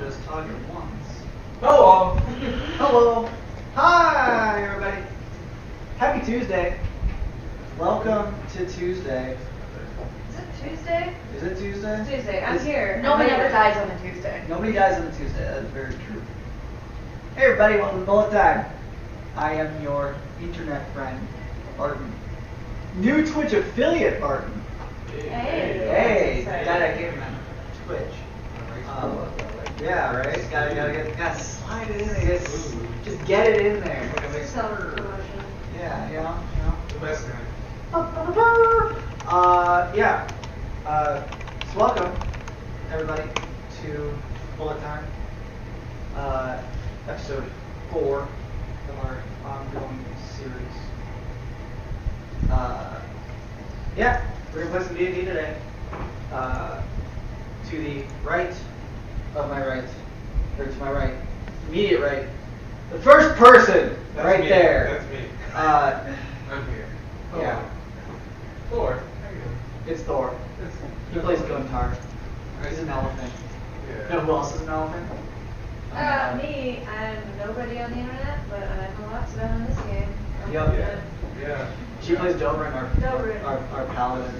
just talk at once. Hello. Hello. Hi, everybody. Happy Tuesday. Welcome to Tuesday. Is it Tuesday? Is it Tuesday? It's Tuesday. I'm here. Nobody ever dies on a Tuesday. Nobody dies on a Tuesday. That is very true. Hey, everybody. Welcome to Bulette Time. I am your internet friend, Barton. New Twitch affiliate, Barton. Hey, that came on Twitch. Yeah, right. Gotta slide it in there. Just get it in there. Self-promotion. Yeah, you know. The best guy. Yeah. So welcome everybody to Bulette Time. Episode 4 of our ongoing series. Yeah, we're gonna play some D&D today. To the right of my right, or to my right, immediate right, the first person That's right me. there. That's me. I'm here. Yeah, Thor. How you doing? it's Thor. He plays Guntar. He's an elephant. Yeah. You know who else is an elephant? Me, I'm nobody on the internet, but I know lots about in this game. Yep. Yeah. She plays Dobrin, Dobrin. our paladin.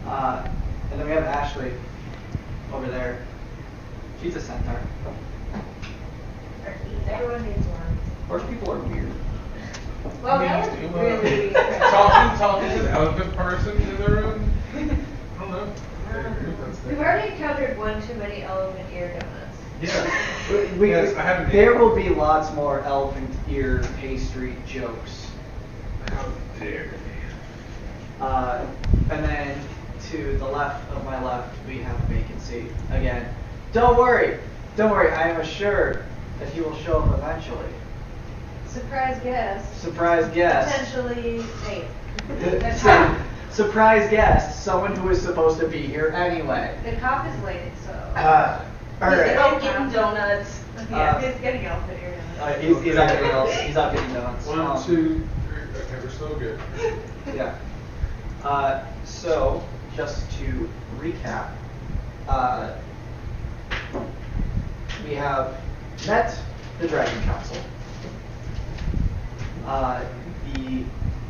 And then we have Ashley over there. She's a centaur. Everyone needs one. Horse people are weird. Well, that was really talking to the elephant person in the room. I don't know. We've already encountered one too many elephant ear donuts. Yeah. We, Yes, I haven't there eaten. will be lots more elephant ear pastry jokes. How dare you? And then to the left of my left, we have a vacancy again. Don't worry. I am assured that he will show up eventually. Surprise guest. Surprise guest. Potentially Nate. Surprise guest. Someone who is supposed to be here anyway. The cop is late, so. All right. out getting donuts. Yeah, he's getting elephant ear donuts. He's out getting donuts. He's out getting donuts. 1, 2, 3. Okay, we're so good. Yeah. So, just to recap, we have met the Dragon Council.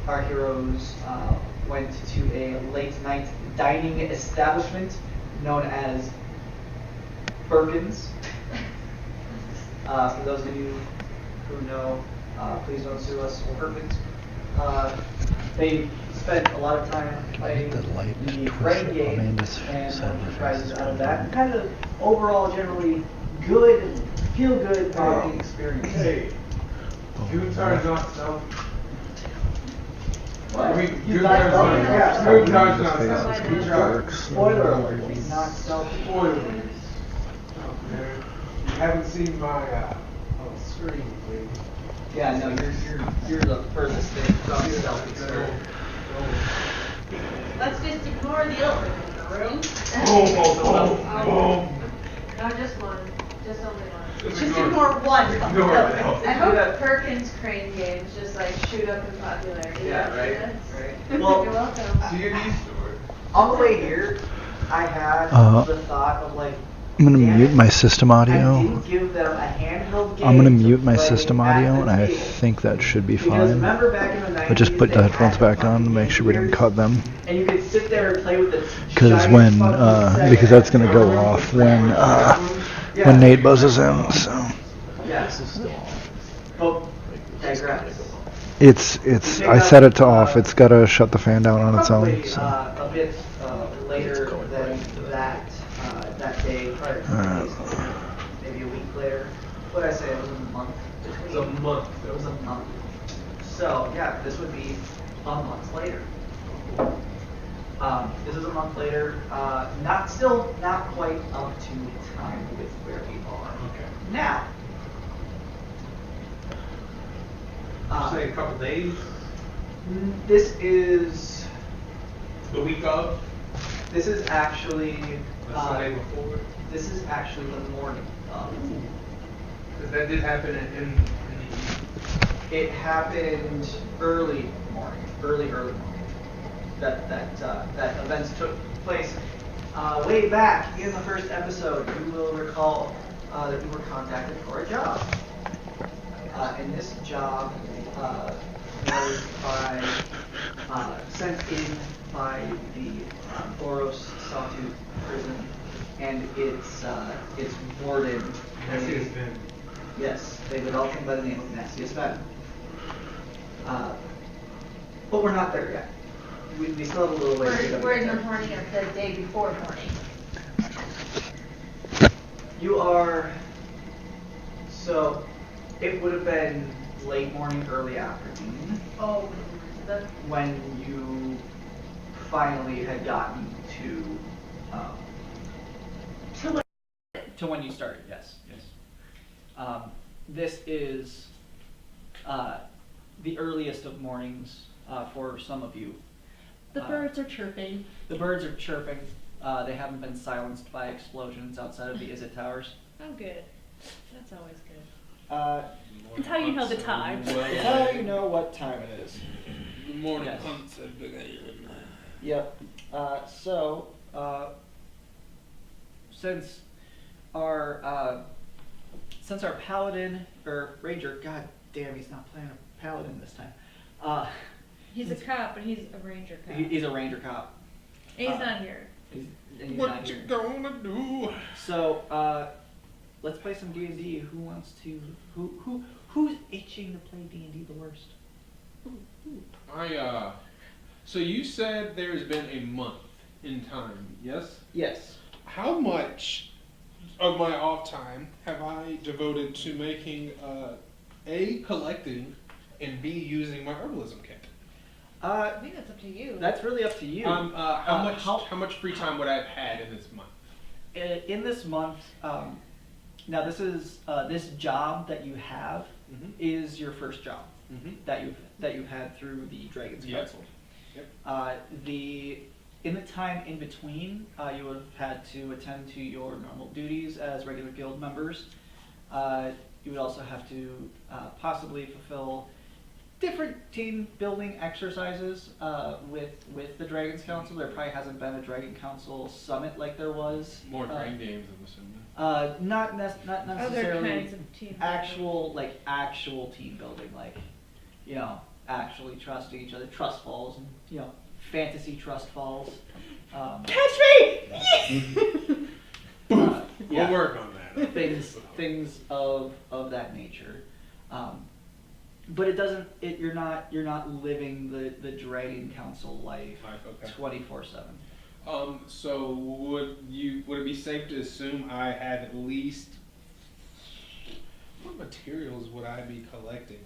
Our heroes went to a late night dining establishment known as Birkins. For those of you who know, please don't sue us or Birkins. They spent a lot of time playing the Red Game and won prizes out of that. And kind of overall, generally good, feel good dining experience. Hey. Guntar's not self. What? I mean, He's Guntar's not not self- Guntar's not Face self. Spoiler alert, he's not self-spoiled. Oh, man. You haven't seen my on screen, please. Yeah, no, you're the furthest thing from self-spoiled. Let's just ignore the elephant in the room. Boom. No, just one. Just only one. Just ignore one. Ignore I that. hope Perkins Crane games just like shoot up in popularity. Yeah, after right. this. Right. Well, You're welcome. D&D story. on the way here, I had the thought of like, I'm gonna damn mute it, my system I audio. didn't give them a handheld game I'm gonna to mute my play system at audio, the and I table. think that should be Because fine. remember back in the 90s, But just put they the had headphones back on to fucking make sure we didn't computers, cut them. And you could sit there and play with the Because giant when, fucking because that's gonna Sega. go off Yeah. when Nate buzzes in. So Yeah. But digress. it's. I set it to off. It's gotta shut the fan down on its Probably own. So. a bit later than that day, prior to maybe a week later. What did I say? It was a month. It was a month. It was a month. So yeah, this would be a month later. This is a month later. Not quite up to time with where we are Okay. now. Say a couple days. This is The week of. This is actually The Sunday before. this is actually the morning of. Because that did happen in the evening. It happened early morning. That events took place way back in the first episode. You will recall that we were contacted for a job. And this job was sent in by the Boros Sawtooth prison, and its warden. Nastiest Ben. Yes, they developed him by the name of Nastiest Ben. But we're not there yet. We still have a little way to go. We're in the morning of the day before morning. You are, so it would have been late morning, early afternoon Oh, when you finally had gotten to when you started. Yes. This is the earliest of mornings for some of you. The birds are chirping. The birds are chirping. They haven't been silenced by explosions outside of the Izzet Towers. Oh, good. That's always good. It's how you know the time. It's how you know what time it is. The morning Yes. punts have begun. Yep. Since our paladin or ranger, god damn, he's not playing a paladin this time. He's a cop, but he's a ranger cop. He's a ranger cop. And he's not here. He's What not you here. gonna do? So let's play some D&D. Who wants to? Who's itching to play D&D the worst? So you said there's been a month in time, yes? Yes. How much of my off time have I devoted to making A, collecting, and B, using my herbalism kit? I think that's up to you. That's really up to you. How much free time would I have had in this month? In this month, now this is this job that you have Mhm. is your first job Mhm. that you've had through the Dragon's Yep. Council. Yep. In the time in between, you would have had to attend to your normal duties as regular guild members. You would also have to possibly fulfill different team building exercises with the Dragon's Council. There probably hasn't been a Dragon Council summit like there was. More brain games, I'm assuming. Not Other necessarily kinds of team actual team building, like, actually trusting each other, trust falls, and fantasy trust falls. Catch me! Yeah. We'll work on that. things of that nature. But it doesn't. You're not living the Dragon Council life Okay. 24/7. So would it be safe to assume I had at least what materials would I be collecting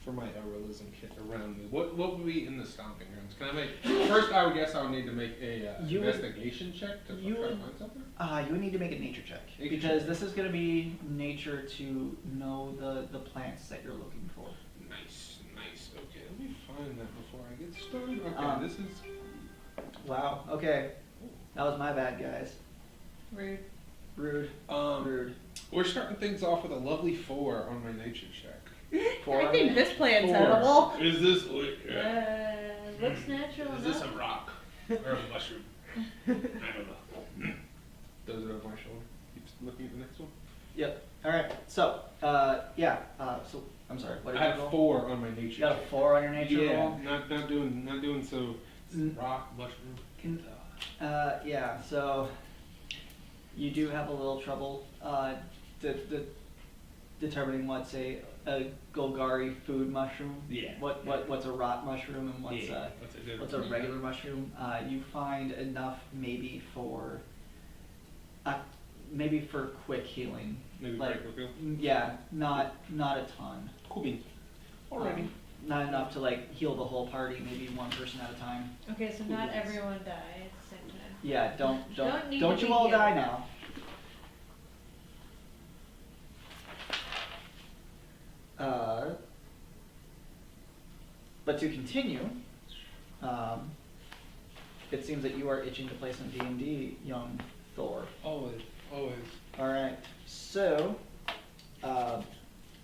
for my herbalism kit around me? What would be in the stomping grounds? Can I make first? I would guess I would need to make a You would- investigation check to you try to would- find something. You would need to make a nature check Nature because check. this is going to be nature to know the plants that you're looking for. Nice. Okay, let me find that before I get started. Okay, this is. Wow. Okay, that was my bad, guys. Rude. Rude. Rude. We're starting things off with a lovely 4 on my nature check. I think this plan's 4. edible. Is this Looks natural Is this a enough. rock or a mushroom? I don't know. Those are over my shoulder. Keep looking at the next one. Yep. All right. So, so I'm sorry. What did I you have roll? 4 on my nature. You got a check. 4 on your nature Yeah, roll. not doing so. Rock, mushroom. Yeah. So you do have a little trouble determining what's a Golgari food mushroom. Yeah. What's a rot mushroom and what's a regular mushroom. You find enough maybe for quick healing. Maybe like, quick heal? Yeah, not a ton. Cool beans. Alrighty. Not enough to heal the whole party. Maybe one person at a time. Okay, so not Yes. everyone die at the same time. Yeah, don't need you to be all healed. die now. But to continue, it seems that you are itching to play some D&D, young Thor. Always. All right. So,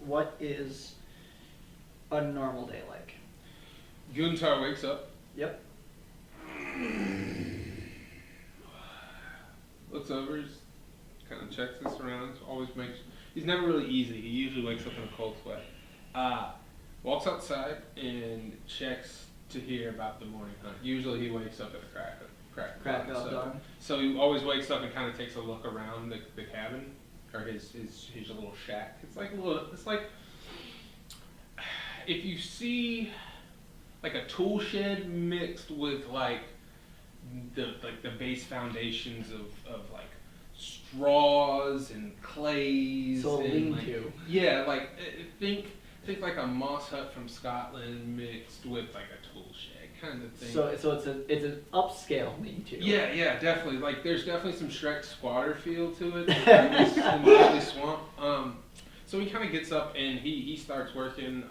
what is a normal day like? Guntar wakes up, Yep. looks over, kind of checks this around. Always makes. He's never really easy. He usually wakes up in a cold sweat. Walks outside and checks to hear about the morning hunt. Usually he wakes up at a crack of dawn. So he always wakes up and kind of takes a look around the cabin or his little shack. It's like if you see like a tool shed mixed with like the base foundations of like straws and clays. So and lean-to. Yeah, like think like a moss hut from Scotland mixed with like a tool shed kind of thing. So it's an upscale lean-to. Yeah, definitely. Like there's definitely some Shrek squatter feel to it in this lovely swamp. So he kind of gets up and he starts working.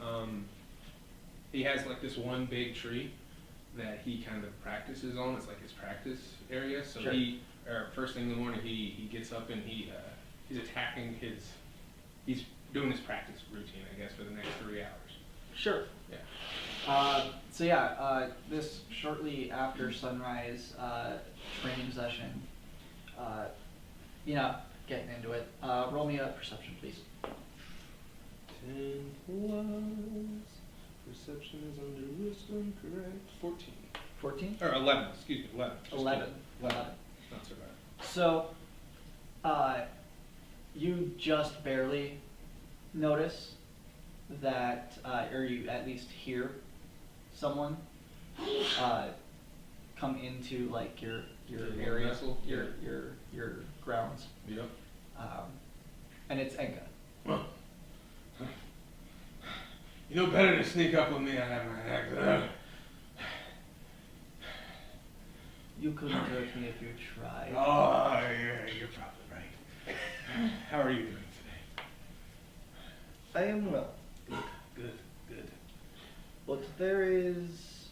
He has like this one big tree that he kind of practices on. It's like his practice area. So Sure. First thing in the morning, he gets up and he's attacking he's doing his practice routine, I guess, for the next 3 hours. Sure. Yeah. This shortly after sunrise training session, getting into it. Roll me a perception, please. 10 plus. Perception is under wisdom, correct? 14. 14? Or 11, excuse me, 11. Just 11. kidding. 11. Not so bad. So, you just barely notice that, or you at least hear someone come into like your Your area, vessel? your grounds, Yep. and it's Enka. Well, you know better to sneak up on me. I have my axe. You couldn't hurt me if you tried. Oh, yeah, you're probably right. How are you doing today? I am well, Good. but there is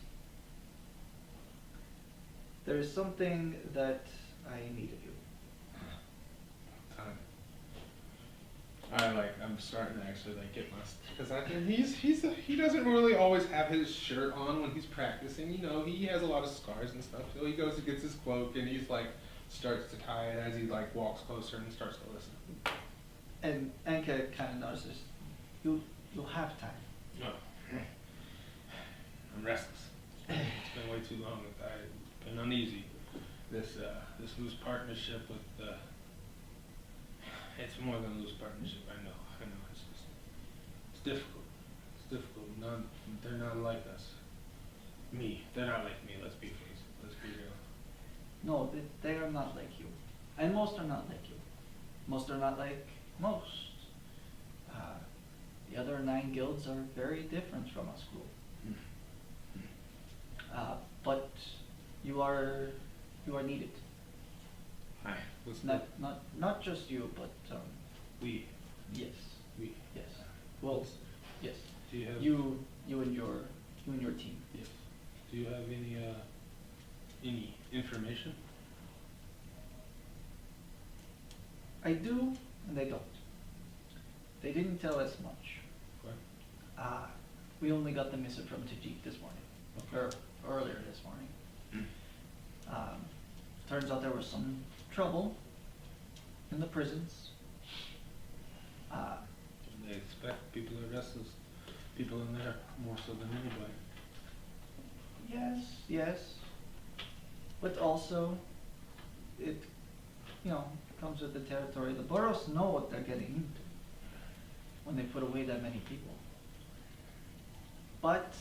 something that I need of you. I'm starting to actually get my, because I think he doesn't really always have his shirt on when he's practicing. You know, he has a lot of scars and stuff. So he goes and gets his cloak and he's starts to tie it as he walks closer and starts to listen. And Enka kind of notices, you'll have time. Oh. I'm restless. It's been way too long that I've been uneasy. This loose partnership with it's more than loose partnership. I know. It's difficult. They're not like us. They're not like me. Let's be real. No, they are not like you. And most are not like you. Most are not like most. The other 9 guilds are very different from us, Ghoul. But you are needed. Hi. Not just you, but We. yes, We. yes. Well, yes. Do you have You and your team. Yes. Do you have any information? I do, and I don't. They didn't tell us much. What? We only got the missive from Tajik this morning, or earlier this morning. Turns out there was some trouble in the prisons. They expect people are restless. People in there more so than anybody. Yes. But also, it, comes with the territory. The boroughs know what they're getting into when they put away that many people. But,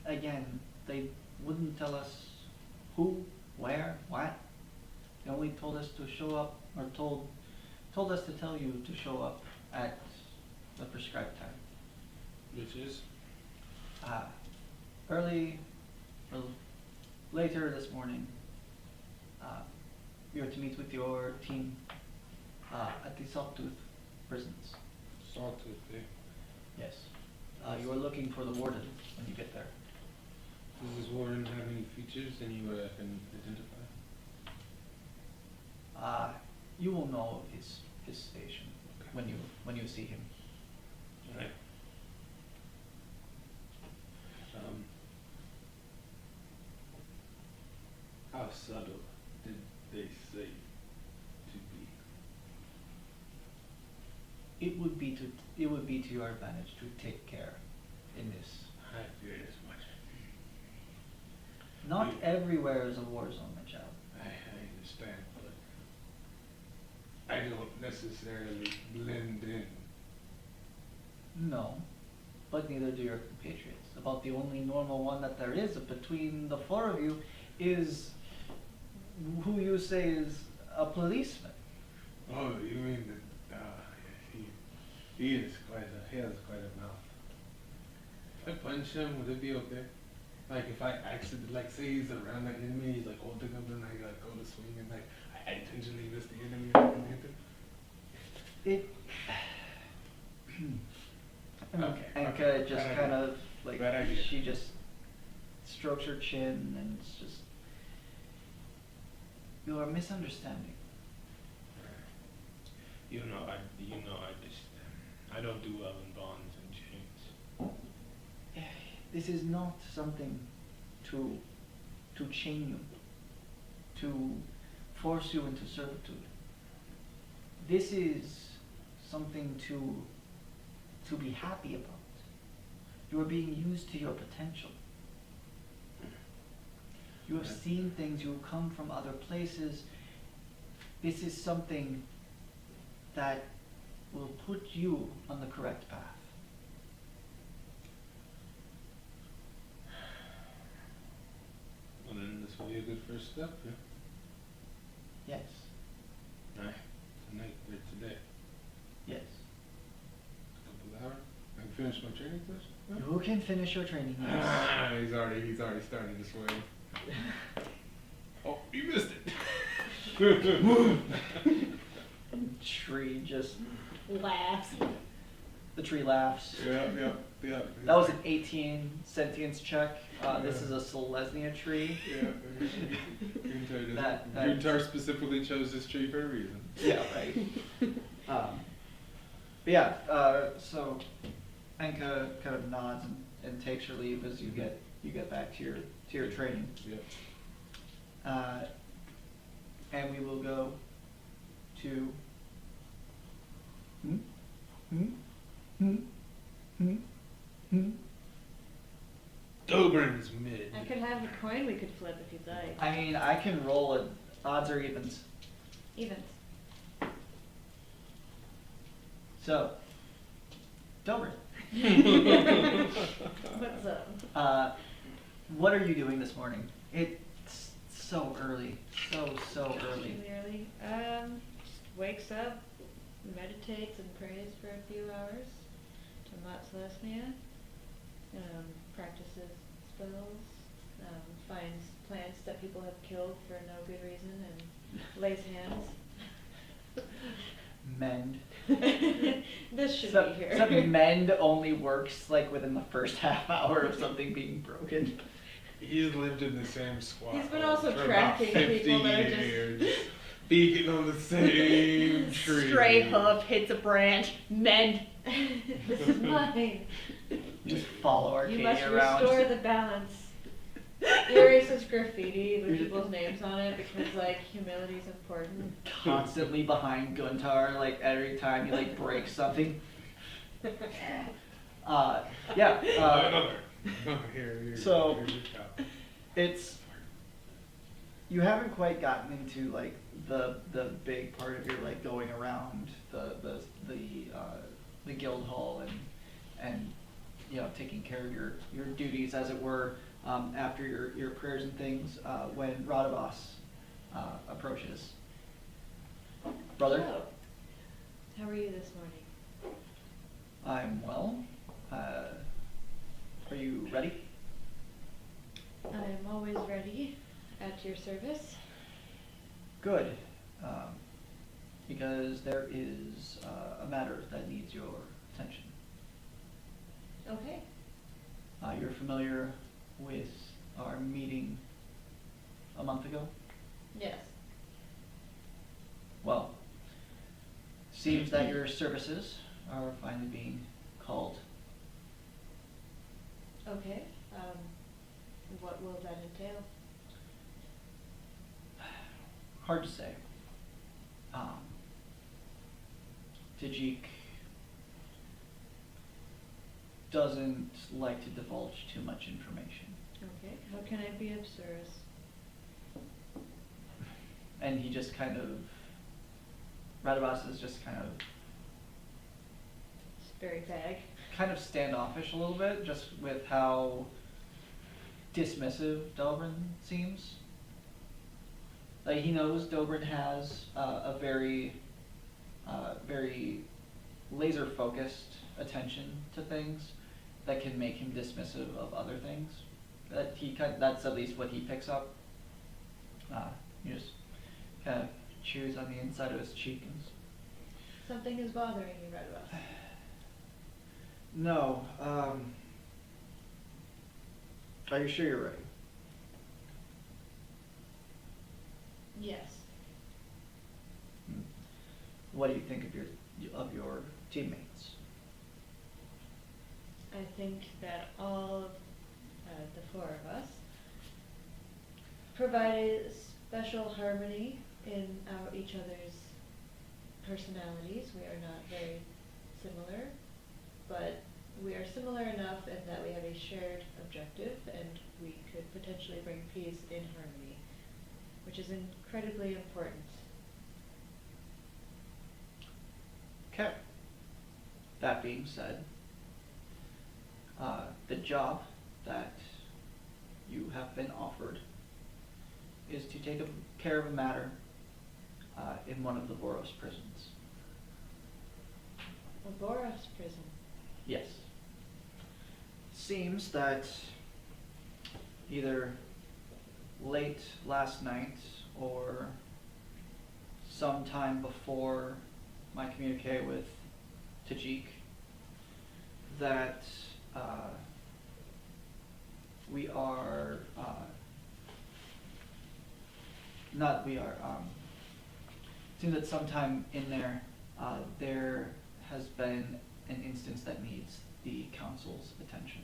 again, they wouldn't tell us who, where, what. They only told us to show up, or told us to tell you to show up at the prescribed time. Which is? Later this morning, you are to meet with your team at the Sawtooth prisons. Sawtooth, eh? Yes. You are looking for the warden when you get there. Does this warden have any features any way I can identify? You will know his station when you see him. Alright. How subtle did they say it would be to your advantage to take care in this. I feared as much. Not everywhere is a war zone, my child. I understand, but I don't necessarily blend in. No, but neither do your compatriots. About the only normal one that there is between the four of you is who you say is a policeman. Oh, you mean that? Yes, he has quite a mouth. If I punch him, would it be okay? Like if I accidentally, like say he's around the enemy, he's like holding him, and I like go to swing and like I intentionally miss the enemy and I can hit him. It. Okay, Anka okay. just Bad kind idea. of like Bad idea. she just strokes her chin and it's just you are misunderstanding. You know, I just I don't do well in bonds and chains. This is not something to chain you, to force you into servitude. This is something to be happy about. You are being used to your potential. You have seen things, you have come from other places. This is something that will put you on the correct path. Well, then this will be a good first step, yeah? Yes, Right. Tonight or today. yes. A couple of hours. I can finish my training session. Yeah? You can finish your training, yes. Ah, he's already starting to swing. Oh, you missed it. Tree just, Laughs. the tree laughs. Yeah. That was an 18 sentience check. This is a Selesnya tree. Yeah. That- Guntar specifically chose this tree for a reason. Yeah, right. But yeah, so Anka kind of nods and takes her leave as you get back to your training. Yep. And we will go to Dobrin's mid. I could have a coin we could flip if you'd like. I mean, I can roll it. Odds or evens. Evens. So, Dobrin, What's up? what are you doing this morning? It's so early, so early. Really early. Just wakes up, meditates and prays for a few hours to Matsalesnia, practices spells, finds plants that people have killed for no good reason and lays hands. Mend. This should Except, be here. except mend only works like within the first half hour of something being broken. He's lived in the same squat. He's been hole also for tracking about 50 people that are just- years, beating on the same tree. Stray hoof hits a branch. Mend. This is mine. Just follow You Arcadia must around. restore the balance. He erases graffiti with people's names on it because like humility is important. Constantly behind Guntar, like every time he like breaks something. Yeah. Another. Here, So- here's your cup. It's you haven't quite gotten into like the big part of your like going around the guild hall and you know taking care of your duties as it were after your prayers and things when Radavas approaches. Brother, So, how are you this morning? I'm well. Are you ready? I'm always ready, at your service. Good, because there is a matter that needs your attention. Okay. You're familiar with our meeting a month ago? Yes. Well, seems that your services are finally being called. Okay. What will that entail? Hard to say. Tajik doesn't like to divulge too much information. Okay, how can I be of service? And he just kind of, Radabas is just kind It's very vague. of standoffish a little bit, just with how dismissive Delbrin seems. Like, he knows Delbrin has a very laser-focused attention to things that can make him dismissive of other things. That's at least what he picks up. He just kind of chews on the inside of his cheek and Something is bothering you, Radabas. no, are you sure you're ready? Yes. What do you think of your teammates? I think that all of the four of us provided special harmony in each other's personalities. We are not very similar, but we are similar enough in that we have a shared objective and we could potentially bring peace in harmony, which is incredibly important. Okay. That being said, the job that you have been offered is to take care of a matter in one of the Boros prisons. A Boros prison. Yes. Seems that either late last night or sometime before my communique with Tajik, that we are, it seems that sometime in there, there has been an instance that needs the council's attention.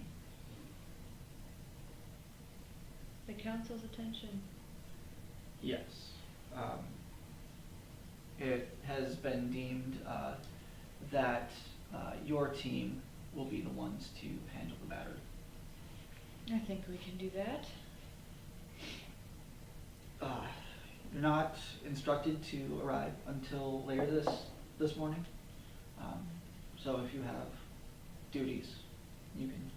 The council's attention. Yes. It has been deemed that your team will be the ones to handle the matter. I think we can do that. You're not instructed to arrive until later this morning. So if you have duties, you can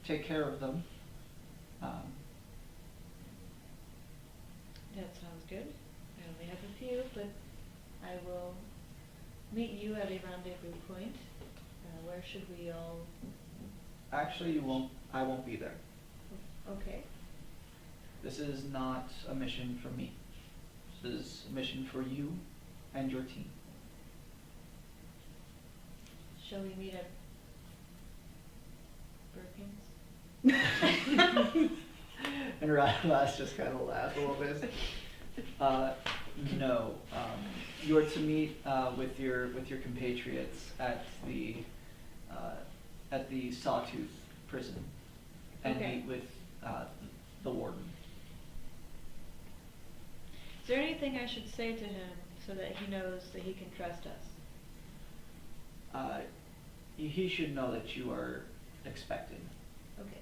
take care of them. That sounds good. I only have a few, but I will meet you at a rendezvous point. Where should we all? Actually, I won't be there. Okay. This is not a mission for me. This is a mission for you and your team. Shall we meet at Birkins? And Radlas just kind of laughed a little bit. No, you're to meet with your compatriots at the Sawtooth prison, and Okay. meet with the warden. Is there anything I should say to him so that he knows that he can trust us? He should know that you are expected. Okay.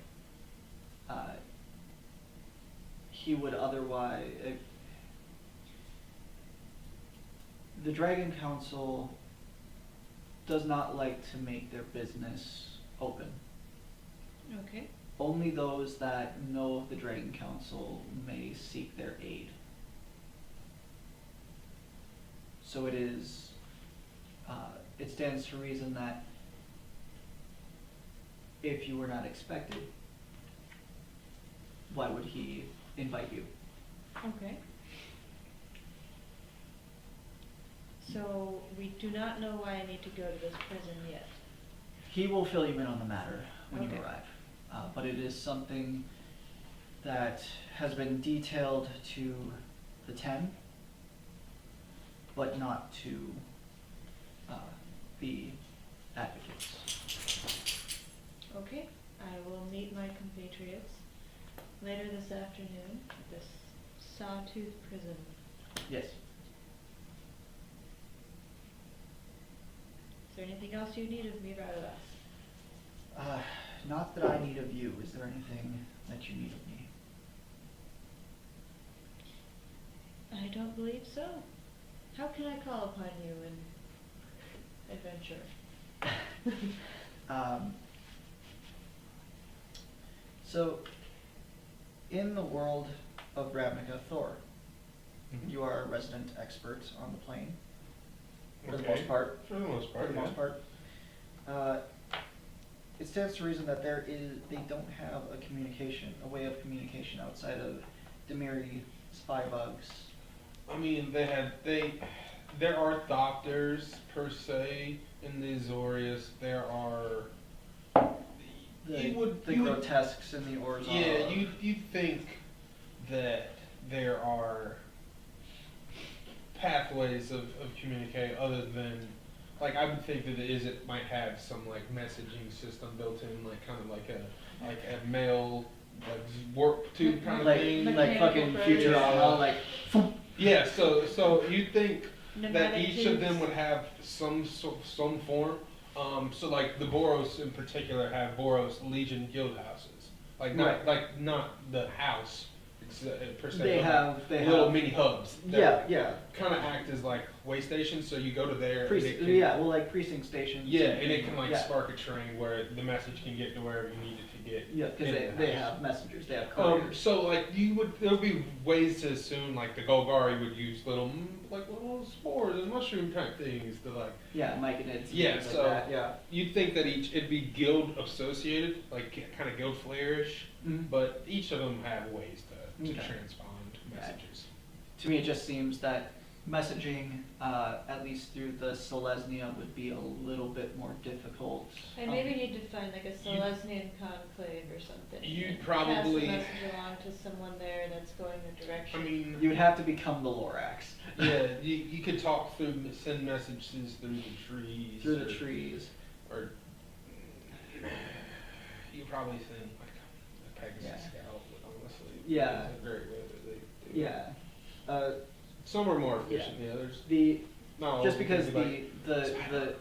He would otherwise. The Dragon Council does not like to make their business open. Okay. Only those that know of the Dragon Council may seek their aid. So it is, it stands to reason that if you were not expected, why would he invite you? Okay. So we do not know why I need to go to this prison yet. He will fill you in on the matter when you Okay. arrive. But it is something that has been detailed to the 10, but not to the advocates. Okay. I will meet my compatriots later this afternoon at this Sawtooth prison. Yes. Is there anything else you need of me, Radabas? Not that I need of you. Is there anything that you need of me? I don't believe so. How can I call upon you in adventure? So, in the world of Ravnica Thor, you are a resident expert on the plane. For the most part. For the most part, For the most part. It stands to reason that they don't have a way of communication outside of Demiri spy bugs. I mean, there are doctors per se in the Azorius. There are The grotesques and the Orzhov. Yeah, you'd think that there are pathways of communicating other than, like, I would think that it might have some like messaging system built in, like kind of like a mail like warp tube kind of thing, like fucking Futurama, like. Yeah, so you'd think that Pneumatic each of them tubes. would have some form. So like the Boros in particular have Boros Legion guild houses, like not the house per se. They have little mini hubs. Yeah. Kind of act as like way stations, so you go to there. Like precinct stations. Yeah, and it can like yeah. spark a train where the message can get to wherever you need it to get. Yeah, because they have messengers, they have couriers. So like there'll be ways to assume like the Golgari would use little spores and mushroom type things to like. Yeah, myconids. Yeah, so like that, yeah. you'd think that it'd be guild associated, like kind of guild flare-ish, but each of them have ways to transpond messages. To me, it just seems that messaging, at least through the Selesnya, would be a little bit more difficult. I maybe need to find like a Selesnian conclave or something. You'd and probably pass the message along to someone there that's going a direction. I mean, you would have to become the Lorax. yeah, you could talk through, send messages through the trees. Through the trees. Or you probably send like a Pegasus Scout, honestly. Yeah. It's a great way that they do it. Yeah. Some are more efficient than others. Not all Just of them, because like, the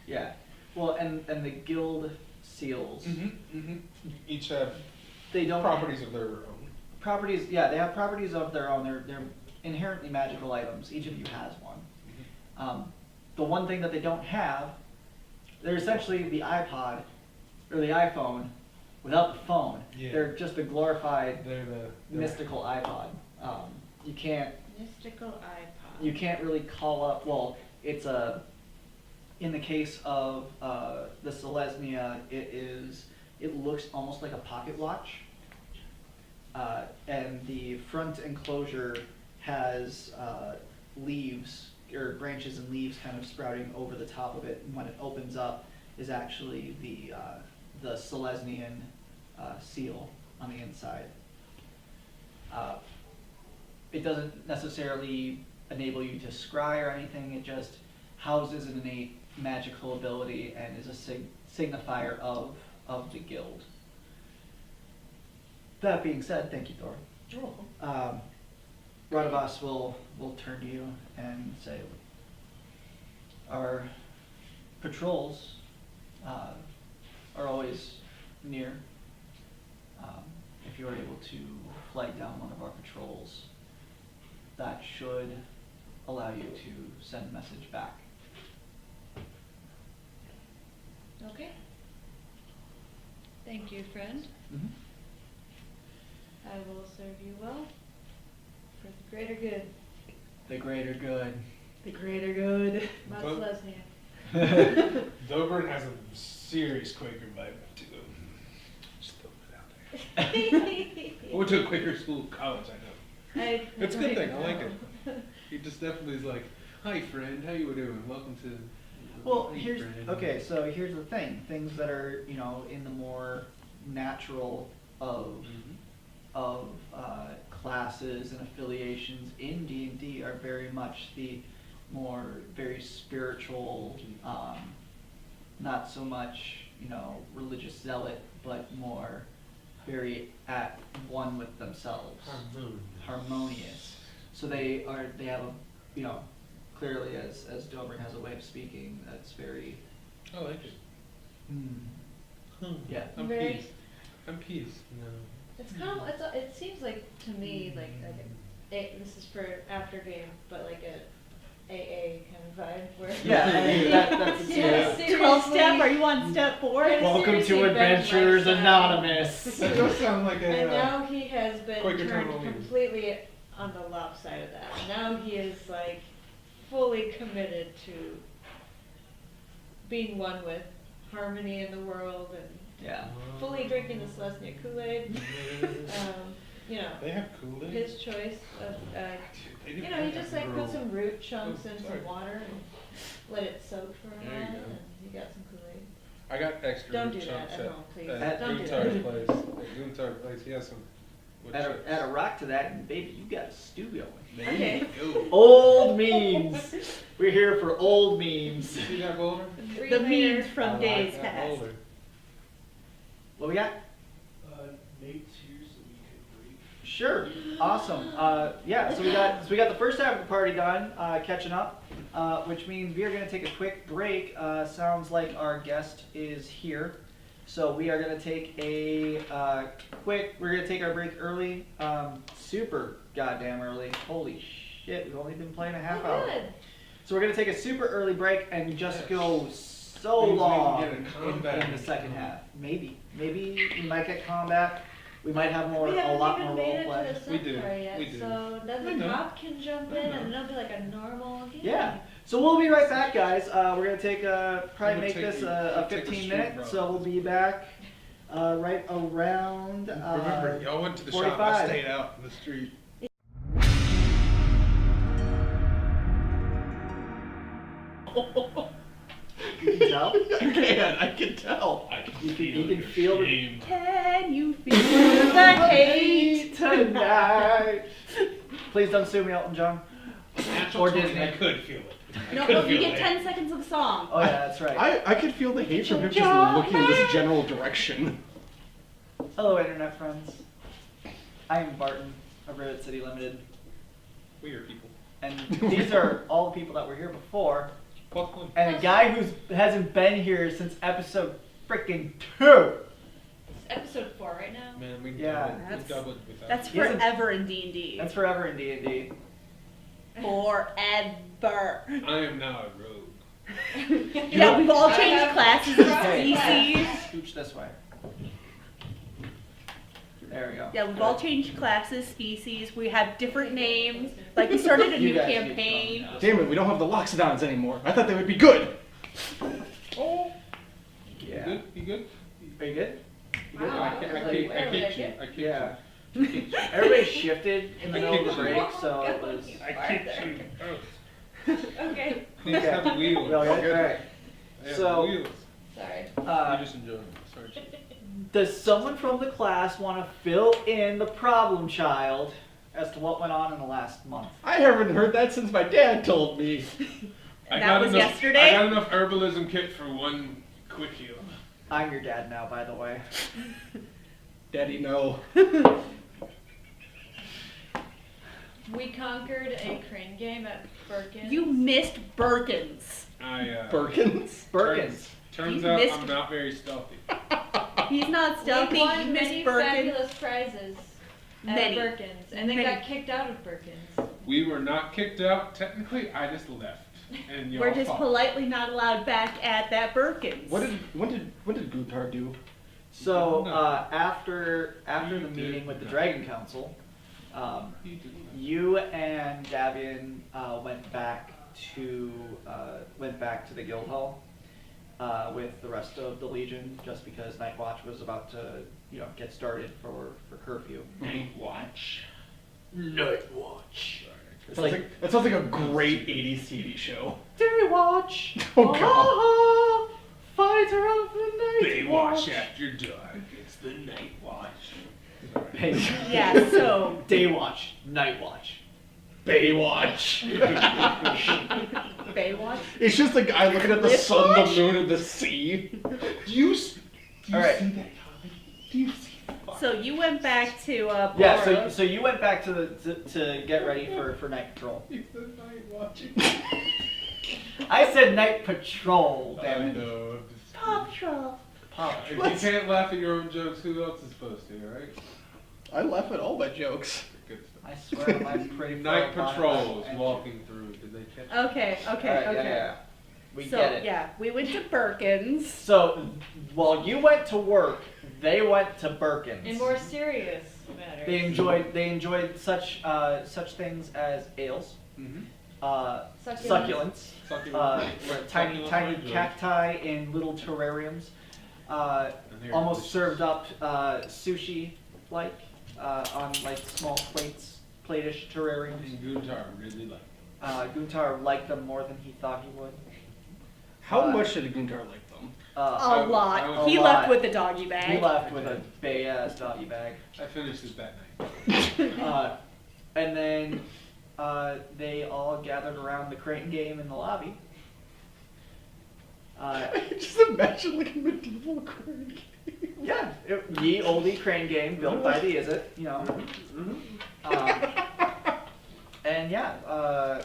yeah, well, and the guild seals. Each have They don't properties of their own. Properties. Yeah, they have properties of their own. They're inherently magical items. Each of you has one. The one thing that they don't have, they're essentially the iPod or the iPhone without the phone. Yeah. They're just a glorified They're mystical iPod. You can't. Mystical iPod. You can't really call up. Well, it's a. In the case of the Selesnya, it looks almost like a pocket watch, and the front enclosure has leaves or branches and leaves kind of sprouting over the top of it. And when it opens up, is actually the Selesnyan seal on the inside. It doesn't necessarily enable you to scry or anything. It just houses an innate magical ability and is a signifier of the guild. That being said, thank you, Thor. You're welcome. Radavas will turn to you and say, our patrols are always near. If you are able to flag down one of our patrols, that should allow you to send a message back. Okay. Thank you, friend. I will serve you well for the greater good. The greater good. The greater good. Not Well- Selesnya. Dobrin has a serious Quaker vibe to him. Just throwing it out there. I went to a Quaker school, college, I know. It's a good thing, I like it. He just definitely is like, hi friend, how you doing? Welcome to... Well, Hey, here's friend." okay. So here's the thing: things that are in the more natural of classes and affiliations in D&D are very much the more very spiritual, not so much religious zealot, but more very at one with themselves, harmonious. So they have a clearly, as Dobrin has a way of speaking that's very I like it. Yeah. I'm Very- peace. I'm peace. No. It's kind of, it seems like to me this is for after game, but like a AA kind of vibe where. Yeah, I mean, that's Yeah, yeah. 12 step, are you on step 4? Welcome seriously to been Adventurers lifestyle. Anonymous. That does sound like And a. now he has been Quaker turned Town Only. completely on the lop side of that. Now he is like fully committed to being one with harmony in the world and Yeah. fully drinking the Celestia Kool-Aid. You know, They have Kool-Aid. his choice of, They you do know, he have just that like girl. put some root chunks Oh, in sorry. some water and let it soak for a There you while, go. and he got some Kool-Aid. I got extra Don't root do that chunks at home, please. at Don't do Guntar's that. place. At Guntar's place, he has some wood chips. Add a rock to that, and baby, you got a stew going. There Okay. you go. Old memes. We're here for old memes. See that boulder? The memes from I like days that past. boulder. What we got? Nate's here so we can break. Sure. Awesome. Yeah. So we got the first half of the party done, catching up, which means we are going to take a quick break. Sounds like our guest is here, so we are going to take a quick. We're going to take our break early, super goddamn early. Holy shit! We've only been playing a half hour. Good. So we're going to take a super early break and just Yes. go so Means we can long get a in combat. the second half. Maybe we might get combat. We might have more, We a haven't lot even more made it roleplay. to the We sub do. part yet, We do. so then I the know. cop can jump I in know. and it'll be like a normal game. Yeah. So we'll be right back, guys. We're gonna take probably I'm gonna make take this a- a take a 15 street minute. route. So we'll be back right around. Remember, y'all went to the shop. 45. I stayed out in the street. You can tell. I can tell. You can feel the shame. Can you feel the hate? tonight. Please don't sue me, Elton John. Natural Or talking, Disney. I could feel it. I No, could no, you feel get it. 10 seconds of the song. Oh yeah, that's right. I could feel the hate from him just looking in this general direction. Hello, internet friends. I am Barton of Red City Limited, Weird people. and these are all the people that were here before. Plus one. And a guy who hasn't been here since episode freaking 2. It's episode 4 right now. Man, we Yeah. doubled. We doubled without. That's He hasn't- forever in D&D. That's forever in D&D. Forever. I am now a rogue. Yeah, we've all I changed have- classes and Hey. species. Scooch this way. There we go. Yeah, we've all changed classes, species. We have different names. Like we started a You new guys need campaign. to Damn it, we don't have the Loxodons anymore. I thought they would be good. Oh. Yeah. You good? You good? Are you good? You good? Wow. I kicked you. I kicked Yeah. you. I kicked you. Everybody shifted in the I middle of the kicked you. break, so it was. I kicked you. Oh. Okay. These have wheels. Well, all right. They have So- wheels. Sorry. You just enjoy them. Sorry, Chief. Does someone from the class want to fill in the problem child as to what went on in the last month? I haven't heard that since my dad told me. I That got was enough, yesterday? I got enough herbalism kit for one quick heal. I'm your dad now, by the way. Daddy, no. We conquered a crane game at Birkin. You missed Birkins. Birkins? Birkins. Turns You out missed- I'm not very stealthy. He's not stealthy. We You won missed many Birkins. fabulous prizes at Many. Birkins, and then Many. got kicked out of Birkins. We were not kicked out technically. I just left, and y'all We're just fought. politely not allowed back at that Birkins. When did Guntar do? So No. after the You meeting did with the not. Dragon Council, You did not. you and Davian went back to the guild hall with the rest of the Legion, just because Night Watch was about to get started for curfew. Night watch. Night Watch. That sounds like a great 80s TV show. Day Watch. Oh, God. Fighter of the Night They watch after dark. It's the night watch. Hey, Yeah, so Day Watch. Night Watch. Baywatch. Baywatch. It's just a guy looking at the sun, the moon, and the sea. Do you All right. see that comic? Do you see that? So you went back to Yeah. Bora. So you went back to get ready for night patrol. It's the night watching. I said night patrol. Damn I it. know. Paw Patrol. Pop. If you can't laugh at your own jokes, who else is supposed to, right? I laugh at all my jokes. Good stuff. I swear I'm pretty Night far patrols behind. walking through. Did they catch? Okay, okay, Alright, okay. yeah. We So, get it. yeah, we went to Birkin's. So, while you went to work, they went to Birkin's. In more serious matters. They enjoyed such things as ales, Mm-hmm. succulents, tiny Succulents. cacti in little terrariums, almost served up sushi like on like small platish terrariums. And Guntar really liked. Guntar liked them more than he thought he would. How much did Guntar like them? A lot. I He a left lot. with the doggy bag. He left with a big ass doggy bag. I finished it that night. And then they all gathered around the crane game in the lobby. Just imagine like a medieval crane game. Yeah, ye olde crane game built by the Izzet, you know. And yeah,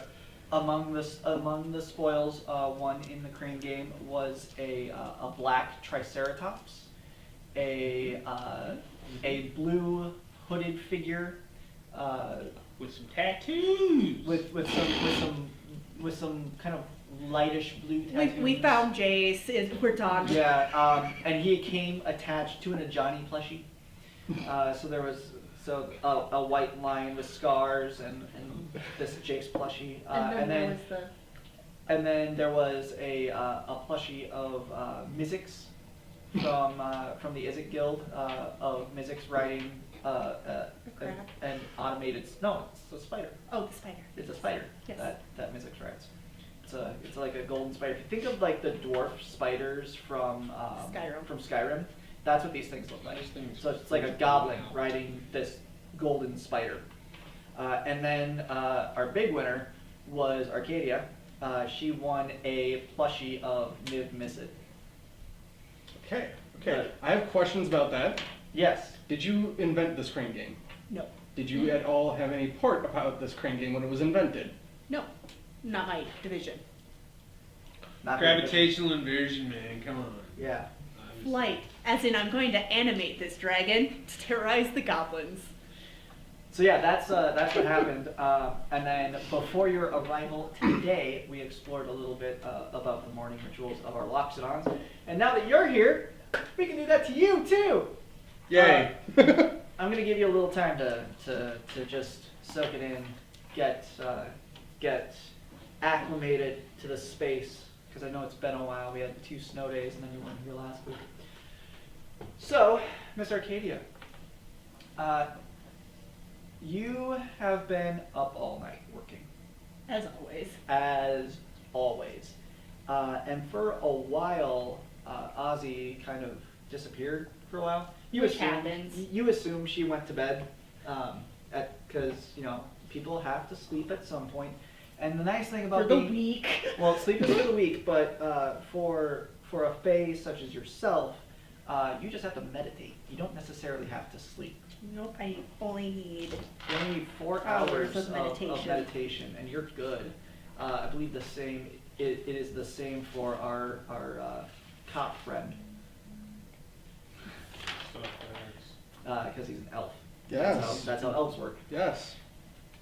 among the spoils, one in the crane game was a black triceratops, a blue hooded figure. With some tattoos. with some kind of lightish blue tattoos. We found Jace. We're done. Yeah, and he came attached to an Ajani plushie. So there was a white lion with scars and this Jace plushie. And then there was a plushie of Mizzix from the Izzet Guild of Mizzix riding an automated. No, it's a spider. Oh, the spider. It's a spider. Yes. That Mizzix rides. It's like a golden spider. If you think of like the dwarf spiders from Skyrim, that's what these things look like. So it's like a goblin riding this golden spider. And then our big winner was Arcadia. She won a plushie of Niv Mizzet. Okay. I have questions about that. Yes. Did you invent this crane game? No. Did you at all have any part about this crane game when it was invented? No. Not my division. Not Gravitational inversion, man. Come on. Yeah. Flight. As in, I'm going to animate this dragon to terrorize the goblins. So yeah, that's what happened. And then before your arrival today, we explored a little bit about the morning rituals of our Loxodons. And now that you're here, we can do that to you too. Yay! I'm gonna give you a little time to just soak it in, get acclimated to the space, because I know it's been a while. We had 2 snow days, and then you weren't here last week. So, Miss Arcadia, you have been up all night working. As always. As always. And for a while, Ozzy kind of disappeared for a while. Which happens. You assume she went to bed, because, you know, people have to sleep at some point. And the nice thing about for the week. Well, sleep is for the week, but for a fae such as yourself, you just have to meditate. You don't necessarily have to sleep. Nope, I only need You only need 4 hours hours of meditation. and you're good. I believe the same. It is the same for our cop friend, because he's an elf. Yes. That's how elves work. Yes.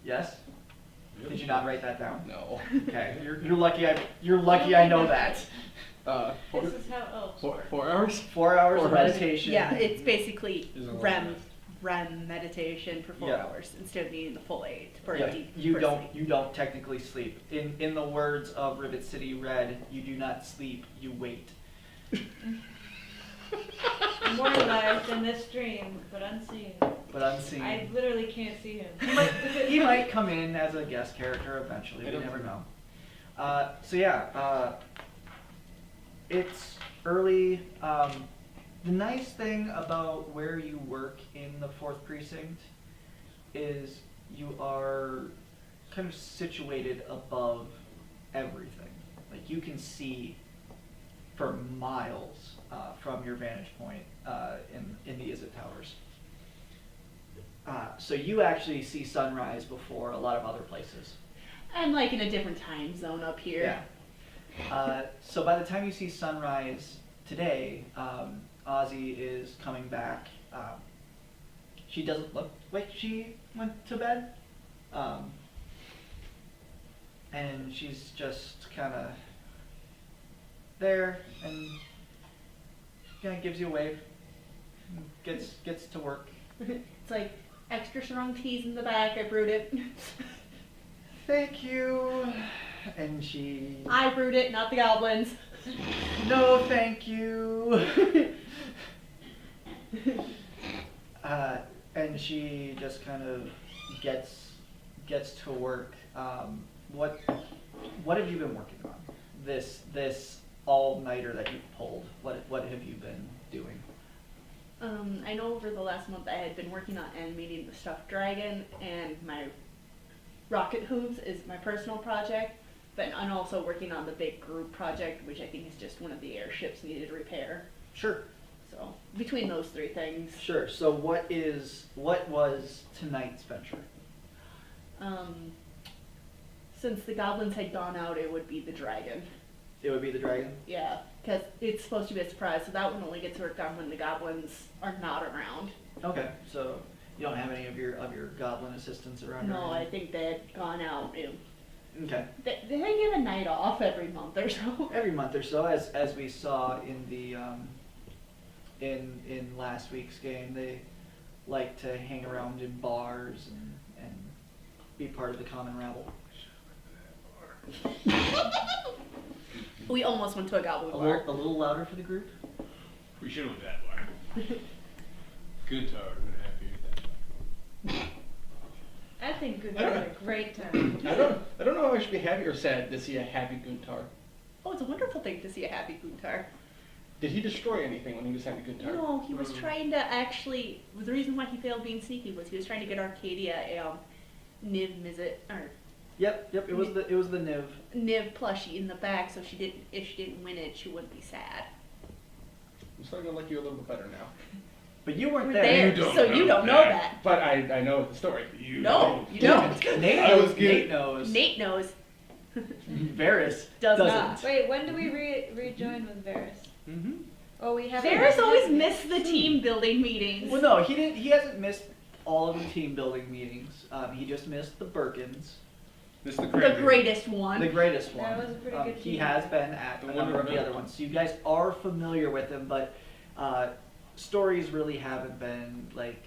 Yes. Did you not write that down? No. Okay. You're lucky. You're lucky. I know that. This is how elves work. 4 hours? 4 hours of 4 hours. meditation. Yeah, it's basically Is a lot REM less. REM meditation for 4 Yeah. hours instead of needing the full 8 for Yeah, a deep you for don't sleep. you don't technically sleep. In the words of Rivet City Red, you do not sleep, you wait. Immortalized in this dream, but unseen. But unseen. I literally can't see him. He might come in as a guest character eventually. We never know. So yeah, it's early. The nice thing about where you work in the 4th Precinct is you are kind of situated above everything. Like you can see for miles from your vantage point in the Izzet Towers. So you actually see sunrise before a lot of other places. I'm like in a different time zone up here. Yeah. So by the time you see sunrise today, Ozzy is coming back. She doesn't look like she went to bed. And she's just kind of there and kind of gives you a wave. Gets to work. It's like extra strong teas in the back. I brewed it. Thank you. And she... I brewed it, not the goblins. No, thank you. And she just kind of gets to work. What have you been working on? This all-nighter that you pulled. What have you been doing? I know over the last month I had been working on animating the stuffed dragon, and my rocket hooves is my personal project, but I'm also working on the big group project, which I think is just one of the airships needed repair. Sure. So between those three things. Sure. So what was tonight's venture? Since the goblins had gone out, it would be the dragon. It would be the dragon? Yeah, because it's supposed to be a surprise, so that one only gets worked on when the goblins are not around. Okay, so you don't have any of your goblin assistants around? No, or I think they had gone out. Okay. They get a night off every month or so. Every month or so, as we saw in the in last week's game, they like to hang around in bars and be part of the common rabble. We almost went to a goblin bar. A little louder for the group. We should have went to that bar. Good tar, would have been happy with that. I think Guntar had a great time. I don't know if I should be happy or sad to see a happy Guntar. Oh, it's a wonderful thing to see a happy Guntar. Did he destroy anything when he was having a good time? No, he was trying to actually. The reason why he failed being sneaky was he was trying to get Arcadia a Niv Mizzet or Yep. It was the Niv. Niv plushie in the back, so if she didn't win it, she wouldn't be sad. I'm starting to like you a little bit better now. But you weren't We're there. there, so you don't know that. But I know the story. You No, you don't. Nate knows. Nate knows. Varys Doesn't. doesn't. Wait, when do we rejoin with Varys? Mm-hmm. Oh, we haven't. Varys always missed the team building meetings. Well, no, he didn't. He hasn't missed all of the team building meetings. He just missed the Birkins. This is the The greatest one. The greatest one. That was a pretty good He team. has been at The a one number of in the the other ones, so you guys are familiar with him. But stories really haven't been like,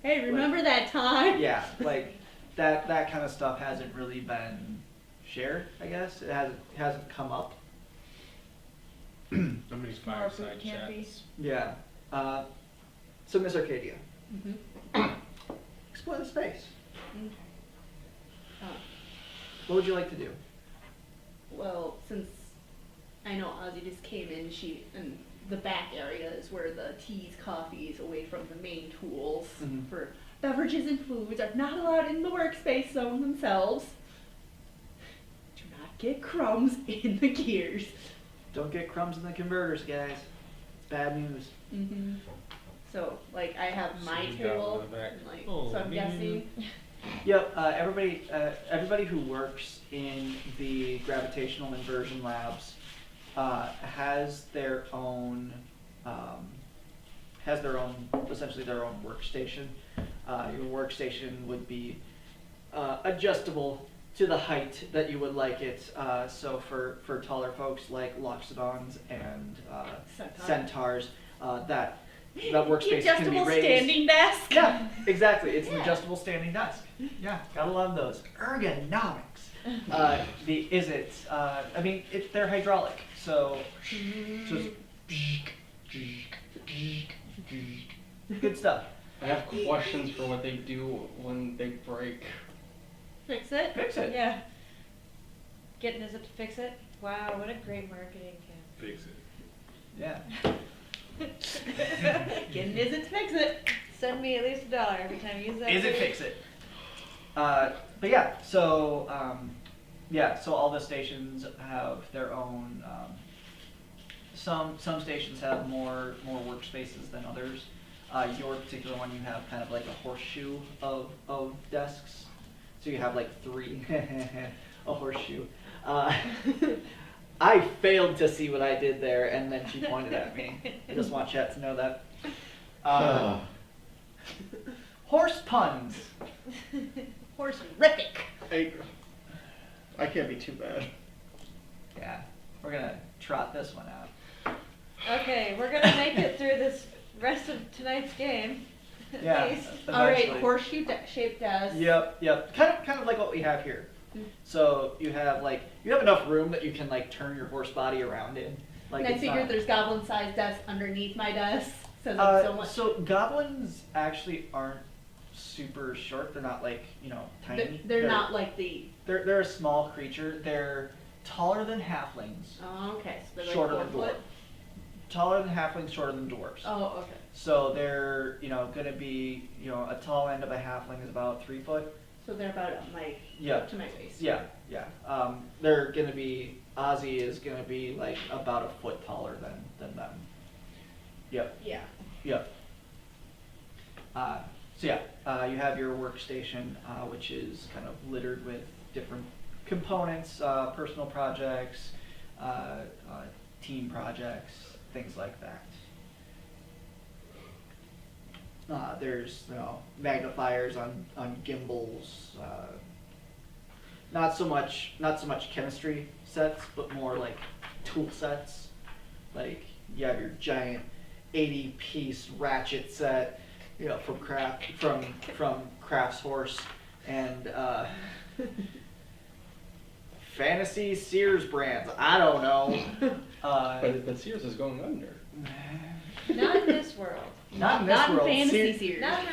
Hey, remember that time? yeah, like that kind of stuff hasn't really been shared. I guess it hasn't come up. Somebody's More fireside boot campy. chats. Yeah. So Miss Arcadia, Mm-hmm. explore the space. Uh, What would you like to do? well, since I know Ozzy just came in, and the back area is where the teas, coffees, away from the main tools Mhm. for beverages and foods are not allowed in the workspace zone themselves. Do not get crumbs in the gears. Don't get crumbs in the converters, guys. It's bad news. Mm-hmm. So, like, I have my Sitting down tool, in the back. and, like, Oh, so I'm man. guessing. Yep. Everybody who works in the gravitational inversion labs has their own essentially their own workstation. Your workstation would be adjustable to the height that you would like it. So for taller folks like Loxodons and Centaurs, that workspace can be Adjustable raised. standing desk. Yeah, exactly. It's an Yeah. adjustable standing desk. Yeah, gotta love those. Ergonomics. They're hydraulic, so just good stuff. I have questions for what they do when they break. Fix it? Fix it. Yeah. Getting us up to fix it? Wow, what a great marketing camp. Fix it. Yeah. Getting isn't to fix it. Send me at least $1 every time you use that. Is it word. fix it? But yeah, so so all the stations have their own. Some stations have more workspaces than others. Your particular one, you have kind of like a horseshoe of desks. So you have like 3, a horseshoe. I failed to see what I did there, and then she pointed at me. I just want chat to know that. Horse puns. Horse-rific. I can't be too bad. Yeah, we're gonna trot this one out. Okay, we're gonna make it through this rest of tonight's game. at Yeah. least. All right, Eventually. horseshoe-shaped desk. Yep. Kind of like what we have here. So you have enough room that you can like turn your horse body around in. Like And I it's figured not- there's goblin-sized desks underneath my desk, so that's so much. So goblins actually aren't super short. They're not like tiny. They're not like the. They're a small creature. They're taller than halflings. Oh, okay. So they're like Shorter 4 than foot. dwarves. Taller than halflings, shorter than dwarves. Oh, okay. So they're gonna be a tall end of a halfling is about 3 foot. So they're about like Yeah. up to my waist. Yeah. They're gonna be Ozzy is gonna be like about a foot taller than them. Yep. Yeah. You have your workstation, which is kind of littered with different components, personal projects, team projects, things like that. There's magnifiers on gimbals. Not so much chemistry sets, but more like tool sets. Like you have your giant 80-piece ratchet set, from Craft's Horse, and fantasy Sears brands. I don't know. But Sears is going under. Not in this world. Not in this Not in world. fantasy Sears. Not in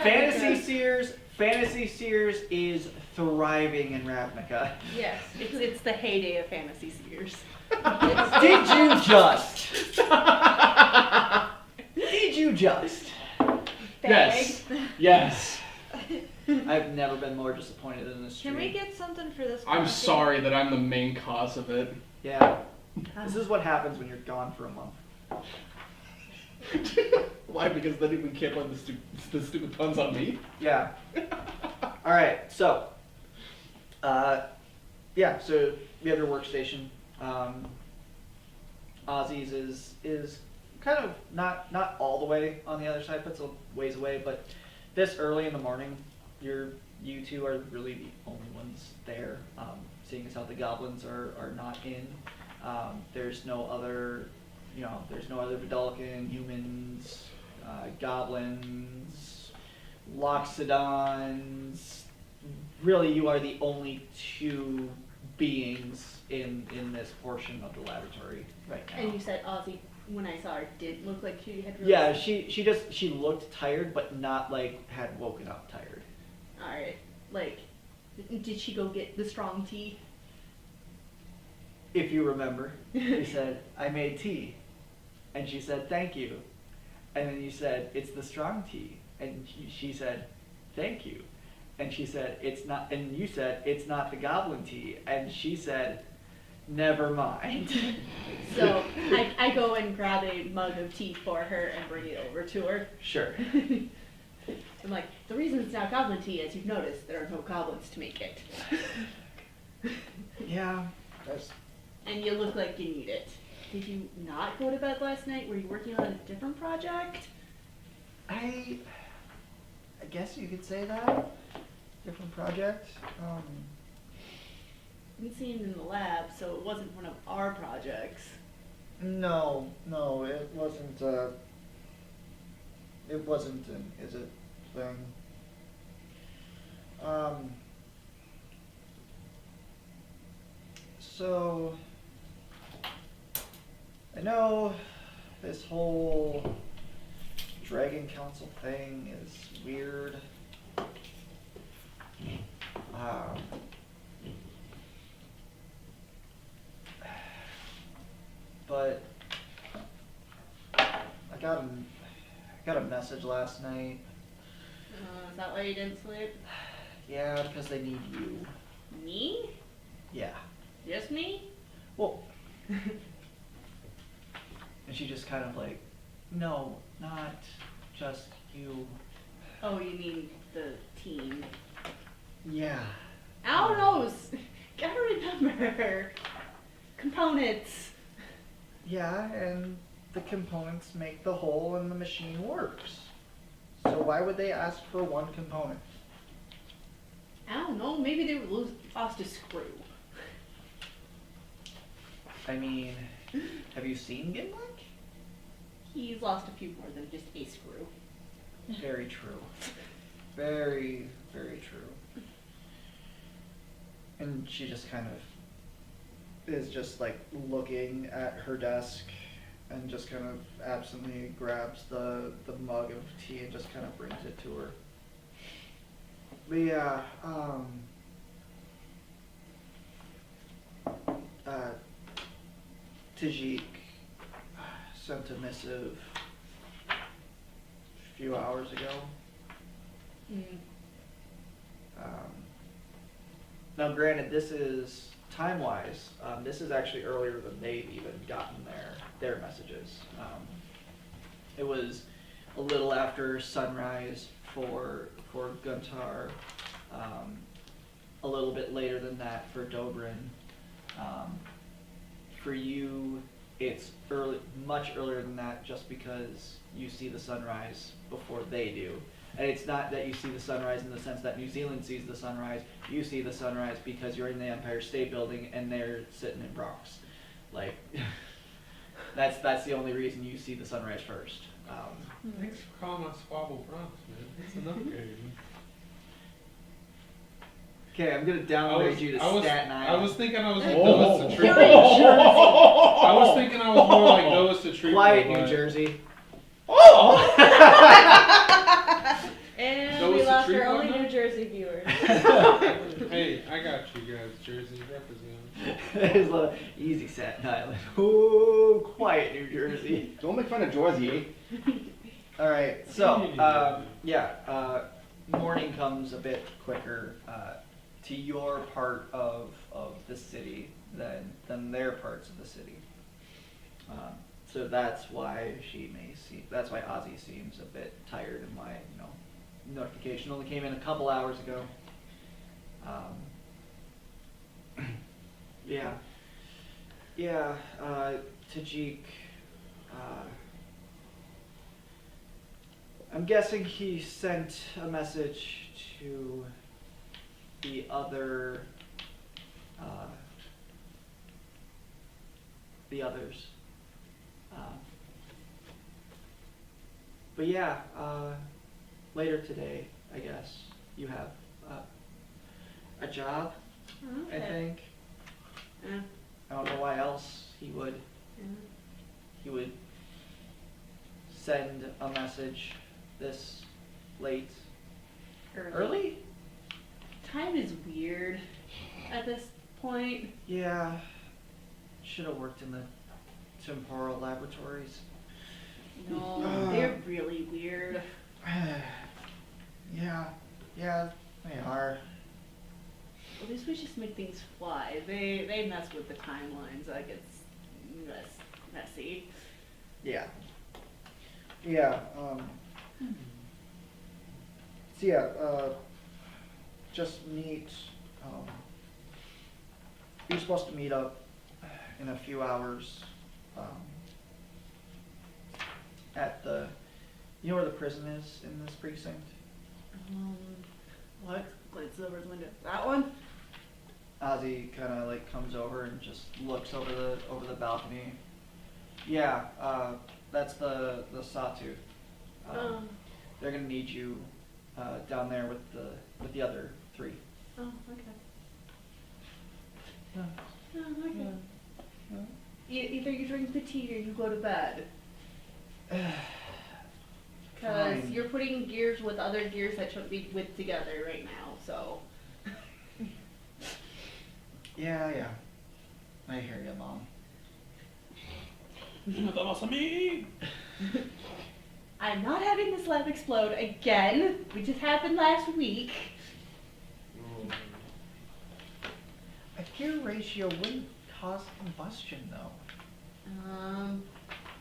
Fantasy Sears is thriving in Ravnica. Yes. It's the heyday of fantasy Sears. Did you just? Did you just? Yes. Yes. I've never been more disappointed in this stream. Can we get something for this? I'm coffee? sorry that I'm the main cause of it. Yeah. This is what happens when you're gone for a month. Why? Because then we can't blame the stupid puns on me? Yeah. All right. So, so you have your workstation. Ozzy's is kind of not all the way on the other side, but it's a ways away. But this early in the morning, you two are really the only ones there. Seeing as how the goblins are not in, there's no other Vidalcan humans, goblins, Loxodons. Really, you are the only two beings in this portion of the laboratory right now. And you said Ozzy, when I saw her, did look like she had really... Yeah, she looked tired, but not like had woken up tired. Alright. Like, did she go get the strong tea? If you remember, you said, I made tea. And she said, thank you. And then you said, it's the strong tea. And she said, thank you. And she said, it's not, and you said, it's not the goblin tea. And she said, never mind. So, I go and grab a mug of tea for her and bring it over to her. Sure. I'm like, the reason it's not goblin tea, as you've noticed, there are no goblins to make it. Yeah. And you look like you need it. Did you not go to bed last night? Were you working on a different project? I guess you could say that. Different project. Didn't see him in the lab, so it wasn't one of our projects. No, it wasn't. It wasn't an is it thing. So I know this whole Dragon Council thing is weird. But I got a message last night. Is that why you didn't sleep? Yeah, because they need you. Me? Yeah. Just me? Well, and she just kind of like, no, not just you. Oh, you mean the team? Yeah. Ow, nose! Gotta remember. Components. Yeah, and the components make the whole and the machine works. So why would they ask for one component? I don't know, maybe they lost a screw. I mean, have you seen Gimlick? He's lost a few more than just a screw. Very true. Very, very true. And she just kind of is just like looking at her desk and just kind of absently grabs the mug of tea and just kind of brings it to her. But yeah, Tajik sent a missive a few hours ago. Now granted, this is time-wise, this is actually earlier than they've even gotten their messages. It was a little after sunrise for Guntar, a little bit later than that for Dobrin. For you, it's much earlier than that just because you see the sunrise before they do. And it's not that you see the sunrise in the sense that New Zealand sees the sunrise. You see the sunrise because you're in the Empire State Building and they're sitting in Bronx. Like, that's the only reason you see the sunrise first. Thanks for calling us Squabble Bronx, man. That's enough game. Okay, I'm gonna downgrade you to Staten Island. I was thinking I was like Noah's to treatment. I was thinking I was more like Noah's to treatment. Quiet, New Jersey. And Those we who lost treat our only one New Jersey viewers. Hey, I got you guys, Jersey represent. It's a easy Staten Island. Ooh, quiet, New Jersey. Don't make fun of Jersey. All right, so morning comes a bit quicker to your part of the city than their parts of the city. So that's why that's why Ozzy seems a bit tired and why, notification only came in a couple hours ago. Tajik, I'm guessing he sent a message to the others. But yeah, later today, I guess, you have a job, Okay. I think. Yeah. I don't know why else he would send a message this late. Early? Time is weird at this point. Yeah. Should have worked in the temporal laboratories. No, they're really weird. Yeah, they are. At least we just make things fly. They mess with the timelines. Like, it's messy. Yeah. Yeah, so yeah, just meet, you're supposed to meet up in a few hours, at you know where the prison is in this precinct? What? Glanced over the window. That one? Ozzy kind of like comes over and just looks over the balcony. Yeah, that's the Sawtooth. They're gonna need you down there with the other three. Oh, okay. Yeah. Oh, okay. Either you drink the tea or you go to bed. Because Fine. you're putting gears with other gears that shouldn't be with together right now, so. Yeah. I hear you, Mom. I'm not having this lab explode again, which just happened last week. A gear ratio wouldn't cause combustion, though.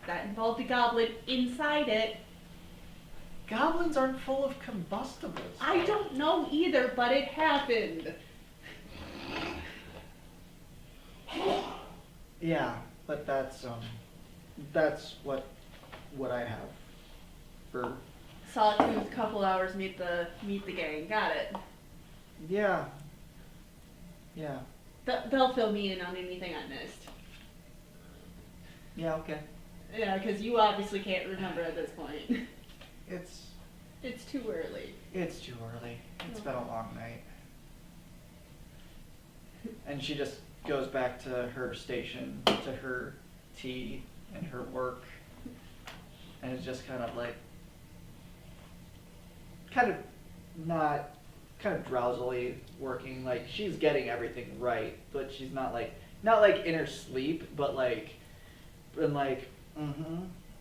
That involved a goblin inside it. Goblins aren't full of combustibles. I don't know either, but it happened. Yeah, but that's that's what I have for. Sawtooth, couple hours, meet the gang. Got it. Yeah. Yeah. They'll fill me in on anything I missed. Yeah. Okay. Yeah, because you obviously can't remember at this point. It's too early. It's too early. It's been a long night. And she just goes back to her station, to her tea and her work, and is just kind of like, kind of drowsily working. Like she's getting everything right, but she's not like in her sleep, but like,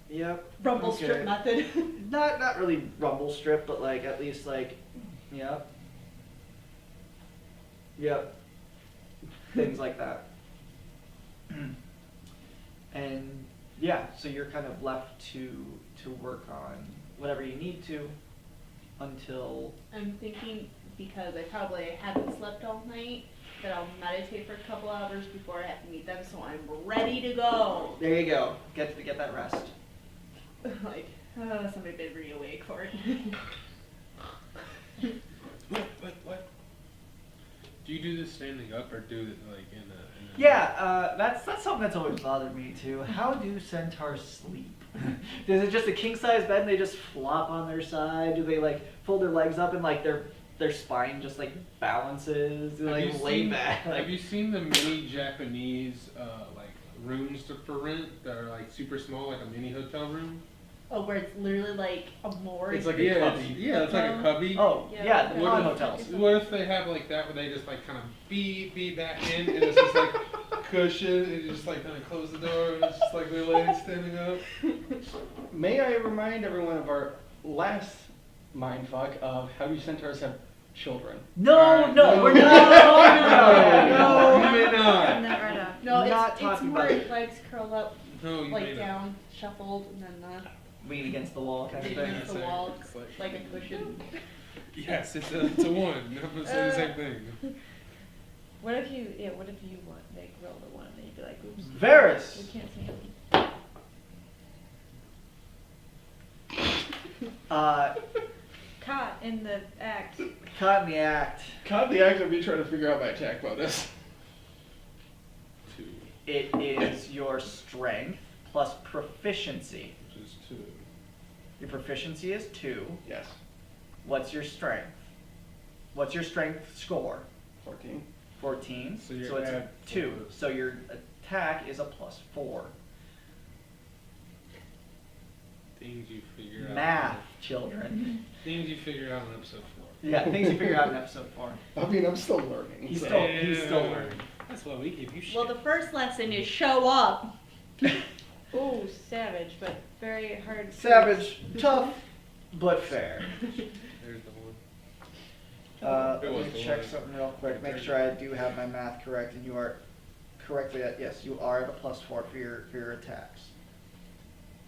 yep. Rumble okay. strip method. Not really rumble strip, but like at least like, yep. Yep. Things like that. And yeah, so you're kind of left to work on whatever you need to until. I'm thinking, because I probably haven't slept all night, that I'll meditate for a couple hours before I have to meet them, so I'm ready to go. There you go. Get that rest. Like, somebody better be awake for it. What? Do you do this standing up or do it like in a? Yeah, that's something that's always bothered me too. How do centaurs sleep? Is it just a king size bed and they just flop on their side? Do they like fold their legs up and like their spine just like balances? Do they like lay back? Like, have you seen the mini Japanese like rooms for rent that are like super small, like a mini hotel room? Oh, where it's literally like a morgue. It's like a cubby. It's like a cubby. oh yeah, the What con if- hotels. What if they have like that where they just like kind of be back in and it's just like cushion and you just like kind of close the door and it's just like their legs standing up? May I remind everyone of our last mindfuck of how do centaurs have children? No, we're not. No, you may Turn not. that right up. No, Not it's talking more about it. legs curled up, No, you may like not. down, shuffled, and then Lean against the wall kind of lean thing. against the wall, like a cushion. Yes, it's a one. I'm gonna say the same thing. What if you want like roll the one and you'd be like, oops, Varys. we can't see him. Caught in the act. Caught in the act. Caught the act of me trying to figure out my attack bonus. 2, It is your strength plus proficiency. which is 2. Your proficiency is 2. Yes. What's your strength? What's your strength score? 14. 14. So you're it's a at 2. 4. So your attack is a plus 4. Things you figure out. Math, children. Things you figure out in episode 4. Yeah, things you figure out in episode 4. I mean, I'm still learning. He's so. still learning. That's why we give you shit. Well, the first lesson is show up. Ooh, savage, but very hard. to- Savage, tough, but fair. There's the one. Let It was me the check one. something real quick. Make sure I do have my math correct, and you are correctly at yes. You are at a plus 4 for your attacks.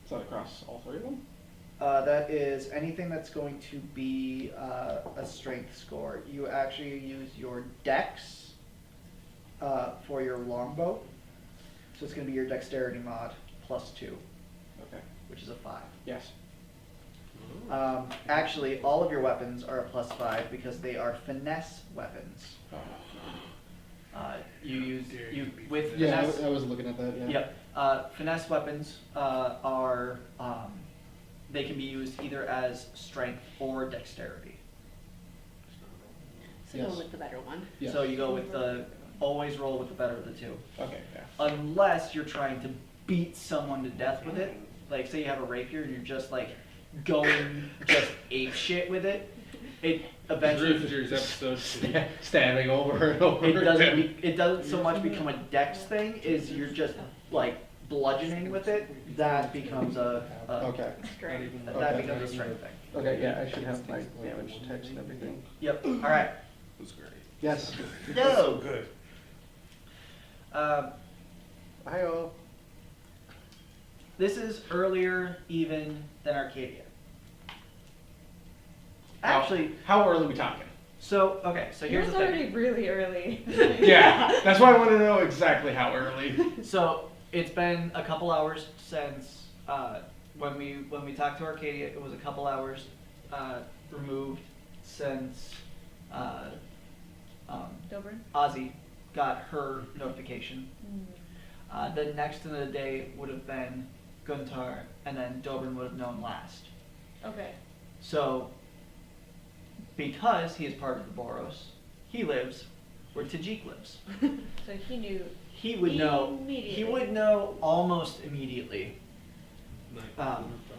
Is that across all 3 of them? That is anything that's going to be a strength score. You actually use your dex for your longbow, so it's going to be your dexterity mod plus 2, Okay. which is a 5. Yes. Actually, all of your weapons are a plus 5 because they are finesse weapons. You use with Yeah, finesse. I was looking at that, yeah. Yep. Finesse weapons are they can be used either as strength or dexterity. So Yes. go with the better one. Yes. So you go with always roll with the better of the two. Okay, yeah. Unless you're trying to beat someone to death with it. Like say you have a rapier and you're just like going just ape shit with it. It eventually Drifters episode 2. Stabbing over and over it doesn't so much become a dex thing is you're just like bludgeoning with it. That becomes a Okay. Strength. that Okay. becomes a strength thing. Okay, yeah, I should have my damage text and everything. Yep. All right. It was great. Yes. No. Good. Hi-oh. This is earlier even than Arcadia. Actually, How early are we talking? so okay, so here's It's the thing. already really early. Yeah, that's why I want to know exactly how early. So It's been a couple hours since when we talked to Arcadia. It was a couple hours removed since Dobrin? Ozzy got her notification. The next in the day would have been Guntar, and then Dobrin would have known last. Okay. So, because he is part of the Boros, he lives where Tajik lives. So he knew. He would know. Immediately. He would know almost immediately.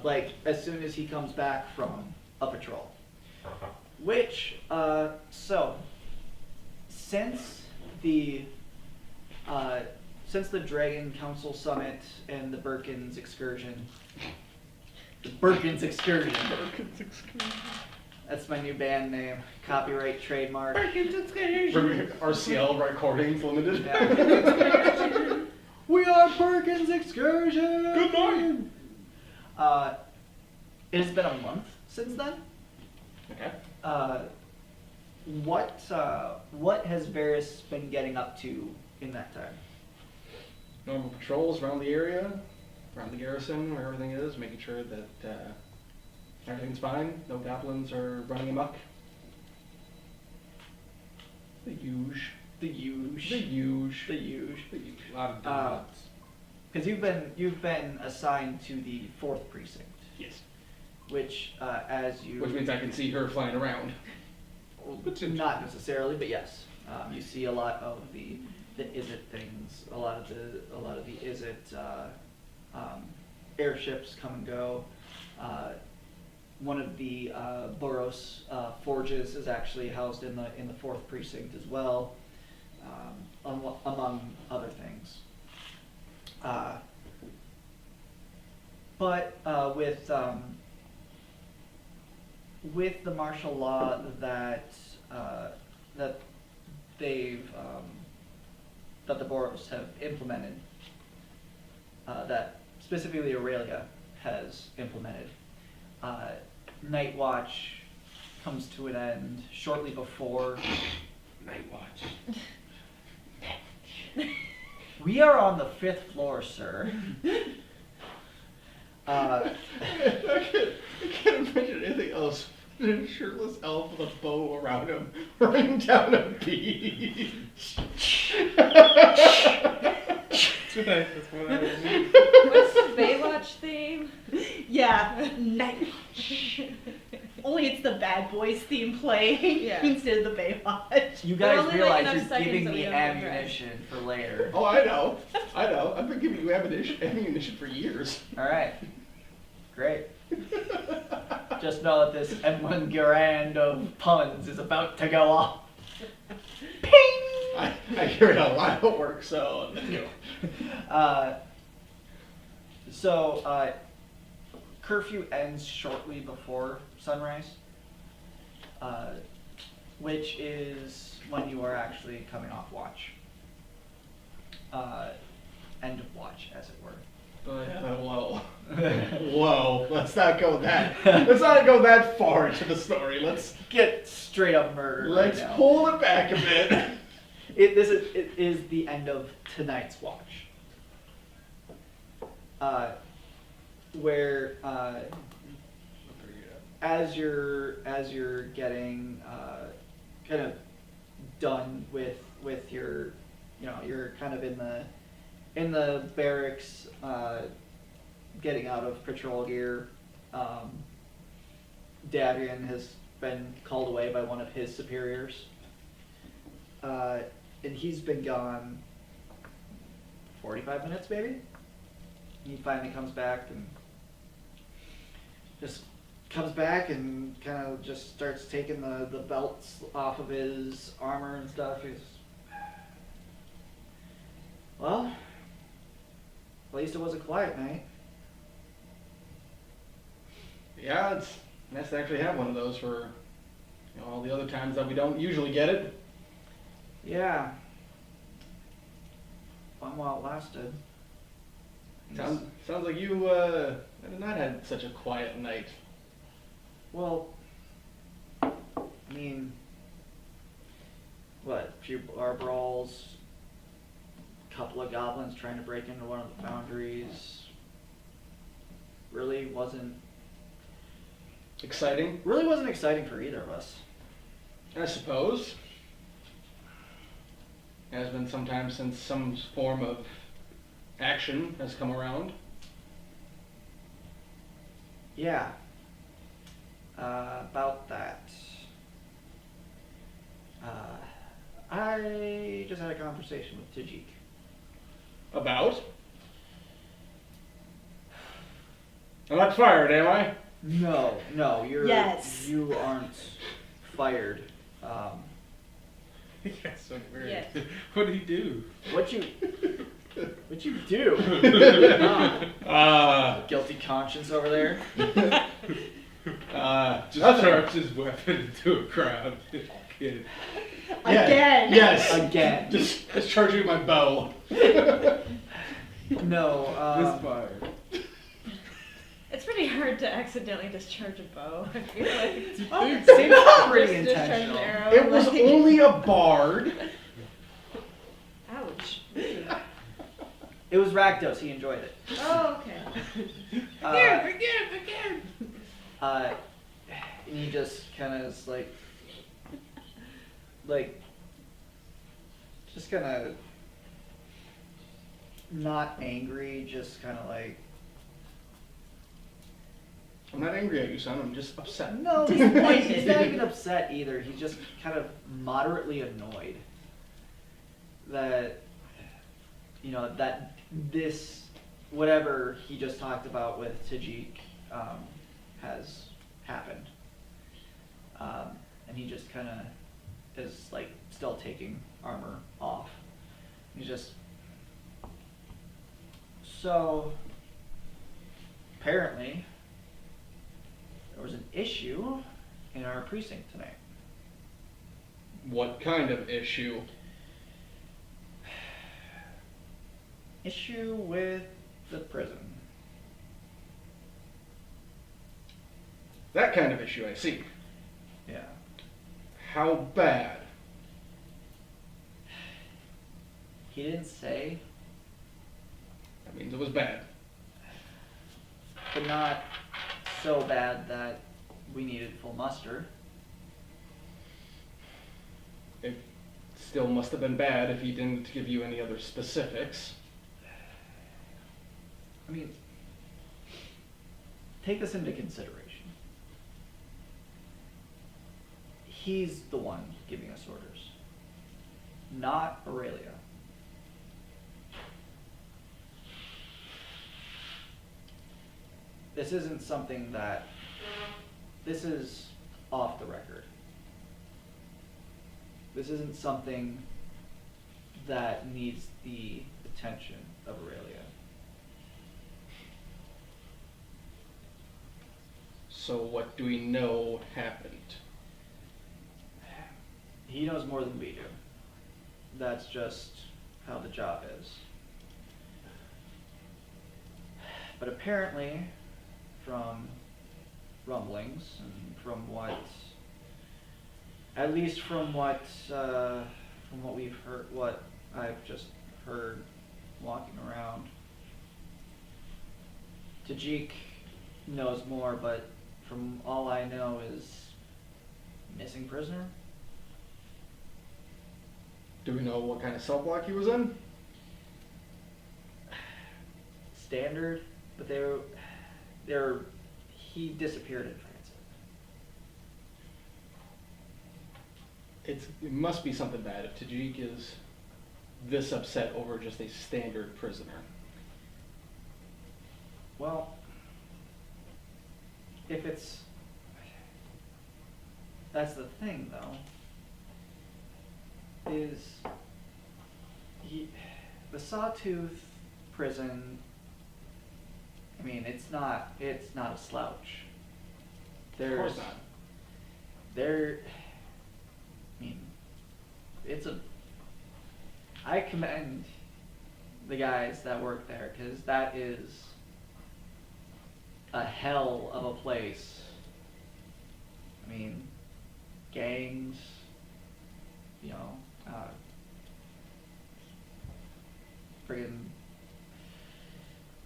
Like as soon as he comes back from a patrol. Which, so, since the Dragon Council Summit and the Birkins excursion. The Birkins excursion. That's my new band name. Copyright, trademark. RCL Recordings Limited. Yeah. We are Birkins excursion. Good night. It has been a month since then. Okay. What has Varys been getting up to in that time? Normal patrols around the area, around the garrison, where everything is, making sure that everything's fine. No goblins are running amok. The huge. The huge. The huge. The huge. The huge. A lot of donuts. Because you've been assigned to the 4th precinct. Yes. Which Which means I can see her flying around. Well, not necessarily, but yes, you see a lot of the Izzet things, a lot of the Izzet airships come and go. One of the Boros forges is actually housed in the 4th precinct as well, among other things. But with the martial law that the Boros have implemented, that specifically Aurelia has implemented, Night Watch comes to an end shortly before. Night Watch. We are on the 5th floor, sir. I can't imagine anything else than a shirtless elf with a bow around him running down a beach. That's what I mean. What's the Baywatch theme? Yeah, Night Watch. Only it's the Bad Boys theme playing Yeah. instead of the Baywatch. You There are guys only, like, realize enough you're seconds giving that we me don't get dressed. ammunition for later. Oh, I know. I've been giving you ammunition for years. Alright. Great. Just know that this M1 Garand of puns is about to go off. Ping! I carried out a lot of work, so let's go. Curfew ends shortly before sunrise, which is when you are actually coming off watch. End of watch, as it were. Whoa. Whoa. Let's not go that far into the story. Let's Get straight up murdered. let's right now. pull it back a bit. It is the end of tonight's watch. Where as you're getting kind of done with your, you're kind of in the barracks, getting out of patrol gear. Davian has been called away by one of his superiors. And he's been gone 45 minutes maybe? He finally comes back and kind of just starts taking the belts off of his armor and stuff. He's, well, at least it was a quiet night. Yeah, it's nice to actually have one of those for all the other times that we don't usually get it. Yeah. Fun while it lasted. Sounds like you have not had such a quiet night. Well, I mean, what, a few bar brawls, couple of goblins trying to break into one of the foundries. Really wasn't Exciting, exciting for either of us. I suppose. It has been some time since some form of action has come around. Yeah. About that. I just had a conversation with Tajik. About? I'm not fired, am I? No, Yes. you aren't fired. That's so weird. Yes. What did he do? What you do? Guilty conscience over there. Just nothing. sharps his weapon into a crowd. Kid. Again. Yes. Again. Just discharging my bow. No. Misfire. It's pretty hard to accidentally discharge a bow. I feel like. Seems pretty Just discharge an intentional. arrow, It was like- only a bard. Ouch. It was Rakdos. He enjoyed it. Oh, okay. Again. And he just kind of is like, just kind of not angry, just kind of like, I'm not angry at you, son. I'm just upset. no, he's not even upset either. He's just kind of moderately annoyed that, that this, whatever he just talked about with Tajik, has happened. And he just kind of is like still taking armor off. He's just, so apparently there was an issue in our precinct tonight. What kind of issue? Issue with the prison. That kind of issue, I see. Yeah. How bad? He didn't say, That means it was bad. but not so bad that we needed full muster. It still must have been bad if he didn't give you any other specifics. I mean, take this into consideration. He's the one giving us orders, not Aurelia. This isn't something that, this is off the record. This isn't something that needs the attention of Aurelia. So what do we know happened? He knows more than we do. That's just how the job is. But apparently, from rumblings and from what, at least from what we've heard, what I've just heard walking around, Tajik knows more, but from all I know is missing prisoner. Do we know what kind of cell block he was in? Standard, but he disappeared in transit. It must be something bad if Tajik is this upset over just a standard prisoner. Well, if it's, that's the thing though, is the Sawtooth prison, I mean, it's not a slouch. Of course not. I mean, I commend the guys that work there, because that is a hell of a place. I mean, gangs, friggin'.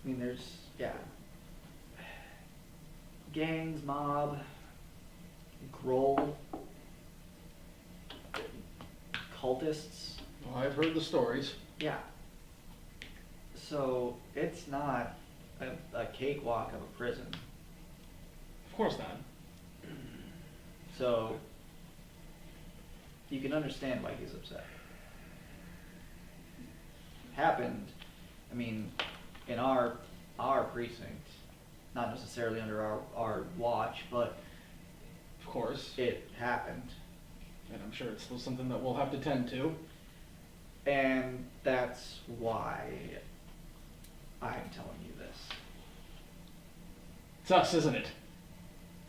I mean, there's gangs, mob, growl, cultists. Well, I've heard the stories. Yeah. So it's not a cakewalk of a prison. Of course not. So you can understand why he's upset. Happened, I mean, in our precinct, not necessarily under our watch, but Of course. it happened. And I'm sure it's still something that we'll have to tend to. And that's why I'm telling you this. It's us, isn't it?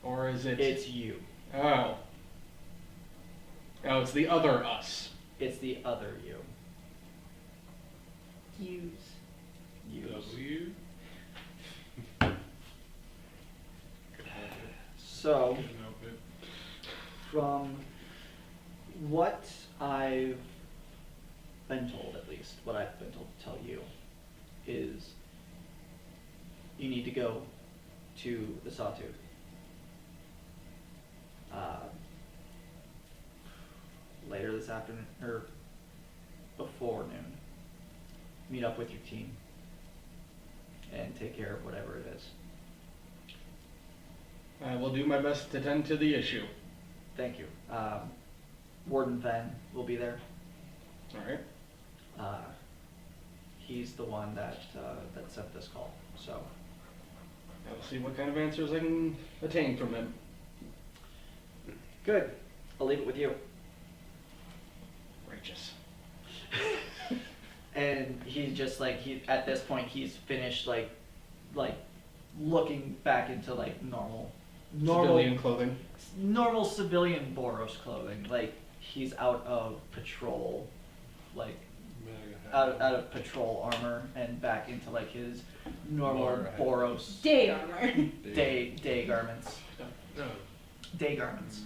Or is it? It's you. Oh. Oh, it's the other us. It's the other you. Use. W. So, Couldn't help it. from what I've been told, at least, what I've been told to tell you, is you need to go to the Sawtooth. Later this afternoon, or before noon. Meet up with your team and take care of whatever it is. I will do my best to tend to the issue. Thank you. Warden Venn will be there. Alright. He's the one that sent this call. So I'll see what kind of answers I can attain from him. good. I'll leave it with you. Righteous. And he's just like at this point he's finished like looking back into like normal Civilian clothing. normal civilian Boros clothing. Like he's out of patrol, like out of patrol armor and back into like his normal Boros Day armor. day garments. No. Day garments.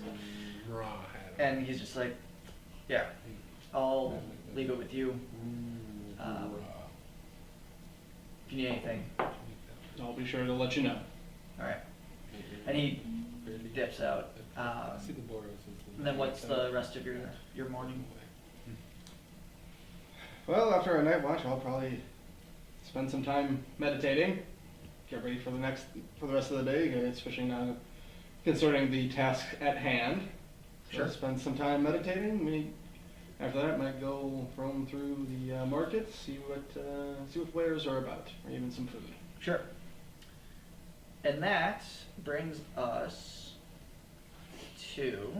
Raw hat. And he's just like, yeah, I'll leave it with you. If you need anything, I'll be sure to let you know. all right. And he dips out. And then what's the rest of your morning? Well, after our night watch, I'll probably spend some time meditating. Get ready for the rest of the day, especially now concerning the task at hand. So Sure. spend some time meditating. After that, might go roam through the market, see what wares are about, or even some food. Sure. And that brings us to.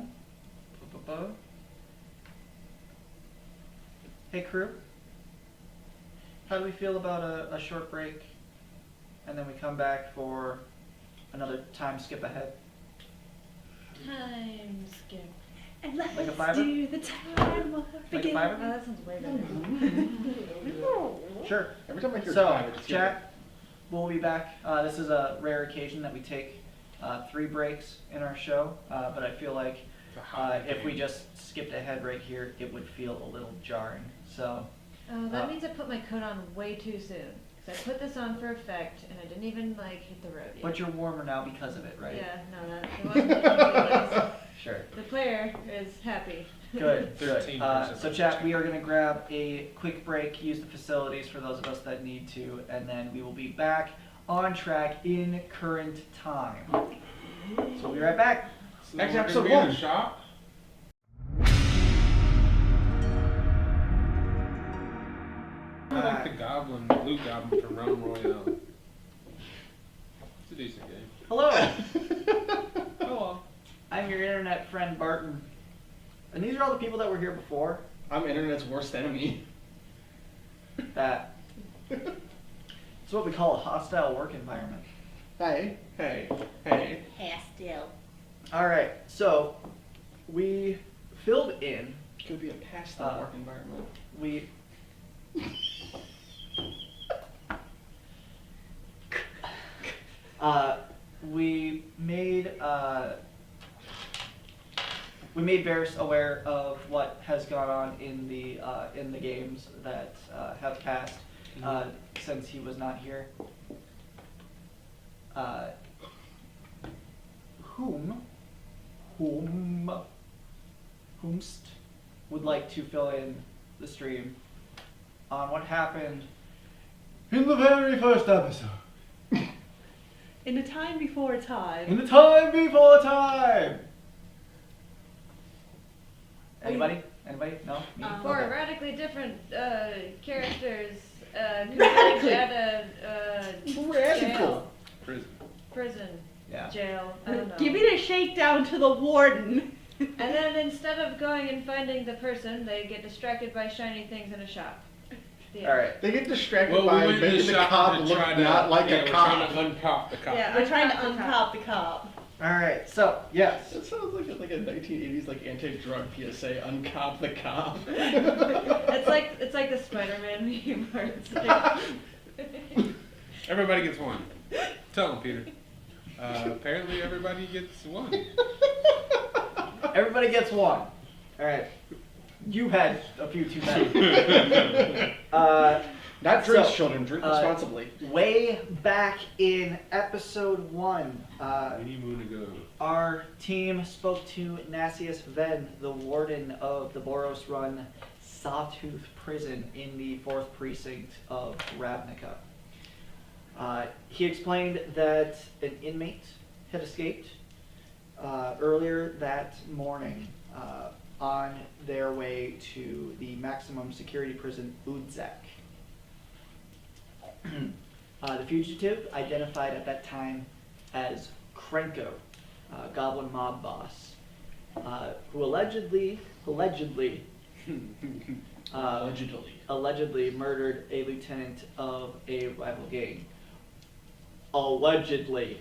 Hey crew, how do we feel about a short break, and then we come back for another time skip ahead? Time skip. And let's Like a fiver? do the time warp Like a again. fiver? Oh, that sounds way better. Sure. Every time I hear So, time, I just hear chat, we'll be back. This is a rare occasion that we take 3 breaks in our show, but I feel like if we just skipped ahead right here, it would feel a little jarring. So, Oh, that means I put my coat on way too soon. Because I put this on for effect, and I didn't even, hit the road yet. but you're warmer now because of it, right? Yeah, no, it wasn't ridiculous. Sure. The player is happy. Good, good. 13%. So chat, we are going to grab a quick break, use the facilities for those of us that need to, and then we will be back on track in current time. So we'll be right back. Next We're episode gonna be in one. the shop. I like the blue goblin from Realm Royale. It's a decent game. Hello, Hello. I'm your internet friend Barton. And these are all the people that were here before. I'm internet's worst enemy. That. It's what we call a hostile work environment. Hey. Still. Alright, so we filled in. Could be a past the work environment. We made Varys aware of what has gone on in the games that have passed, since he was not here. Whomst would like to fill in the stream on what happened in the very first episode. In the time before time. In the time before time. Anybody? Anybody? No? Me? Four Okay. radically different characters converged at a jail. Prison. Yeah. Jail. I don't know. Give me the shakedown to the warden. And then instead of going and finding the person, they get distracted by shiny things in a shop. The All end. right. They get distracted Well, we by went to the making the shop cop to look try to, not like yeah, a we're cop. trying to uncop the cop. Yeah. We're trying to Uncop the uncop the cop. All right. So yes. That sounds like a 1980s like anti-drug PSA. Uncop the cop. It's like the Spider-Man meme where it's like Everybody gets one. Tell them, Peter. Apparently, everybody gets one. Everybody gets one. All right. You had a few too many. Not drinks, So, children. Drink responsibly. Way back in episode 1, Many moon ago. our team spoke to Nassius Ven, the warden of the Boros Run Sawtooth Prison in the 4th Precinct of Ravnica. He explained that an inmate had escaped earlier that morning on their way to the maximum security prison Udzek. The fugitive, identified at that time as Krenko, Goblin mob boss, who allegedly murdered a lieutenant of a rival gang. Allegedly.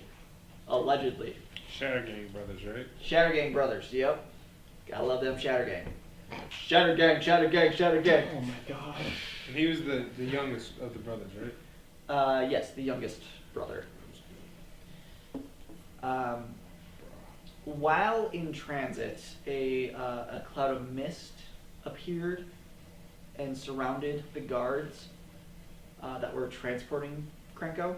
Shadow Gang Brothers, right? Shatter Gang brothers, yep. Gotta love them Shatter Gang. Shatter Gang, Shatter Gang, Shatter Gang. Oh my god. And he was the youngest of the brothers, right? Yes, the youngest brother. While in transit, a cloud of mist appeared and surrounded the guards that were transporting Krenko.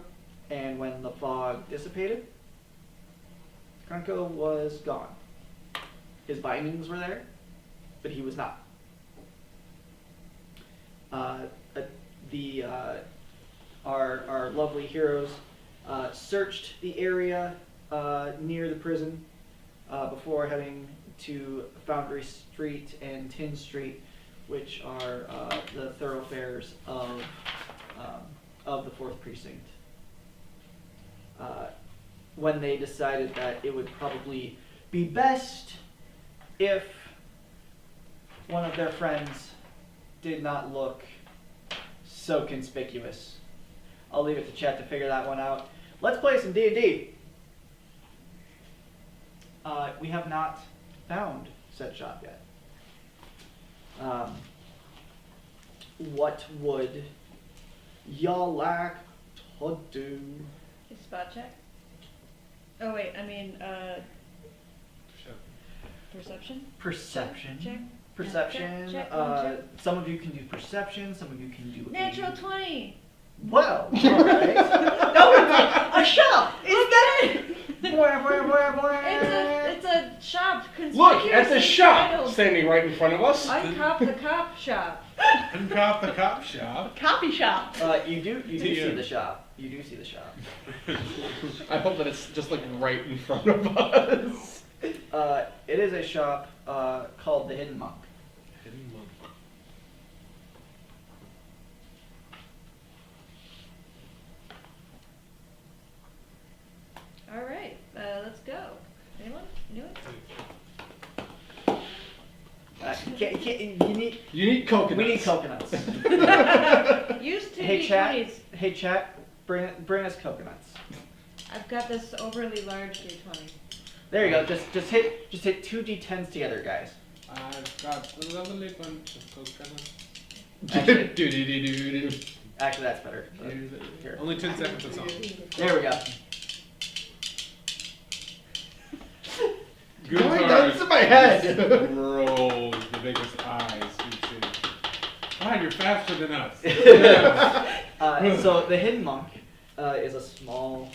And when the fog dissipated, Krenko was gone. His bindings were there, but he was not. Our lovely heroes searched the area near the prison before heading to Foundry Street and Tin Street, which are the thoroughfares of the 4th Precinct. When they decided that it would probably be best if one of their friends did not look so conspicuous. I'll leave it to chat to figure that one out. Let's play some D&D. We have not found said shop yet. What would y'all like to do? spot check. Oh wait, I mean perception. Perception. Check. Perception. Check, check. Some of you can do perception. Some of you can do Natural 20. Well, all right. No, a shop. Is that it? It's a shop. Look at the conspicuously shop titled standing right in front of us. Uncop the cop shop. Uncop the cop shop. Copy shop. You do see the shop. You do see the shop. I hope that it's just like right in front of us. It is a shop called the Hidden Monk. Hidden Monk. All right, let's go. Anyone? Anyone? You need coconuts. We need coconuts. Use 2 Hey D20s. chat. Hey chat. Bring us coconuts. I've got this overly large D20. There you go. Just hit 2 D10s together, guys. I've got a lovely bunch of coconuts. Actually, that's better. Here. Only 10 seconds of song. There we go. Good That's in my head. Rolls the biggest eyes you've seen. God, you're faster than us. So the Hidden Monk is a small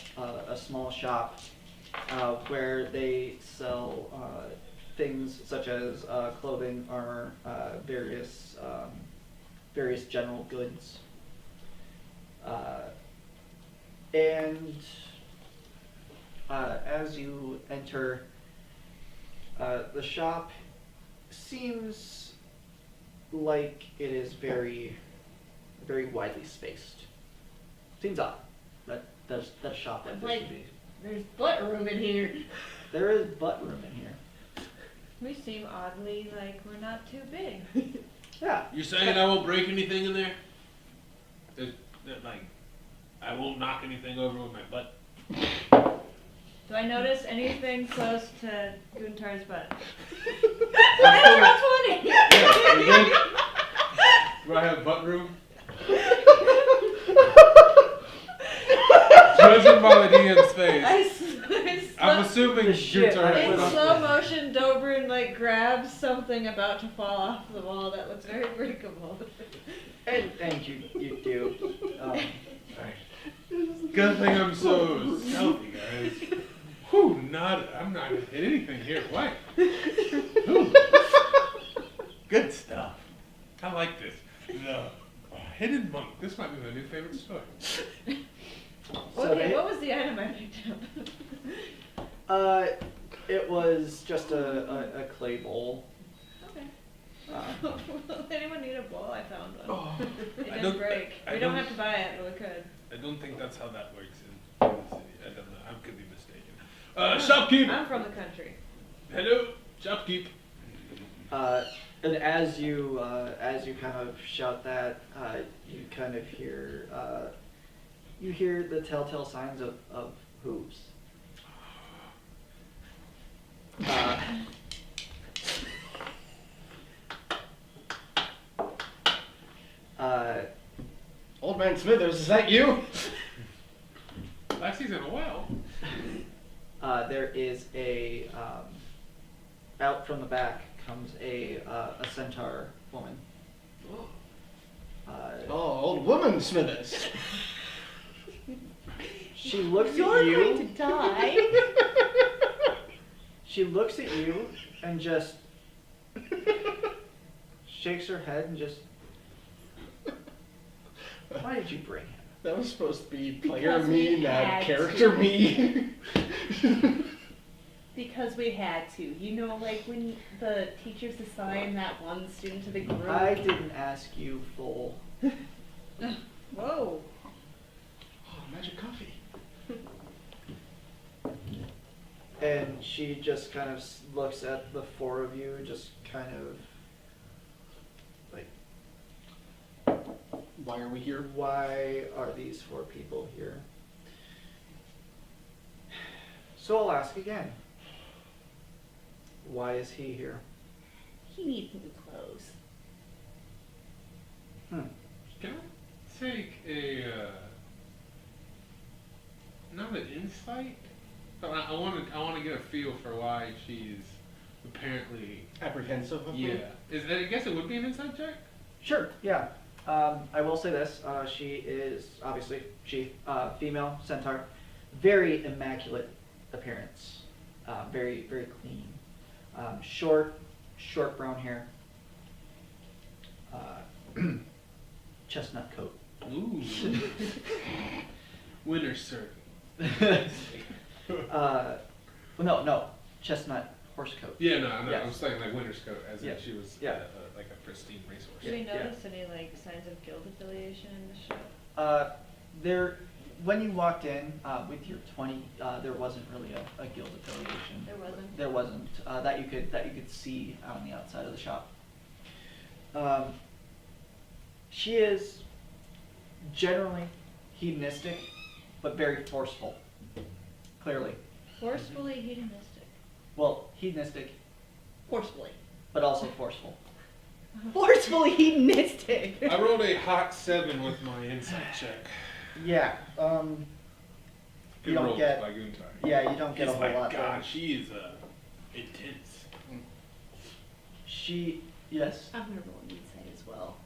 shop where they sell things such as clothing, armor, various general goods, and as you enter, the shop seems like it is very widely spaced. Seems odd that a shop like this Like, would be. there's butt room in here. There is butt room in here. We seem oddly like we're not too big. Yeah. You're saying I won't break anything in there? Like, I won't knock anything over with my butt? Do I notice anything close to Guntar's butt? Natural 20! Yeah, we good? Do I have butt room? Judging by the DM's face, I'm assuming The shit Guntar I has In put butt up slow room. motion, Dobrin like grabs something about to fall off the wall that looks very breakable. And you do. Good thing I'm so stealthy, guys. Whew, I'm not gonna hit anything here. What? Ooh. Good stuff. I like this. The Hidden Monk. This might be my new favorite story. Okay, what was the item I picked up? It was just a clay bowl. Okay. Uh, Will anyone need a bowl? I found one. Oh, It I didn't don't- break. I We don't don't- have to buy it, but we could. I don't think that's how that works in the city. I don't know. I could be mistaken. Shopkeep! I'm from the country. Hello, shopkeep. And as you kind of shout that, you kind of hear the telltale signs of hooves. Old Man Smithers, is that you? Lexi's in a well. There is out from the back comes a centaur woman. Oh, old woman Smithers. She looks You're at you. going to die. She looks at you and just shakes her head and just. Why did you bring him? That was supposed to be player Because me, we not had character to. me. Because we had to. You know, like when the teachers assign that one student to the group. I didn't ask you, fool. Whoa. Oh, magic coffee. And she just kind of looks at the four of you, just kind of like, Why are we here? why are these four people here? So I'll ask again. Why is he here? He needs new clothes. Can I take not an insight, but I want to get a feel for why she's apparently Apprehensive of me? yeah. I guess it would be an insight check. Sure, yeah. I will say this, she is, obviously, female centaur, very immaculate appearance, very, very clean. Short brown hair, chestnut coat. Ooh. Winter shirt. No, chestnut horse coat. Yeah, no, I Yes. was saying like winter coat, as Yeah. if she was Yeah. like a pristine racehorse. Do we Yeah. notice any like signs of guild affiliation in the show? When you walked in with your 20, there wasn't really a guild affiliation. There wasn't? There wasn't that you could see out on the outside of the shop. She is generally hedonistic, but very forceful. Clearly, Forcefully hedonistic. well, hedonistic, Forcefully. but also forceful. Forcefully hedonistic. I rolled a hot 7 with my insight check. Yeah. Good You don't roll get. by Guntar. Yeah, you don't get He's a whole like, lot God, there. she is intense. Yes. I'm gonna roll an insight as well.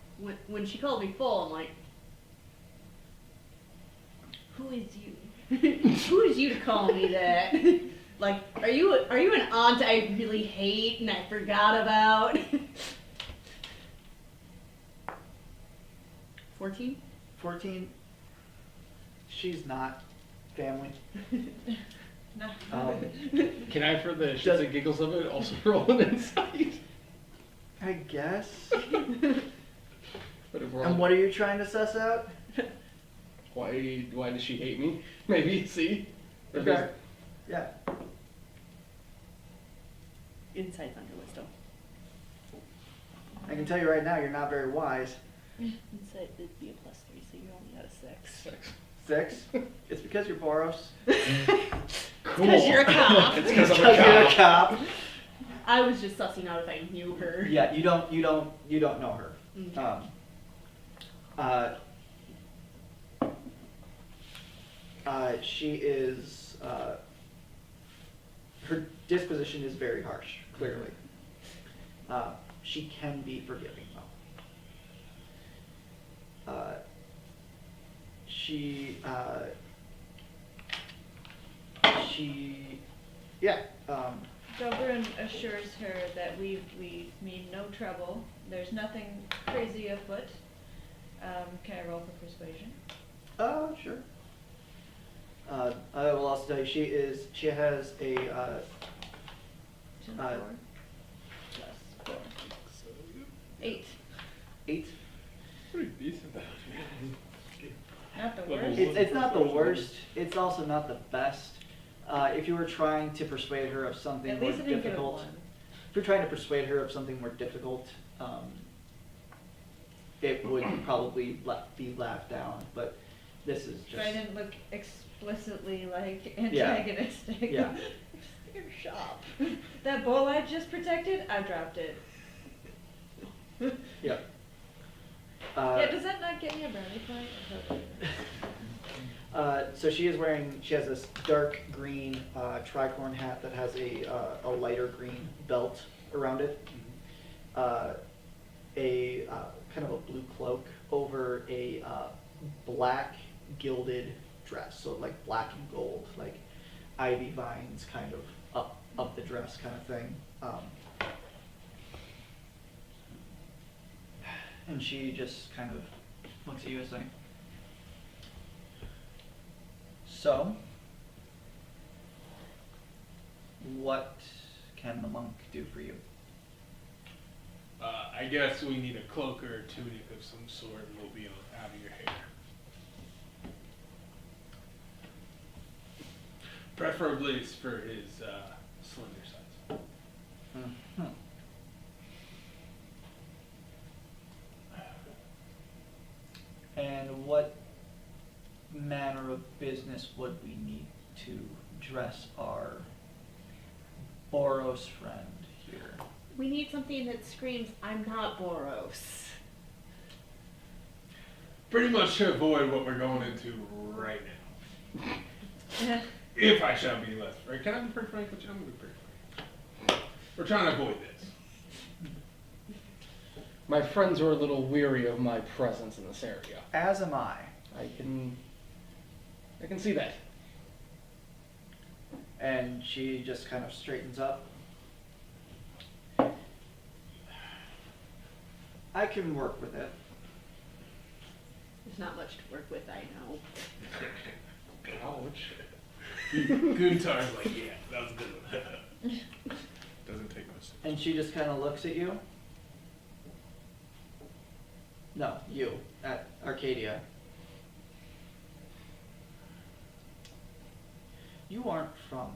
When she called me full, I'm like, Who is you? Who is you to call me that? Like, are you an aunt I really hate and I forgot about? 14? 14. She's not family. No. Can I, for the shits Does- and giggles of it, also roll an insight? I guess. But if we're And all- what are you trying to suss out? Why does she hate me? Maybe, see? Or Okay. does- Yeah. Insight under wisdom. I can tell you right now, you're not very wise. Insight would be a +3, so you only got a 6. 6? It's because you're Boros. Cool. Because you're a cop. It's because I'm Because you're a a cop. cop. I was just sussing out if I knew her. Yeah, you don't know her. Okay. She is, her disposition is very harsh, clearly. She can be forgiving, though. Yeah, Dobrun assures her that we mean no trouble. There's nothing crazy afoot. Can I roll for persuasion? sure. I will also tell you, she has a, 2 and 4 Uh, plus 4. 8. 8. Pretty decent though. Not the Level worst. It's not the worst, it's also not the best. If you were trying to persuade her of something At more least I didn't get a difficult, 1. if you're trying to persuade her of something more difficult, it would probably be laughed down, but this is So I just, didn't look explicitly like antagonistic. Yeah. Your shop. That bowl I just protected, I dropped it. yeah. Yeah, does that not get me a brownie point? So she has this dark green tricorn hat that has a lighter green belt around it. A kind of a blue cloak over a black gilded dress, so like black and gold, like ivy vines kind of up the dress kind of thing. And she just kind of looks at you and saying, "So, what can the monk do for you?" I guess we need a cloak or a tunic of some sort, and we'll be out of your hair. Preferably it's for his slender size. Mhm. And what manner of business would we need to dress our Boros friend here? We need something that screams, I'm not Boros. Pretty much to avoid what we're going into right now. If I shall be left, right? Can I be pretty frank with you? I'm going to be pretty frank. We're trying to avoid this. My friends are a little weary of my presence in this area. As am I. I can see that. And she just kind of straightens up. I can work with it. There's not much to work with, I know. Ouch. Guntar's like, yeah, that was a good one. Doesn't take much. And she just kind of looks at you. No, you, at Arcadia. You aren't from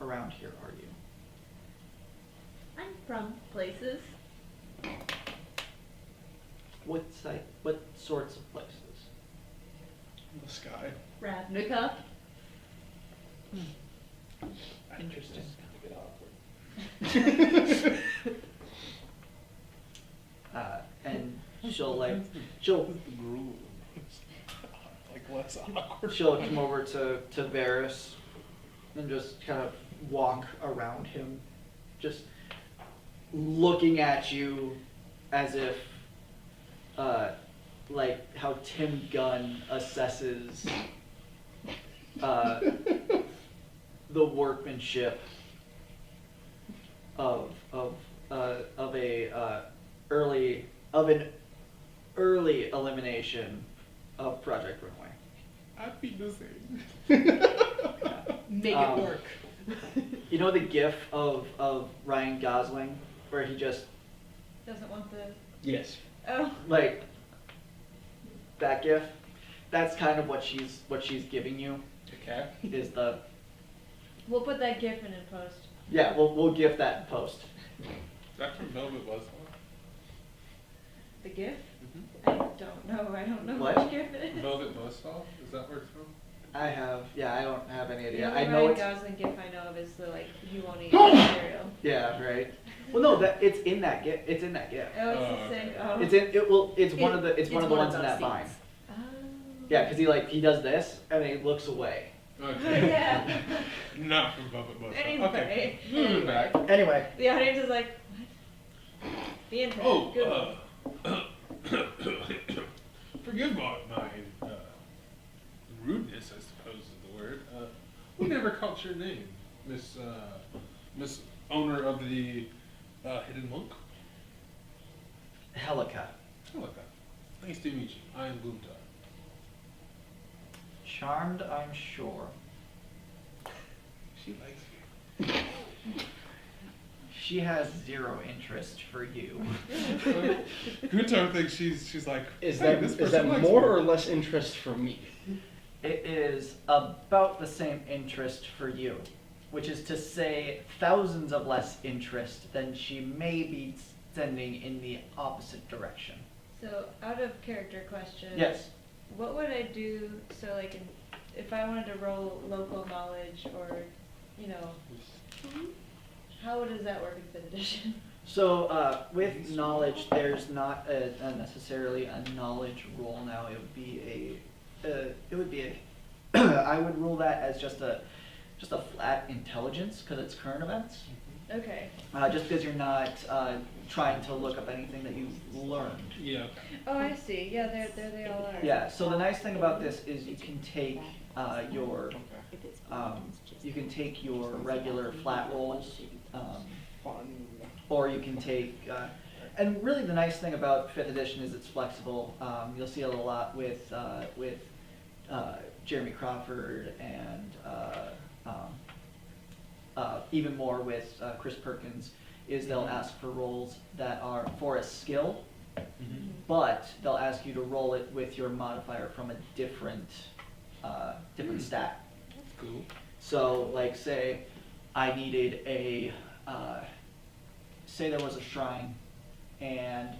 around here, are you? I'm from places. What sorts of places? The sky. Ravnica. Interesting. And she'll less awkward. she'll come over to Varys and just kind of walk around him, just looking at you as if like how Tim Gunn assesses the workmanship of an early elimination of Project Runway. I'd be the same. Make Um, it work. You know the GIF of Ryan Gosling where he just Doesn't want the. Yes. Oh. like that GIF? That's kind of what she's giving you. Okay. Is the We'll put that GIF in post. yeah we'll GIF that in post. Is that from Velvet Buzzsaw? The GIF? Mm-hmm. I don't know. I don't know What? which GIF it is. Velvet Buzzsaw? Is that where it's from? I don't have any The idea. only I know Ryan it's Gosling GIF I know of is the like you won't eat cereal. yeah right. Well no that it's in that GIF. It's in that GIF. Oh, it's Oh, the same. okay. Oh. It's one of the ones in those that vine. scenes. Oh. Yeah, because he does this and then he looks away. Okay. Yeah. Not from Velvet Buzzsaw. Anyway. Okay. Moving back. Anyway, The audience is like, what? The internet. Oh, Good one. forgive my rudeness, I suppose is the word. We never caught your name, Miss owner of the Hidden Monk. Helica. Hello, nice to meet you. I am Bulette. Charmed, I'm sure. She likes you. She has zero interest for you. Guto thinks she's like. Is "Hey, that this is person that likes more me." or less interest for me? It is about the same interest for you, which is to say thousands of less interest than she may be sending in the opposite direction. So, out of character question. Yes. What would I do so like if I wanted to roll local knowledge or, you know, how does that work in 5th edition? So with knowledge, there's not necessarily a knowledge roll now. It would be a I would rule that as just a flat intelligence because it's current events. Okay. Just because you're not trying to look up anything that you've learned. Yeah. Oh, I see. Yeah, there they all are. Yeah. So the nice thing about this is you can take your regular flat rolls, or you can take. And really, the nice thing about 5th edition is it's flexible. You'll see it a lot with Jeremy Crawford and even more with Chris Perkins. Is they'll ask for rolls that are for a skill, but they'll ask you to roll it with your modifier from a different stat. That's cool. So, like, say I needed say there was a shrine, and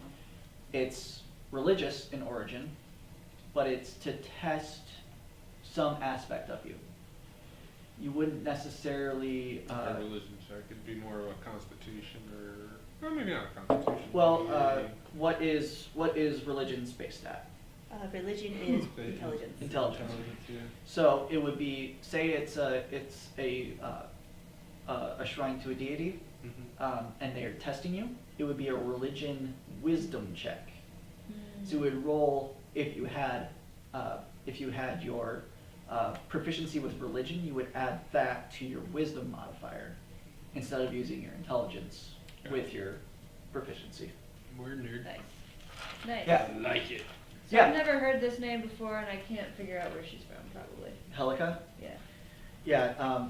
it's religious in origin, but it's to test some aspect of you. You wouldn't necessarily. A religion check. It'd be more of a constitution or maybe not a constitution. Well, what is religion's based at? Religion is intelligence. Intelligence. Yeah. So it would be, say it's a shrine to a deity, and they're testing you. It would be a religion wisdom check. So you would roll if you had your proficiency with religion, you would add that to your wisdom modifier instead of using your intelligence with your proficiency. We're nerd. Nice. Nice. Yeah. I like it. So Yeah. I've never heard this name before, and I can't figure out where she's from. Probably. Helica? Yeah. Yeah.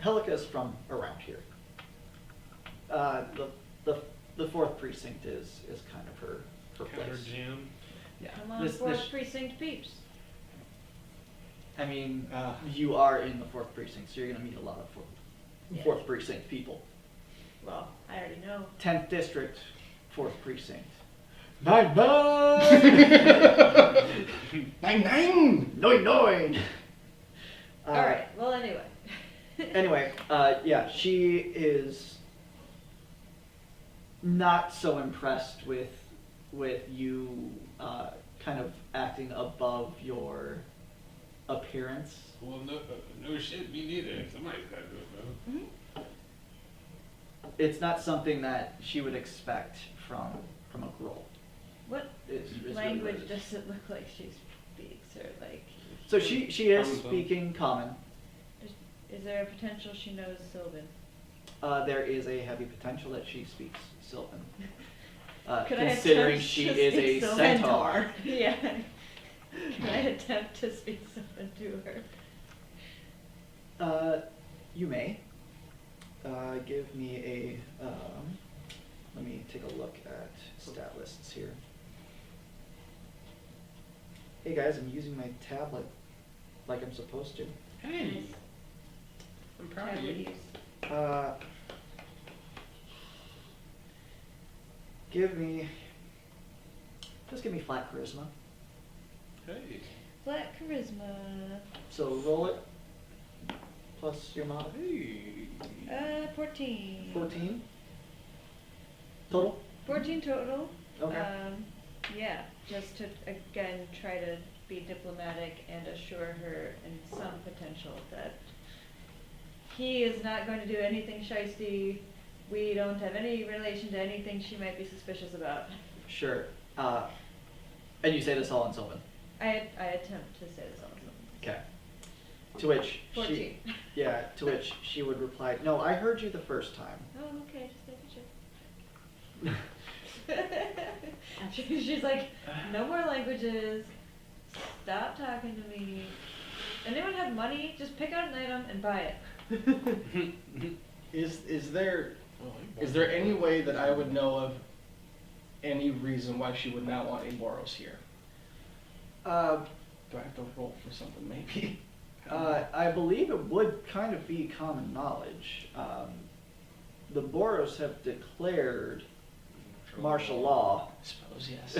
Helica is from around here. The 4th precinct is kind of her Counter place. jam. Yeah. Come on, 4th precinct peeps. I mean, you are in the 4th precinct, so you're going to meet a lot of 4th precinct people. Well, I already know. 10th district, 4th precinct. 9-9! 9-9! 9-9! All right. Well, anyway. Anyway, yeah, she is not so impressed with you kind of acting above your appearance. Well, no shit, me neither. Somebody's got to do it, though. It's not something that she would expect from a girl. What Is really language what it is. does it look like she speaks, or like So she is Common. speaking common. Is there a potential she knows Sylvan? There is a heavy potential that she speaks Sylvan. Could I Considering attempt she to is a speak Sylvan? centaur. Yeah. Can I attempt to speak Sylvan to her? You may. Give me a. Let me take a look at stat lists here. Hey guys, I'm using my tablet like I'm supposed to. Hey, I'm proud of Tablet you. use. Just give me flat charisma. Hey. Flat charisma. So roll it plus your mod. Hey. 14. 14 total. 14 total. Okay. Yeah, just to again try to be diplomatic and assure her in some potential that he is not going to do anything shiesty. We don't have any relation to anything she might be suspicious about. Sure. And you say this all in Sylvan. I attempt to say this also. Okay. To which 14. she, yeah. To which she would reply, "No, I heard you the first time." Oh, okay, just making sure. She's like, no more languages. Stop talking to me. Anyone have money? Just pick out an item and buy it. Is there any way that I would know of any reason why she would not want a Boros here? Do I have to roll for something maybe? I believe it would kind of be common knowledge. The Boros have declared martial law. I suppose, yes.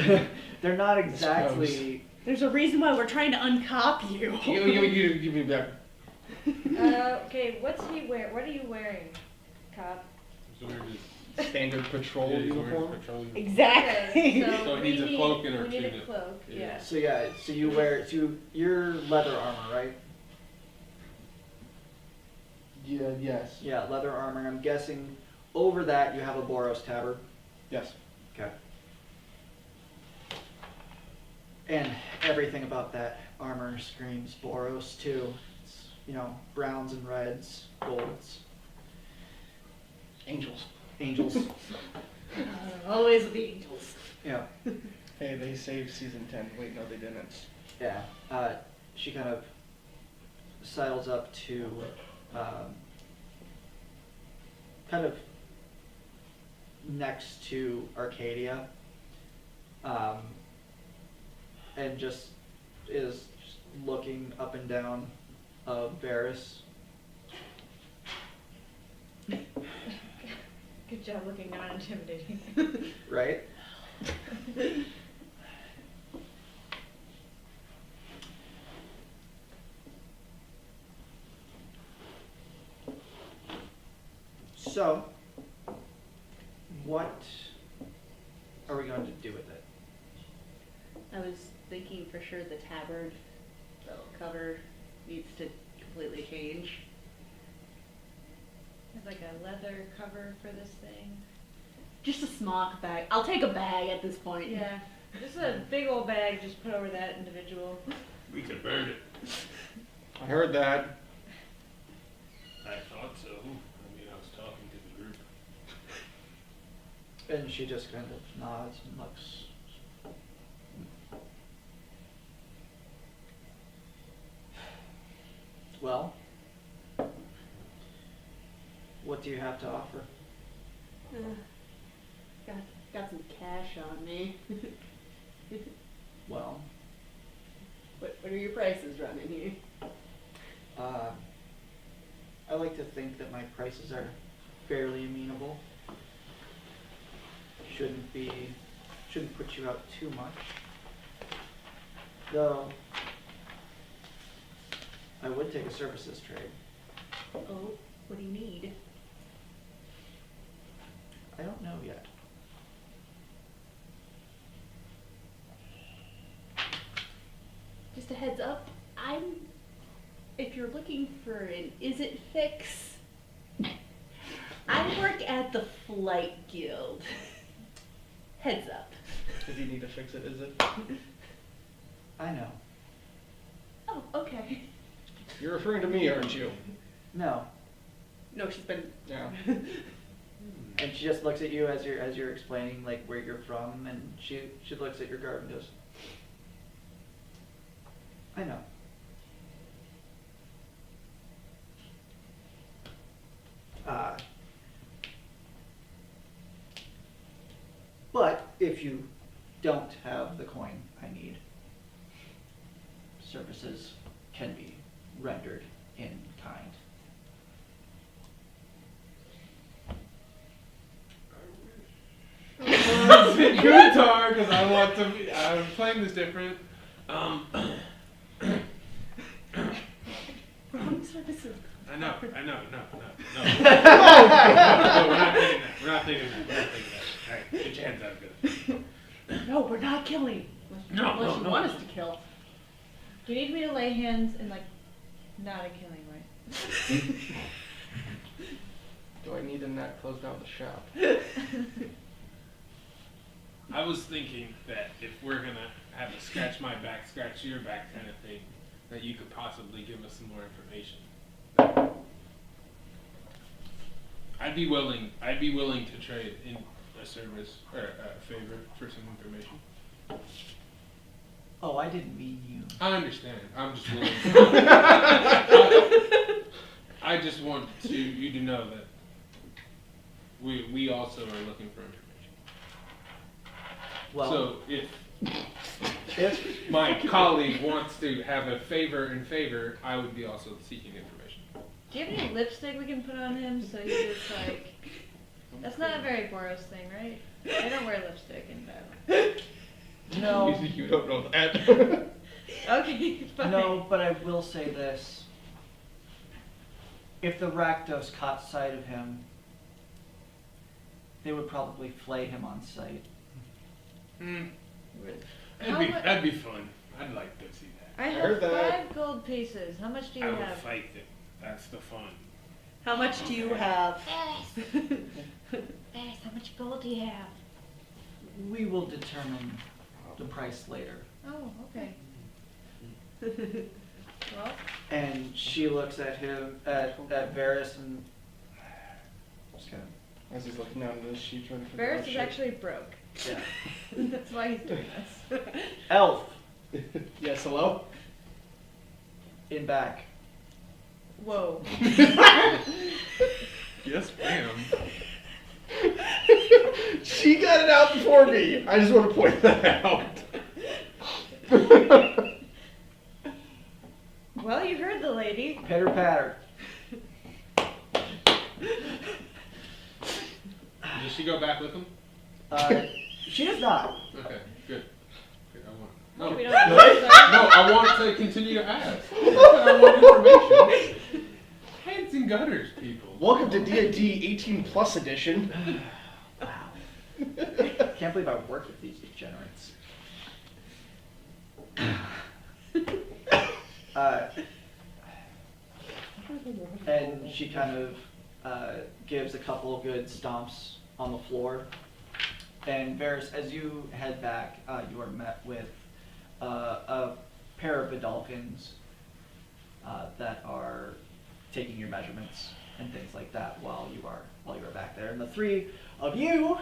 They're not exactly. There's a reason why we're trying to uncop you. You give me back. Okay, what's he wearing? What are you wearing, cop? So we're just, Standard patrol yeah, he's wearing uniform. a patrol uniform. Exactly. Okay, So it we needs a cloak in order we need to a do it. cloak, Yeah. yeah. So yeah, so you wear your leather armor, right? Yeah. Yes. Yeah, leather armor. I'm guessing over that you have a Boros tabard. Yes. Okay. And everything about that armor screams Boros too. It's, browns and reds, golds, Angels. angels. Always the angels. Yeah. Hey, they saved season 10. Wait, no, they didn't. Yeah. She kind of sidles up to kind of next to Arcadia, and just is just looking up and down Varys. Good job looking non-intimidating. Right? So, what are we going to do with it? I was thinking for sure the tabard cover needs to completely change. There's like a leather cover for this thing. Just a smock bag. I'll take a bag at this point. Yeah, just a big old bag just put over that individual. We could burn it. I heard that. I thought so. I mean, I was talking to the group. And she just kind of nods and looks. Well, what do you have to offer? Got some cash on me. Well, What are your prices running here? I like to think that my prices are fairly amenable. Shouldn't put you out too much. Though, I would take a services trade. Oh, what do you need? I don't know yet. Just a heads up, if you're looking for an is it fix, I work at the Flight Guild. Heads up. If you need to fix it, is it? I know. Oh, Oh, okay. You're referring to me, aren't you? No. No, she's been. Yeah. And she just looks at you as you're explaining like where you're from, and she looks at your garb and goes, I know. But if you don't have the coin I need, services can be rendered in kind. Guitar, because I want to be, I'm playing this different. Wrong services. I know, no. Oh, No, we're not thinking that. Alright, get your hands out of it. No, we're not killing. Unless you want us to kill. Do you need me to lay hands in like not a killing way? Do I need to not close down the shop? I was thinking that if we're gonna have a scratch my back, scratch your back kind of thing, that you could possibly give us some more information. I'd be willing to trade in a service or a favor for some information. Oh, I didn't mean you. I understand. I'm just willing. I just want you to know that we also are looking for information. Well, So if my colleague wants to have a favor in favor, I would be also seeking information. Do you have any lipstick we can put on him so he just like... That's not a very Boros thing, right? I don't wear lipstick in battle. no. You don't know that. Okay, fine. No, but I will say this. If the Rakdos caught sight of him, they would probably flay him on sight. That'd be fun. I'd like to see that. I heard have that. 5 gold pieces. How much do you I would have? fight them. That's the fun. How much do you have? Beres, how much gold do you have? We will determine the price later. Oh, okay. Well, And she looks at him, at Varys, and just kind of, As he's looking down at the sheet trying to figure out Beres is shit. actually broke. yeah. That's why he's doing this. Elf, Yes, hello? in back. Whoa. Yes, ma'am. She got it out before me. I just want to point that out. Well, you heard the lady. Pitter patter. Does she go back with him? She does not. Okay, good. I want. No, No, we don't. no, I want to continue to ask. I want information. Heads and gutters, people. Welcome to D&D 18 Plus Edition. Wow. Can't believe I work with these degenerates. And she kind of gives a couple good stomps on the floor. And Varys, as you head back, you are met with a pair of Vidalkins that are taking your measurements and things like that while you are back there. And the 3 of you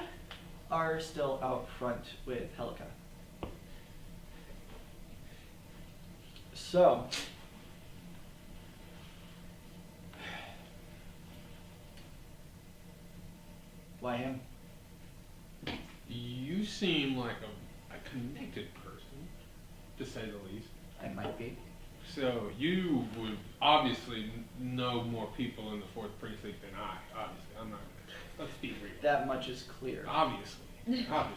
are still out front with Helica. So, why him? You seem like a connected person, to say the least. I might be. So you would obviously know more people in the 4th precinct than I. Obviously, I'm not. Let's be real. That much is clear. Obviously. I'm not.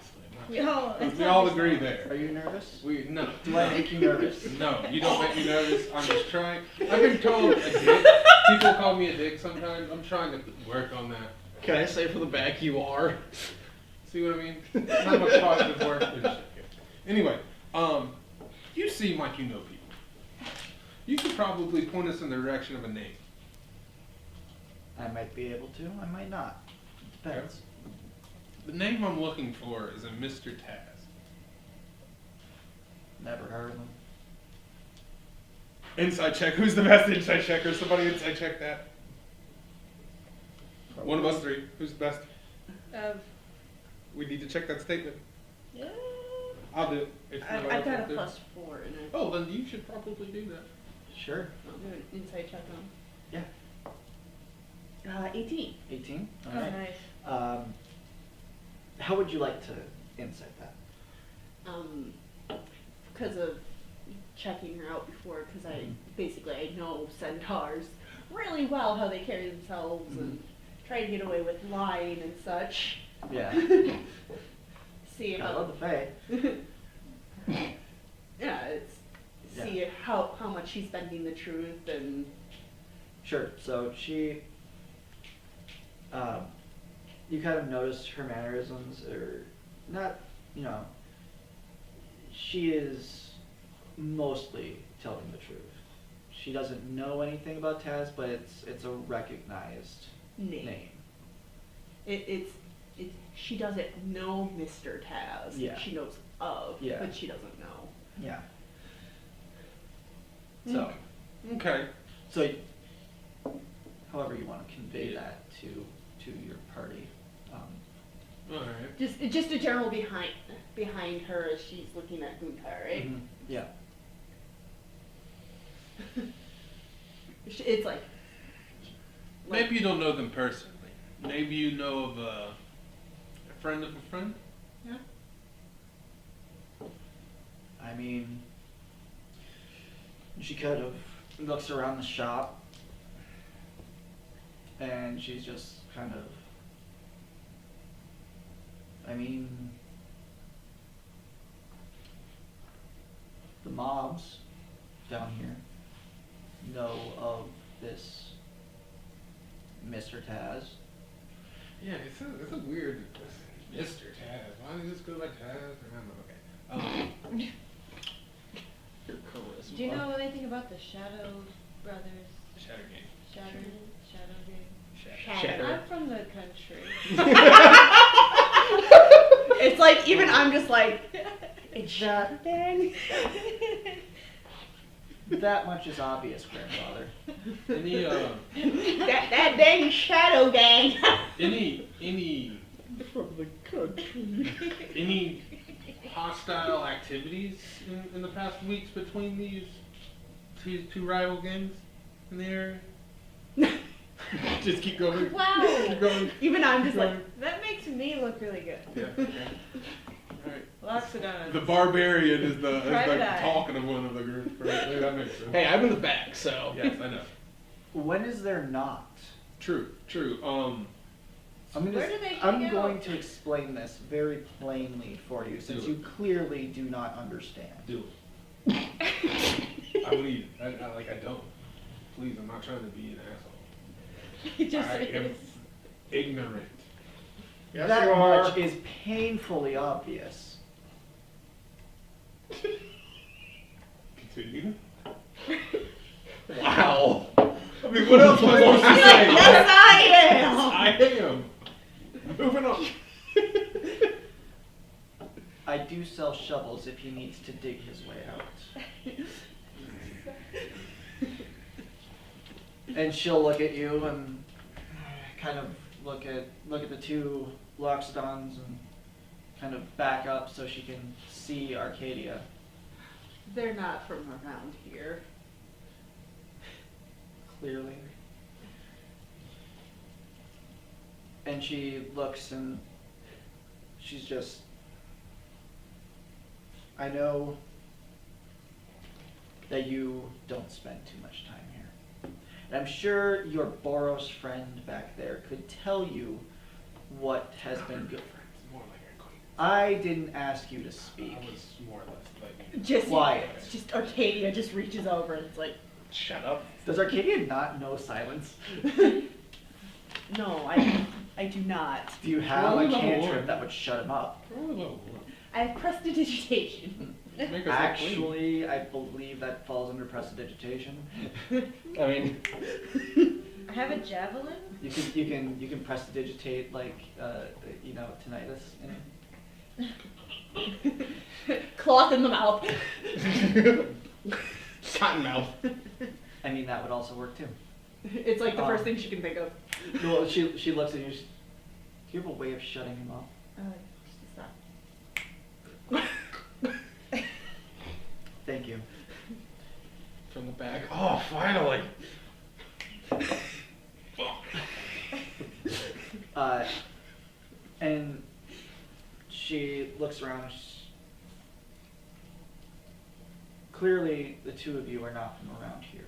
We all, We all agree Are there. you nervous? No. Do I make you nervous? No, you don't make me nervous. I'm just trying. I've been called a dick. People call me a dick sometimes. I'm trying to work on that. Can I say for the back you are? See what I mean? Not much positive work. But it's okay. Anyway, you seem like you know people. You could probably point us in the direction of a name. I might be able to, I might not. It depends. The name I'm looking for is a Mr. Taz. Never heard of him. Inside check. Who's the best inside checker? Somebody inside check that. One of us three. Who's the best? We need to check that statement. Yeah. I'll do it. If nobody I've else got a wants to. +4 in it. Oh, then you should probably do that. Sure. I'll do an insight check on. Yeah. 18. 18. All Oh, right. nice. How would you like to insight that? Because of checking her out before, because I know centaurs really well, how they carry themselves and try to get away with lying and such. Yeah. See I how. love the Fae. Yeah, it's see how much she's bending the truth and. Sure. So she, you kind of noticed her mannerisms, or not, you know, she is mostly telling the truth. She doesn't know anything about Taz, but it's a recognized name. It's she doesn't know Mr. Taz. Yeah. She knows of, Yeah. but she doesn't know. Yeah. So, Okay. so, however you want to convey that to your party. All right. Just a general behind her as she's looking at Guntar, right? Mhm. Yeah. It's like Maybe you don't know them personally. Maybe you know of a friend of a friend. yeah. I mean, she kind of looks around the shop, and she's just kind of, I mean, the mobs down here know of this Mr. Taz. Yeah, it's a weird Mr. Taz. Why does this go by Taz? I don't know. Okay. Do you know anything about the Shadow Brothers? Shatter game. Shadow game? Shatter. I'm from the country. It's like even I'm just like it's Shatter Gang. That much is obvious, grandfather. Any that dang Shadow Gang. any From the country. any hostile activities in the past weeks between these two rival gangs in the area? Just keep going. Wow. Keep going. Even I'm just like That makes me look really good. Yeah. Okay. All right. Loxodon. The barbarian is the Private eye. talking of one of the groups. Right? Yeah, that makes sense. Hey, I'm in the back, so. Yes, I know. When is there not? True. I'm Where do they I'm hang going out? to explain this very plainly for you, since Do it. you clearly do not understand. Do it. I believe. I don't. Please, I'm not trying to be an asshole. He just I am is. ignorant. Yes, That you are. much is painfully obvious. Continue. Wow. I mean, what else am I supposed to say? yes, I am. I am. Moving on. I do sell shovels if he needs to dig his way out. And she'll look at you and kind of look at the two Loxodons and kind of back up so she can see Arcadia. They're not from around here. Clearly. And she looks and she's just, I know that you don't spend too much time here. And I'm sure your Boros friend back there could tell you what has been good. More like a queen. I didn't ask you to speak. I was more or less like. Just Quiet. Just Arcadia just reaches over and it's like, Shut up. Does Arcadia not know silence? no, I do not. Do you have Roll a level cantrip one. that would shut him up? Probably level one. I have prestidigitation. Make us look clean. Actually, I believe that falls under prestidigitation. I mean, I have a javelin. You can prestidigitate like tinnitus. Cloth in the mouth. cottonmouth. I mean, that would also work too. It's like the first thing she can think of. Well, she looks at you. Do you have a way of shutting him up? Stop. Thank you. From the back. Oh, finally. And she looks around. Clearly, the two of you are not from around here.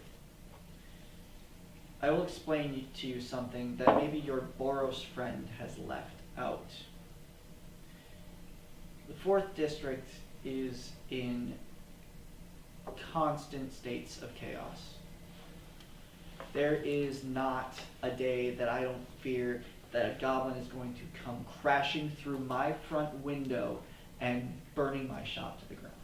I will explain to you something that maybe your Boros friend has left out. The 4th District is in constant states of chaos. There is not a day that I don't fear that a goblin is going to come crashing through my front window and burning my shop to the ground.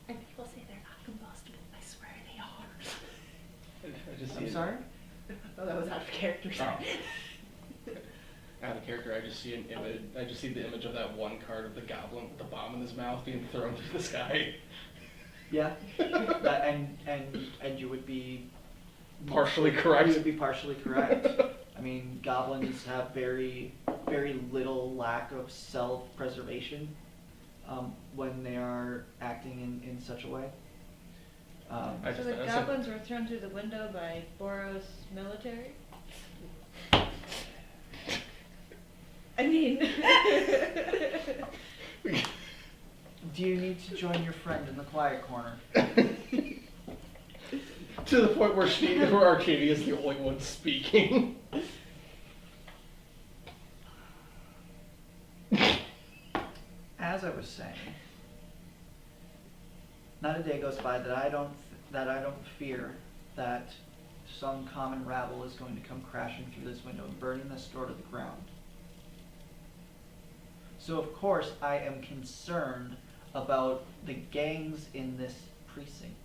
And people say they're not combustible. I swear they are. I just I'm sorry? Oh, that was out of character. Sorry. Out of character, I just see an image. I just see the image of that one card of the goblin with the bomb in his mouth being thrown through the sky. Yeah, and you would be Partially correct. You would be partially correct. I mean, goblins have very little lack of self-preservation when they are acting in such a way. So the goblins were thrown through the window by Boros military? I mean... Do you need to join your friend in the quiet corner? To the point where Arcadia is the only one speaking. As I was saying, not a day goes by that I don't fear that some common rabble is going to come crashing through this window and burning this store to the ground. So of course I am concerned about the gangs in this precinct.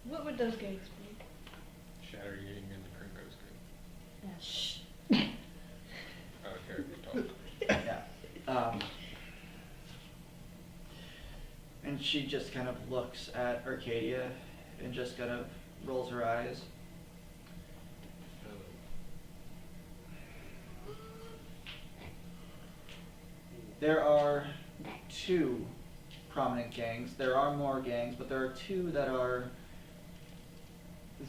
What would those gangs be? Shatter Gang and the Krinko's Gang. Shh. Out of character talk. Yeah. And she just kind of looks at Arcadia and just kind of rolls her eyes. There are 2 prominent gangs. There are more gangs, but there are 2 that are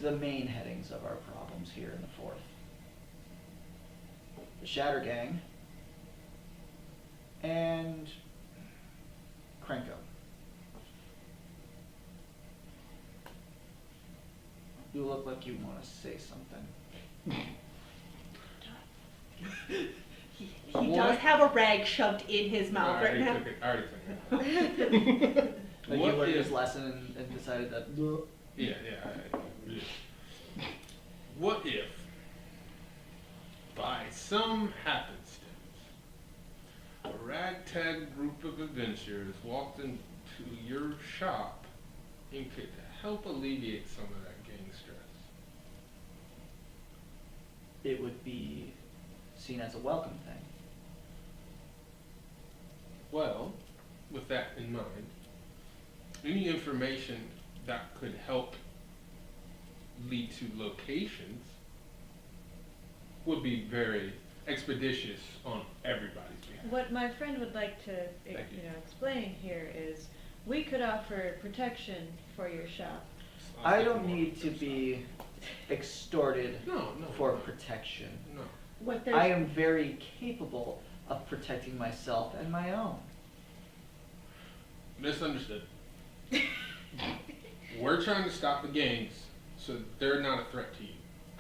the main headings of our problems here in the 4th. The Shatter Gang and Krenko. You look like you want to say something. He does have a rag shoved in his mouth right now. I already took it. Like you learned his lesson and decided that. Yeah. What if, by some happenstance, a ragtag group of adventurers walked into your shop and could help alleviate some of that gang stress? It would be seen as a welcome thing. Well, with that in mind, any information that could help lead to locations would be very expeditious on everybody's behalf. What my friend would like to explain here is we could offer protection for your shop. I don't need to be extorted No. for protection. No. What I am very capable of protecting myself and my own. Misunderstood. We're trying to stop the gangs so they're not a threat to you.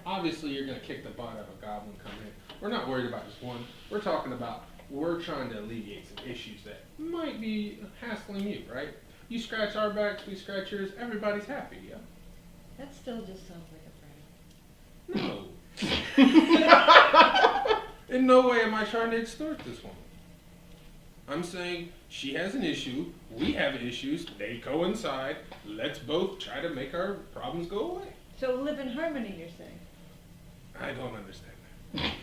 Obviously, you're going to kick the butt out of a goblin coming in. We're not worried about just one. We're talking about we're trying to alleviate some issues that might be hassling you, right? You scratch our backs, we scratch yours, everybody's happy, yeah? That still just sounds like a friend. No. In no way am I trying to extort this woman. I'm saying she has an issue, we have issues, they coincide. Let's both try to make our problems go away. So live in harmony, you're saying? I don't understand that.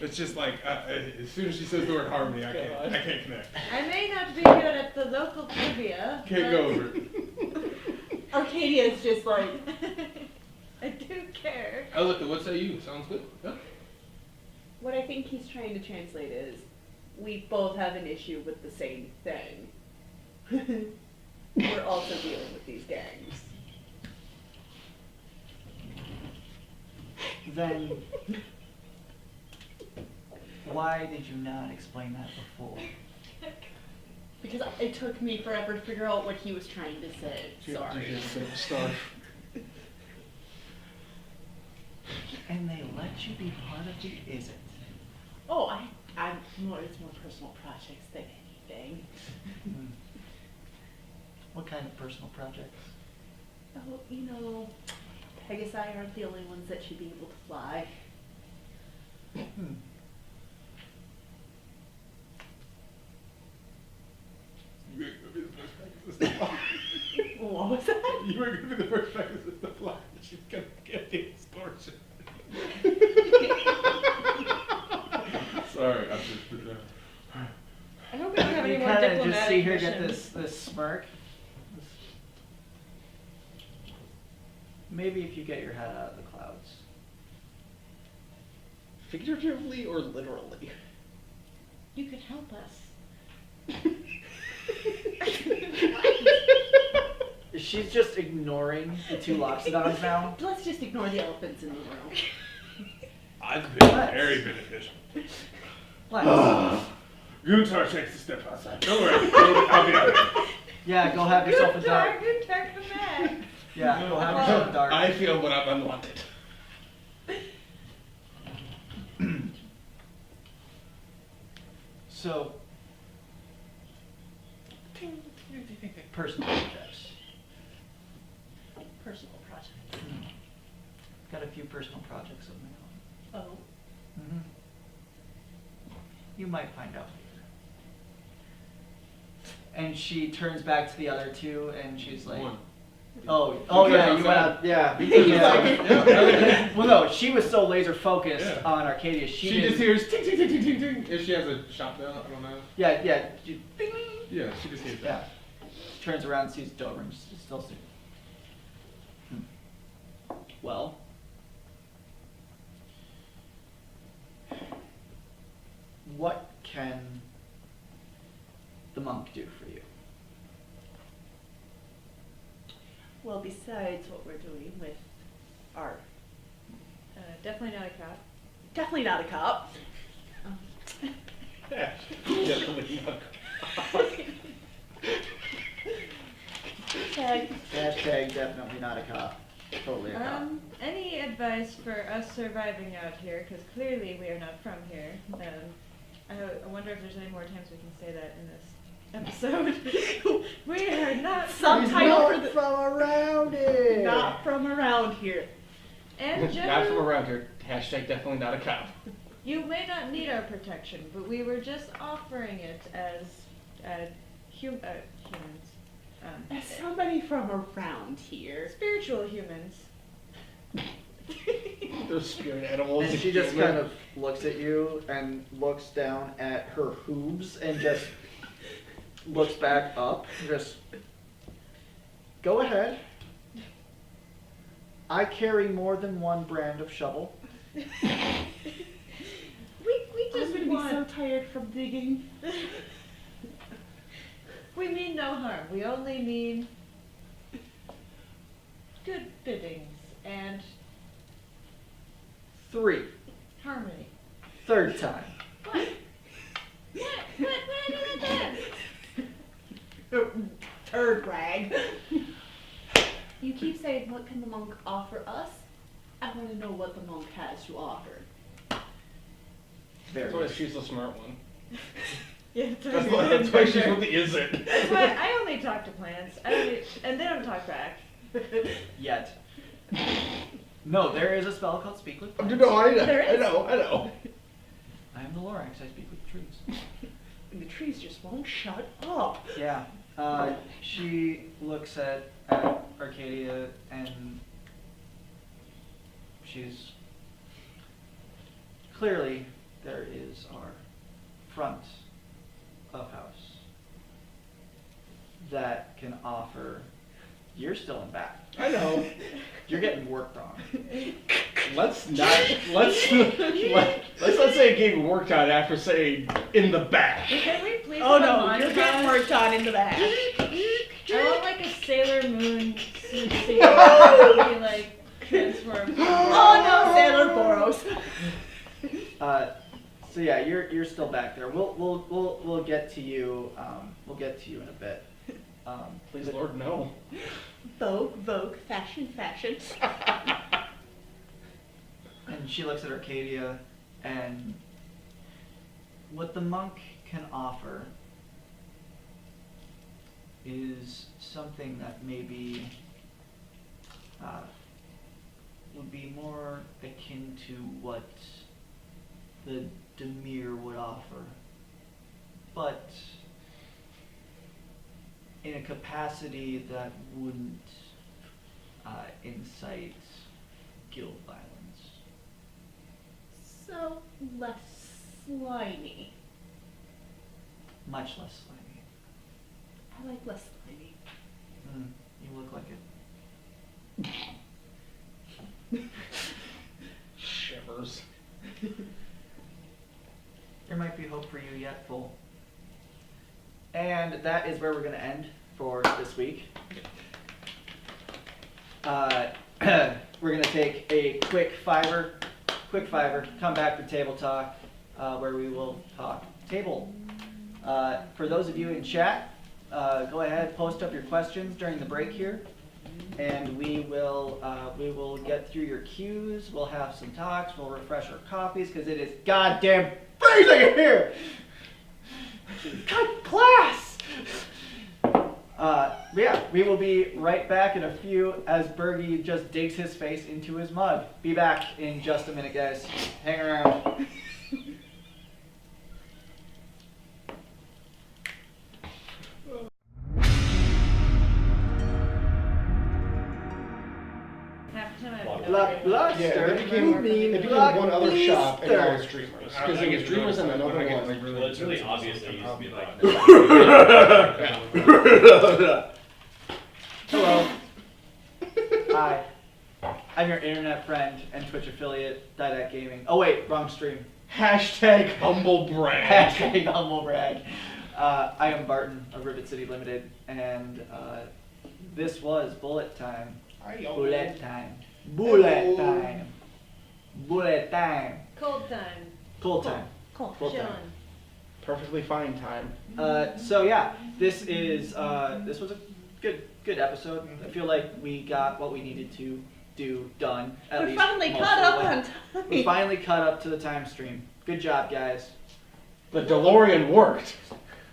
It's just like as soon as she says the word harmony, I can't connect. I may not be good at the local trivia. Can't go over it. Arcadia's just like, I do care. Oh look, what say you? Sounds good. Yeah. what I think he's trying to translate is, we both have an issue with the same thing. We're also dealing with these gangs. Then why did you not explain that before? Because it took me forever to figure out what he was trying to say. Sorry. And they let you be part of the isn't. Oh, it's more personal projects than anything. What kind of personal projects? Oh, Pegasi aren't the only ones that should be able to fly. You ain't gonna be the first Pegasus to fly. What was that? You ain't gonna be the first Pegasus to fly. She's gonna get the extortion. Sorry, I'm just. I hope we don't have any You more kind of diplomatic just see her get missions. this smirk. Maybe if you get your head out of the clouds. Figuratively or literally? You could help us. She's just ignoring the two Loxodons now. Let's just ignore the elephants in the room. I've been very beneficial. Let's. Guntar takes a step outside. Don't worry, I'll be out there. Yeah, go have yourself a dart. Good talk, come back. Yeah, go have yourself a dart. I feel when I'm unwanted. So, personal projects. Personal projects. Got a few personal projects of my own. Oh. You might find out later. And she turns back to the other two, and she's like, One. Oh Because yeah, you outside. went out, yeah. Yeah. Well, no, she was so laser focused Yeah. on Arcadia. She didn't- just hears ting ting ting ting ting ting. If she has a shop bell, I don't know. Yeah. Yeah, she just hears Yeah. that. She turns around and sees Dover and she's still sitting. Well. What can the monk do for you? Well, besides what we're doing with our, Definitely not a cop. definitely not a cop. Yeah, definitely not. Hashtag definitely not a cop. Totally a cop. Any advice for us surviving out here? Because clearly we are not from here. I wonder if there's any more times we can say that in this episode. We are not Subtitle for the from around it. not from around here. And Not from generally, around here. Hashtag definitely not a cop. you may not need our protection, but we were just offering it as humans. As somebody from around here. Spiritual humans. Those spirit animals. And she just kind of looks at you and looks down at her hooves and just looks back up. Just go ahead. I carry more than one brand of shovel. We I'm just gonna be want. so tired from digging. We mean no harm. We only mean good biddings and 3. harmony. Third time. Turd rag. You keep saying, what can the monk offer us? I want to know what the monk has to offer. Very That's why good. she's the smart one. Yeah, That's why she's with the isn't. That's why I only talk to plants. And they don't talk back. Yet. No, there is a spell called Speak with Plants. No, I know. There I is. know. I know. I am the Lorax. I speak with trees. And the trees just won't shut up. Yeah. She looks at Arcadia and she's clearly there is our front of house that can offer. You're still in back. I know. You're getting worked on. Let's not say getting worked on after saying in the back. Can we please Oh have a no, you're getting montage? worked on into that. I want like a Sailor Moon suit scene where we like transform. Oh no, Sailor Boros. So yeah, you're still back there. We'll get to you. We'll get to you in a bit. Please, Lord, no. Vogue, fashion. And she looks at Arcadia, and what the monk can offer is something that maybe would be more akin to what the Demir would offer, but in a capacity that wouldn't incite guild violence. So less slimy. Much less slimy. I like less slimy. You look like it. Shivers. There might be hope for you yet, Full. And that is where we're going to end for this week. We're going to take a quick fiver, come back to Table Talk, where we will talk table. For those of you in chat, go ahead, post up your questions during the break here, and we will get through your queues. We'll have some talks. We'll refresh our coffees because it is goddamn freezing in here. Cut class. But yeah, we will be right back in a few as Bergie just digs his face into his mug. Be back in just a minute, guys. Hang around. Blockbuster. Yeah, it became one other shop and now it's Dreamers. Because it was Dreamers and another one. Well, it's really obvious that it used to be like Hello. Hi. I'm your internet friend and Twitch affiliate, Didact Gaming. Oh wait, wrong stream. Hashtag humble brag. Hashtag humble brag. I am Barton of Rivet City Limited, and this was Bulette time. Bulette time. Bulette time. Bulette time. Cold time. Cold time. Cool. Cold time. Chillin'. Perfectly fine time. So yeah, this was a good episode. I feel like we got what we needed to do done. At We least finally most caught of the up way. on time. We finally caught up to the time stream. Good job, guys. The DeLorean worked.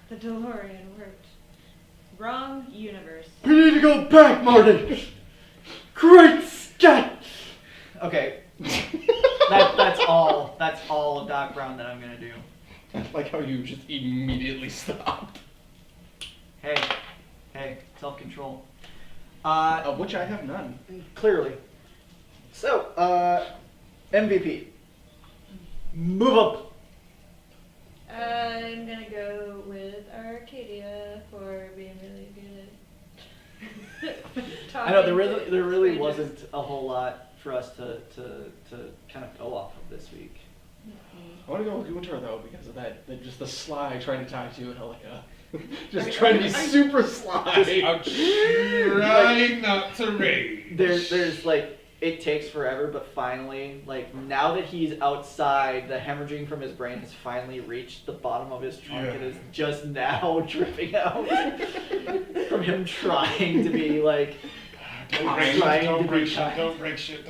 The DeLorean worked. Wrong universe. We need to go back, Marty. Great Scott. Okay, that's all. That's all of Doc Brown that I'm gonna do. I like how you just immediately stopped. Hey, self-control. Of which I have none. Clearly. So, MVP. Move up. I'm gonna go with Arcadia for being really good at I know there talking really strangers. wasn't a whole lot for us to kind of go off of this week. I want to go with Gunter though because of that just the sly trying to talk to you and like just trying to be super sly. I'm trying not to rage. There's like, it takes forever, but finally, like, now that he's outside, the hemorrhaging from his brain has finally reached the bottom of his trunk and is just now dripping out from him trying to be like, Don't break shit.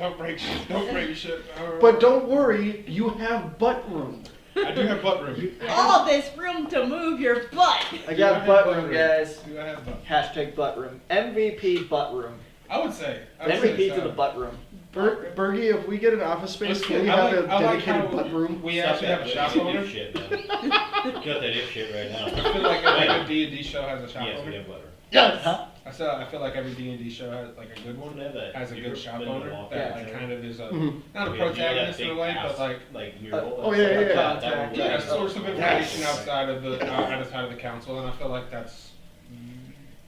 But don't worry, you have butt room. I do have butt room. All this room to move your butt. I got butt room, guys. Do I have butt? Hashtag butt room. MVP butt room. I would say. MVP to the butt room. Bergie, if we get an office space, can we I have like- a I like dedicated how butt room? We actually have a shop That's owner. shit, man. Got that if shit right now. I feel like a D&D show has a shop Yes, we owner. have butter. Yes. Huh? I feel like every D&D show has like a good one, has a good shop owner that like kind of is a not a protagonist in a way, but like mural. Oh yeah, yeah, yeah. That would be a source of information outside of the council, and I feel like that's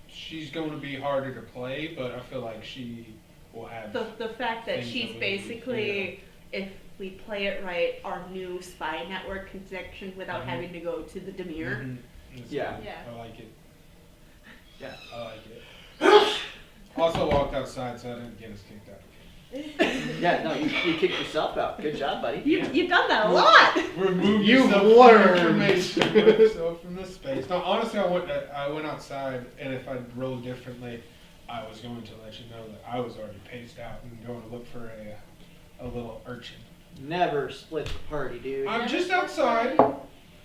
she's going to be harder to play, but I feel like she will have The fact that things she's that we- basically, if we play it right, our new spy network connection without having to go to the Demir. Mhm. It's Yeah. good. Yeah. I like it. Yeah. I like it. Also walked outside, so I didn't get us kicked out. Yeah, no, you kicked yourself out. Good job, buddy. You've done that a lot! Remove You've yourself learned. from information, remove yourself from the space. No, honestly, I went outside, and if I'd rolled differently, I was going to let you know that I was already paced out and going to look for a little urchin. Never split the party, dude. I'm just outside,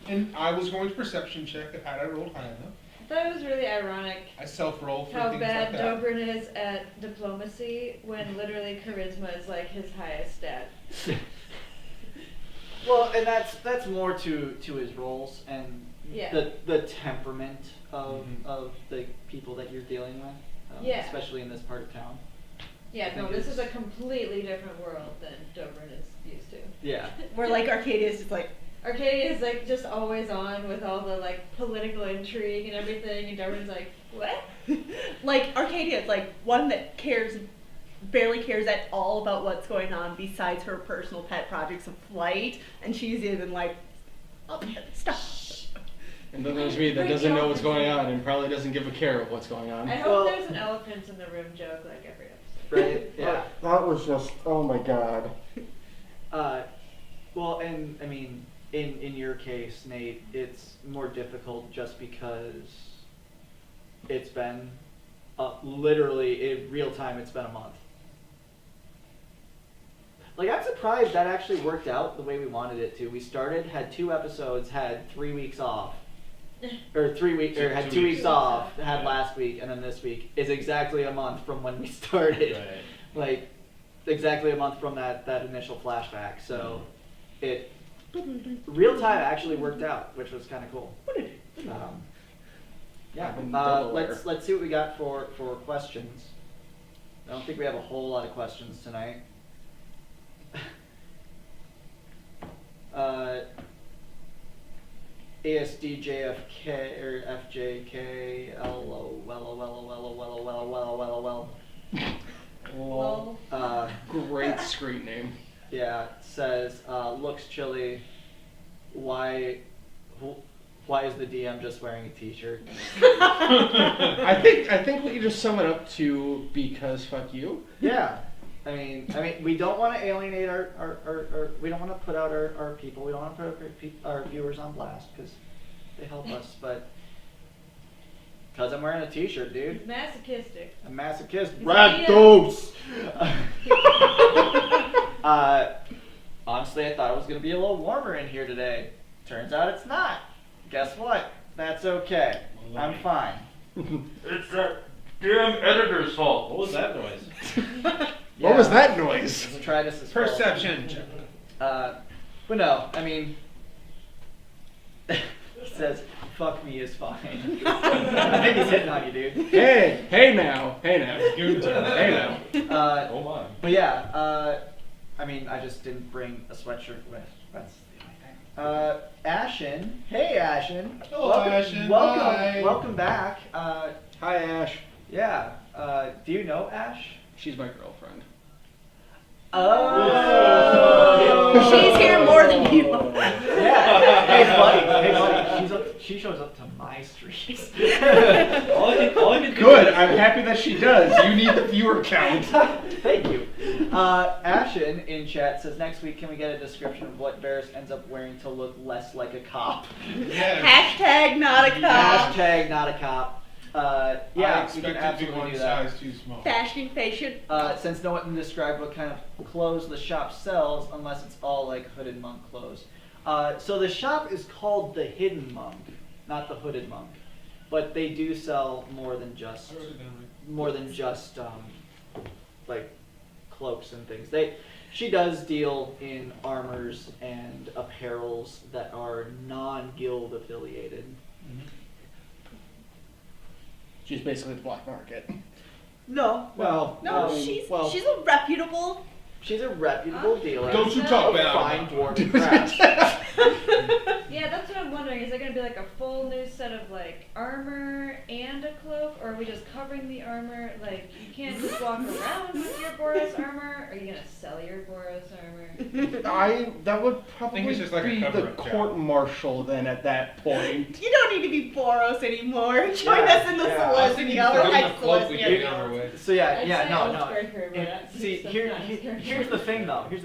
and I was going to perception check it had I rolled high enough. I thought it was really ironic I self-roll for how things bad like that. Dobrin is at diplomacy when literally charisma is like his highest stat. Well, and that's more to his roles and Yeah. the temperament of Mhm. of the people that you're dealing with, Yeah. especially in this part of town. Yeah, I no, think this is a it's- completely different world than Dobrin is used to. Yeah. Where like Arcadia's just like, Arcadia is like just always on with all the like political intrigue and everything, and Dobrin's like, what? like Arcadia is like one that barely cares at all about what's going on besides her personal pet projects of flight, and she's even like, oh, stop. And then there's me that doesn't know what's going on and probably doesn't give a care of what's going on. I hope Well- there's an elephant in the room joke like every episode. Right? Yeah. That was just, oh my god. Well, and I mean, in your case, Nate, it's more difficult just because it's been literally in real time. It's been a month. Like, I'm surprised that actually worked out the way we wanted it to. We started, had 2 episodes, had 3 weeks off. Or 3 weeks, or had 2 weeks off, had last week, and then this week is exactly a month from when we started. Right. Like, exactly a month from that initial flashback. So, it, real time actually worked out, which was kind of cool. Yeah, let's see what we got for questions. I don't think we have a whole lot of questions tonight. ASDJFK or FJK Lol. Great street name. Yeah, says looks chilly. Why is the DM just wearing a t-shirt? I think we just sum it up to because fuck you. Yeah. I mean, we don't want to alienate our we don't want to put out our people. We don't want to put our viewers on blast because they help us. But because I'm wearing a t-shirt, dude. Masochistic. I'm masochist. He's Rat a dose. Honestly, I thought it was gonna be a little warmer in here today. Turns out it's not. Guess what? That's okay. I'm fine. It's that damn editor's fault. What was that noise? What was that noise? Let's try this as well. Perception check. But no, I mean, he says, fuck me is fine. I think he's hitting on you, dude. Hey now. Hey now. Oh my. But yeah, I mean, I just didn't bring a sweatshirt with. That's the only thing. Ashen. Hey, Ashen. Hello, welcome, Ashen. Welcome, Hi. welcome back. Hi Ash. Yeah. Do you know Ash? She's my girlfriend. Oh. She's here more than you are. Yeah. Hey, buddy. She shows up to my streams. All I can do Good. is- I'm happy that she does. You need the viewer count. Thank you. Ashen in chat says, next week can we get a description of what Varys ends up wearing to look less like a cop? Yes. Hashtag not a cop. Hashtag not a cop. I Yeah, we can expect it to be absolutely one do that. size too small. Fashion fashion. Since no one described what kind of clothes the shop sells, unless it's all like hooded monk clothes. So the shop is called the Hidden Monk, not the Hooded Monk, but they do sell more than just like cloaks and things. She does deal in armors and apparels that are non-guild affiliated. She's basically the black market. No. Well, No, she's a reputable. She's a reputable dealer. Don't you talk of bad fine about dwarven crafts. Yeah, that's what I'm wondering. Is there gonna be like a full new set of like armor and a cloak, or are we just covering the armor? Like you can't just walk around with your Boros armor. Are you gonna sell your Boros armor? That would probably it's just like a be the cover-up job. court martial then at that point. You don't need to be Boros anymore. Join Yeah, us in the yeah. I was thinking Celestia. it's Or enough cloak we Celestia. get on our way. So yeah, I'd yeah, say no. Oathbreaker, but that's See, sometimes here's the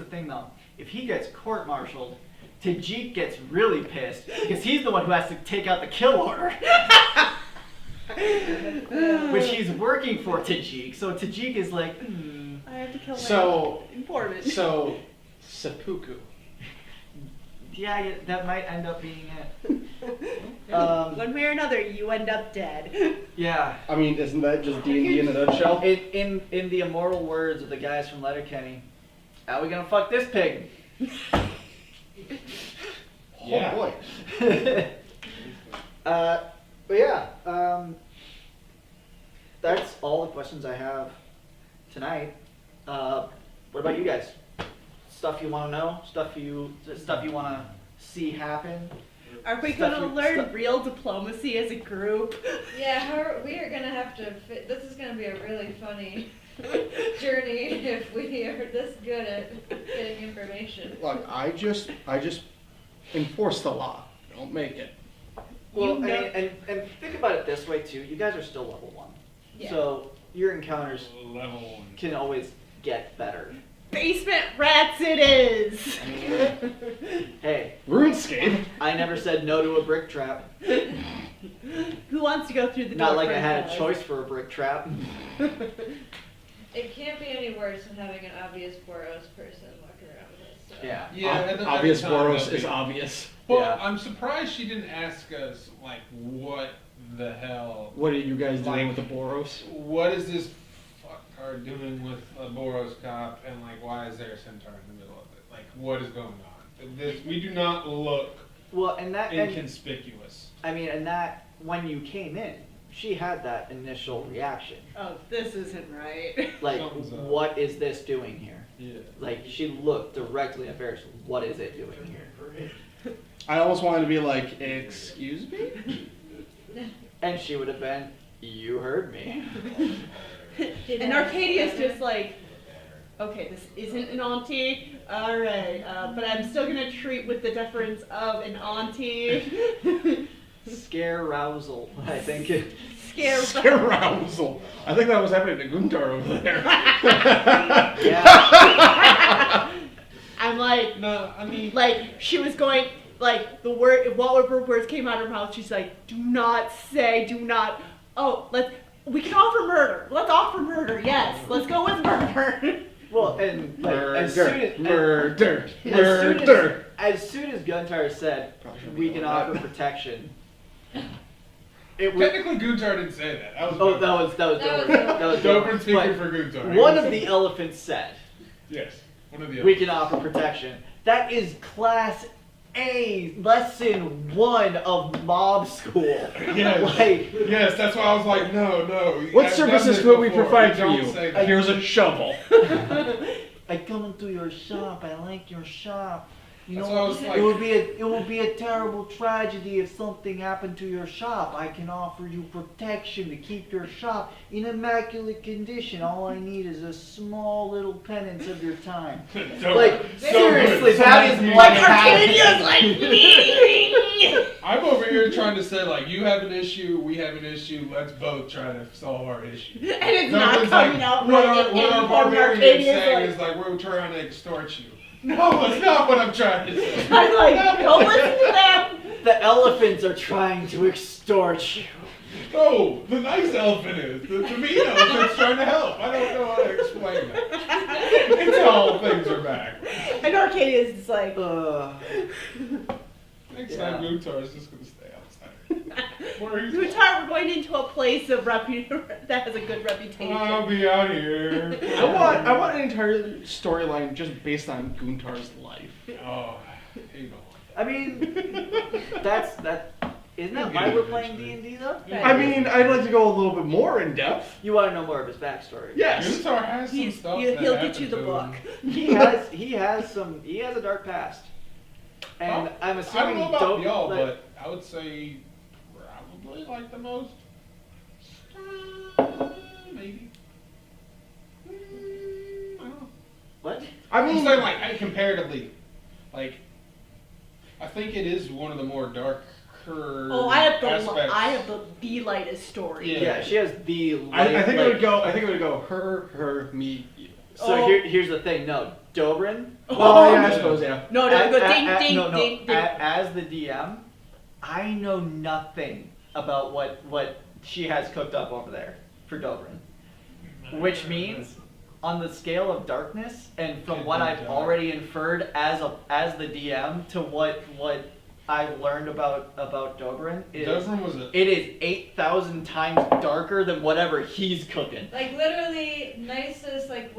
thing though. If he gets court-martialed, Tajik gets really pissed because he's the one who has to take out the kill order. Which he's working for Tajik, so Tajik is like, I have to kill my So, informant. so seppuku. yeah, that might end up being it. One way or another, you end up dead. Yeah. I mean, isn't that just D&D in a nutshell? In the immortal words of the guys from Letterkenny, how are we gonna fuck this pig? Oh boy. But yeah, that's all the questions I have tonight. What about you guys? Stuff you want to know? Stuff you want to see happen? Are we Stuff gonna you- learn stuff- real diplomacy as a group? Yeah, we are gonna have to. This is gonna be a really funny journey if we are this good at getting information. Look, I just enforce the law. Don't make it. Well, You know- and think about it this way too. You guys are still level 1, Yeah. so your encounters Level 1. can always get better. Basement rats it is! Hey, RuneScape. I never said no to a brick trap. Who wants to go through the door Not like I first, had a guys? choice for a brick trap. It can't be any worse than having an obvious Boros person walking around with us. So. Yeah. Yeah, and Obvious every time Boros they'll is be- obvious. But Yeah. I'm surprised she didn't ask us, like, what the hell. What are you guys doing Like- with the Boros? What is this fucktard doing with a Boros cop, and, like, why is there a centaur in the middle of it? Like, what is going on? We do not look Well, and inconspicuous. and that when you came in, she had that initial reaction. Oh, this isn't right. Like, Something's up. what is this doing here? Yeah. Like, she looked directly at Varys. What is it doing here? I almost wanted to be like, excuse me? And she would have been, you heard me. And Arcadia's just like, okay, this isn't an auntie, alright, but I'm still gonna treat with the deference of an auntie. Scare rousal, I think. Scare. Arousal. I think that was happening to Guntar over there. Yeah. I'm like, No, I mean, like, she was going, like, the word, whatever words came out of her mouth, she's like, do not say, do not, we can offer murder. Let's offer murder, yes. Let's go with murder. Well, and like, as soon as Guntar said, we can offer protection. It was, technically Guntar didn't say that. That was oh, that was Dobrin speaking But for Guntar. one of the elephants said, Yes, one of the we can offer protection. That is Class A, Lesson 1 of mob school. Yes. Like, Yes, that's why I was like, no. What I've services done this could we before. provide for Don't you? say that. Here's a shovel. I come into your shop. I like your shop. You That's know, why I was like- it will be a terrible tragedy if something happened to your shop. I can offer you protection to keep your shop in immaculate condition. All I need is a small little penance of your time. So- Like, so seriously, good. that is So what good. Arcadia's happened. like, I'm over here trying to say, like, you have an issue, we have an issue, let's both try to solve our issue. and it's No, not it's coming like, out what right. our and barbarian Arcadia's saying like, is like, we're trying to extort you. No, that's not what I'm trying to say. I'm like, don't listen to them. The elephants are trying to extort you. No, the nice elephant is. The mean elephant's trying to help. I don't know how to explain that. Until things are back. And Arcadia's just like, Next Yeah. time, Guntar is just going to stay outside. Where he's Guitar, we're going into a place of that has a good reputation. I'll be out here. I want an entire storyline just based on Guntar's life. Oh, you know. I mean, Isn't that why we're playing D&D though? I mean, I'd like to go a little bit more in depth. You want to know more of his backstory? Yes. Guntar has some He's- stuff he'll that get happened you the to book. him. He has a dark past. And Well, I'm I assuming don't know about y'all, like, but I would say probably like the most. Maybe. I don't know. what? I I'm mean, saying like comparatively, like I think it is one of the more darker. Oh, I have aspects. the lightest story. Yeah. She has the. I think it would like- go. I think it would go her, me, you. So here's the thing. No, Dobrin. Well, yeah, I suppose, yeah. No, no, go ding, ding, no, ding, ding. As the DM, I know nothing about what she has cooked up over there for Dobrin. Which means, on the scale of darkness, and from what I've already inferred as the DM to what I've learned about Dobrin, it is 8,000 times darker than whatever he's cooking. Like literally, nicest. Like,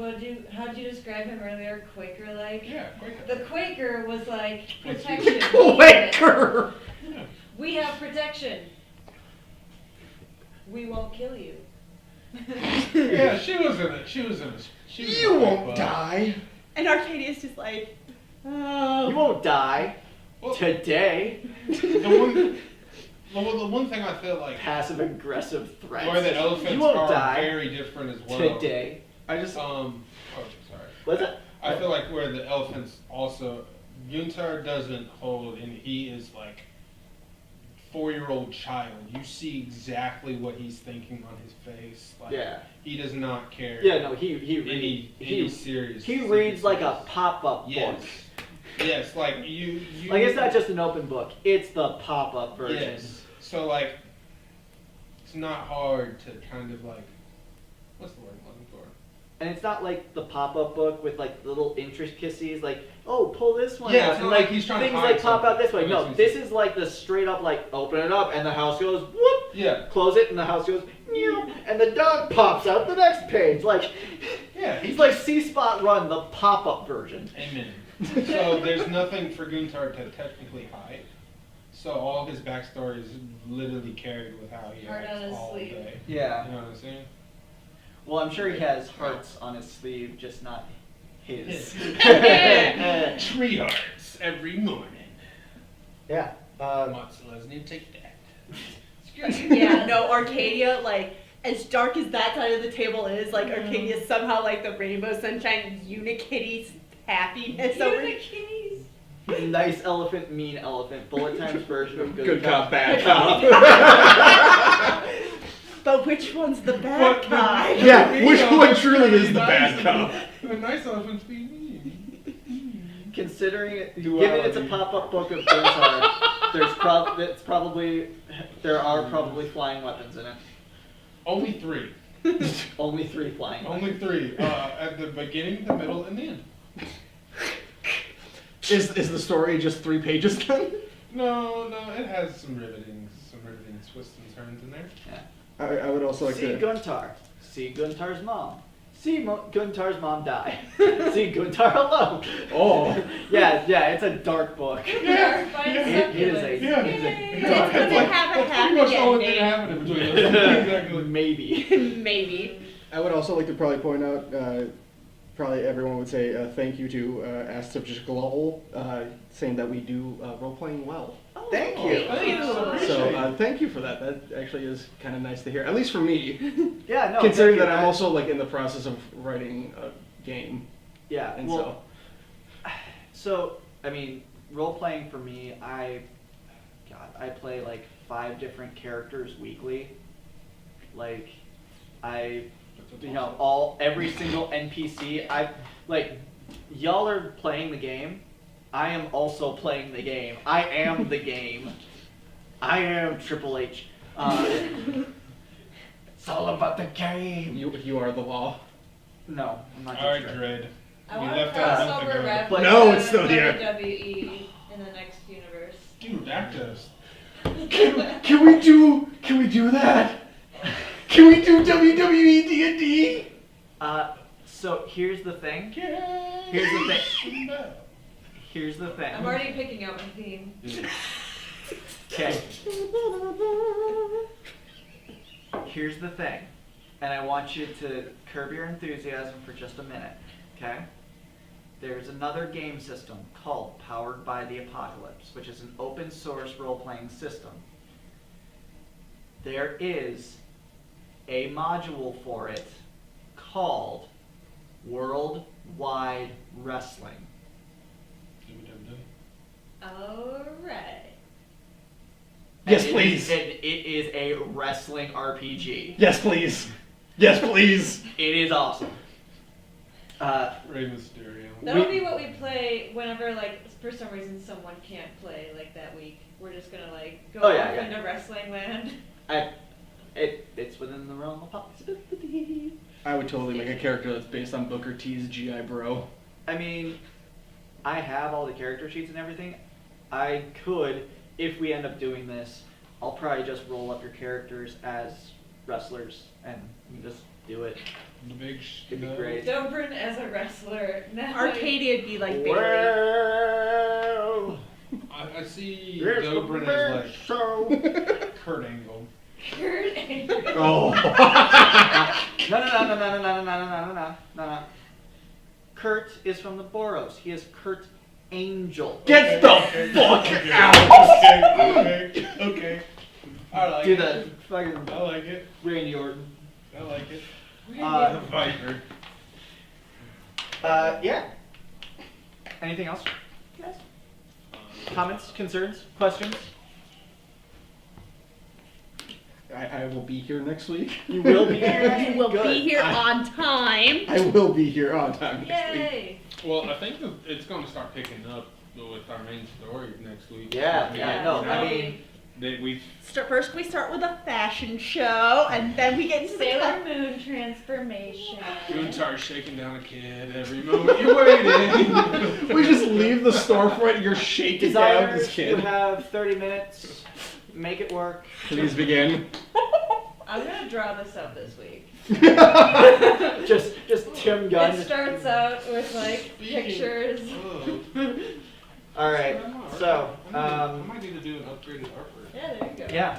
how'd you describe him earlier? Quaker like. Yeah, Quaker. The Quaker was like protection. Quaker. We have protection. We won't kill you. Yeah, she was in it. You won't die. And Arcadia's just like, oh. You won't die Well, today. the one thing I feel like Passive aggressive threats. where the elephants You won't are die very different as well. today. I just. Oh, sorry. What's that? I feel like where the elephants also, Guntar doesn't hold, and he is like 4-year-old child. You see exactly what he's thinking on his face. Like, Yeah. he does not care. Yeah, no, he any serious. he reads like a pop-up Yes. book. Yes, like you. Like it's not just an open book; it's the pop-up version. Yes. So like, it's not hard to kind of like, what's the word I'm looking for? And it's not like the pop-up book with like little intricacies, like oh, pull this one Yeah, out, it's and not like like he's trying to things hide like pop out something. this way. That No, makes this sense. is like the straight up like open it up, and the house goes whoop. Yeah. Close it, and the house goes meow, and the dog pops out the next page. Like, Yeah. he's like C-Spot Run, the pop-up version. Amen. So there's nothing for Guntar to technically hide. So all his backstory is literally carried with how he Heart acts on his all sleeve. day. Yeah. You know what I'm saying? Well, I'm sure he has hearts on his sleeve, just not his. Tree hearts every morning. Yeah. Mozzila's new take that. Yeah, no, Arcadia, like, as dark as that side of the table is, like, Arcadia is somehow like the Rainbow Sunshine Unikitty's happiness over Unikitties. Nice elephant, mean elephant. Bullet Time's version of Good cop, bad cop. But which one's the bad guy? Yeah, which one truly is the bad cop? The nice elephants be mean. Considering it, Duality. given it's a pop-up book of Guntar, there are probably flying weapons in it. Only 3. Only 3 flying. Only 3. At the beginning, the middle, and the end. Is the story just 3 pages then? No, it has some riveting twists and turns in there. Yeah. I would also like See to. Guntar. See Guntar's mom. See Guntar's mom die. See Guntar alone. Oh. Yeah, it's a dark book. Yeah. Find It is succulents. a Yeah. it is a It's dark gonna book. have a That's pretty happy much all that ending. happened between us. Exactly. Maybe. Maybe. I would also like to probably point out, probably everyone would say thank you to Ask Subject Global, saying that we do role-playing well. Thank you. So thank you for that. That actually is kind of nice to hear, at least for me, Yeah, no. considering thank that you. I'm also like in the process of writing a game. Yeah, And well, so I mean, role playing for me, I play like 5 different characters weekly. Like, every single NPC. Y'all are playing the game. I am also playing the game. I am the game. I am Triple H. It's all about the game. You are the law. No, I'm not. Alright, just Dread. I We want to left that a cross month over ago. rep But- with No, it's still here. WWE in the next universe. Dude, that does. Can we do that? Can we do WWE D&D? So here's the thing. Here's the thing. Here's the thing. I'm already picking out my theme. Okay. Here's the thing, and I want you to curb your enthusiasm for just a minute, okay? There's another game system called Powered by the Apocalypse, which is an open source role-playing system. There is a module for it called Worldwide Wrestling. Alright. Yes, And please. It is a wrestling RPG. Yes, please. Yes, please. It is awesome. Rey Mysterio. That'll be what we play whenever, like, for some reason someone can't play, like, that week. We're just gonna, like, go off into wrestling land. It's within the realm of possibility. I would totally make a character that's based on Booker T's G.I. Bro. I mean, I have all the character sheets and everything. I could, if we end up doing this, I'll probably just roll up your characters as wrestlers and you just do it. The big It'd be great. Dobrin as a wrestler. Now Arcadia'd be like Bailey. Well, I see here's the Dobrin big as show. like Kurt Angle. Kurt Angle. Oh. No. Kurt is from the Boros. He is Kurt Angel. Get the fuck out! Okay. I like Do it. the fucking I like it. Randy Orton. I like it. Uh, The Viper. Yeah. Anything else? Yes. Comments, concerns, questions? I will be here next week. You will be here. You will Good. be here on time. I will be here on time next week. Yay! Well, I think that it's going to start picking up with our main story next week. Yeah, no, I mean, We've First we start with a fashion show, and then we get into the Sailor Moon transformation. Moontar shaking down a kid every moment you're waiting. We just leave the storefront, you're shaking down this designers, you kid. have 30 minutes. Make it work. Please begin. I'm gonna draw this up this week. just Tim Gunn. It starts out with like pictures. All right, so I might need to do an upgraded artwork. Yeah, there you go. yeah,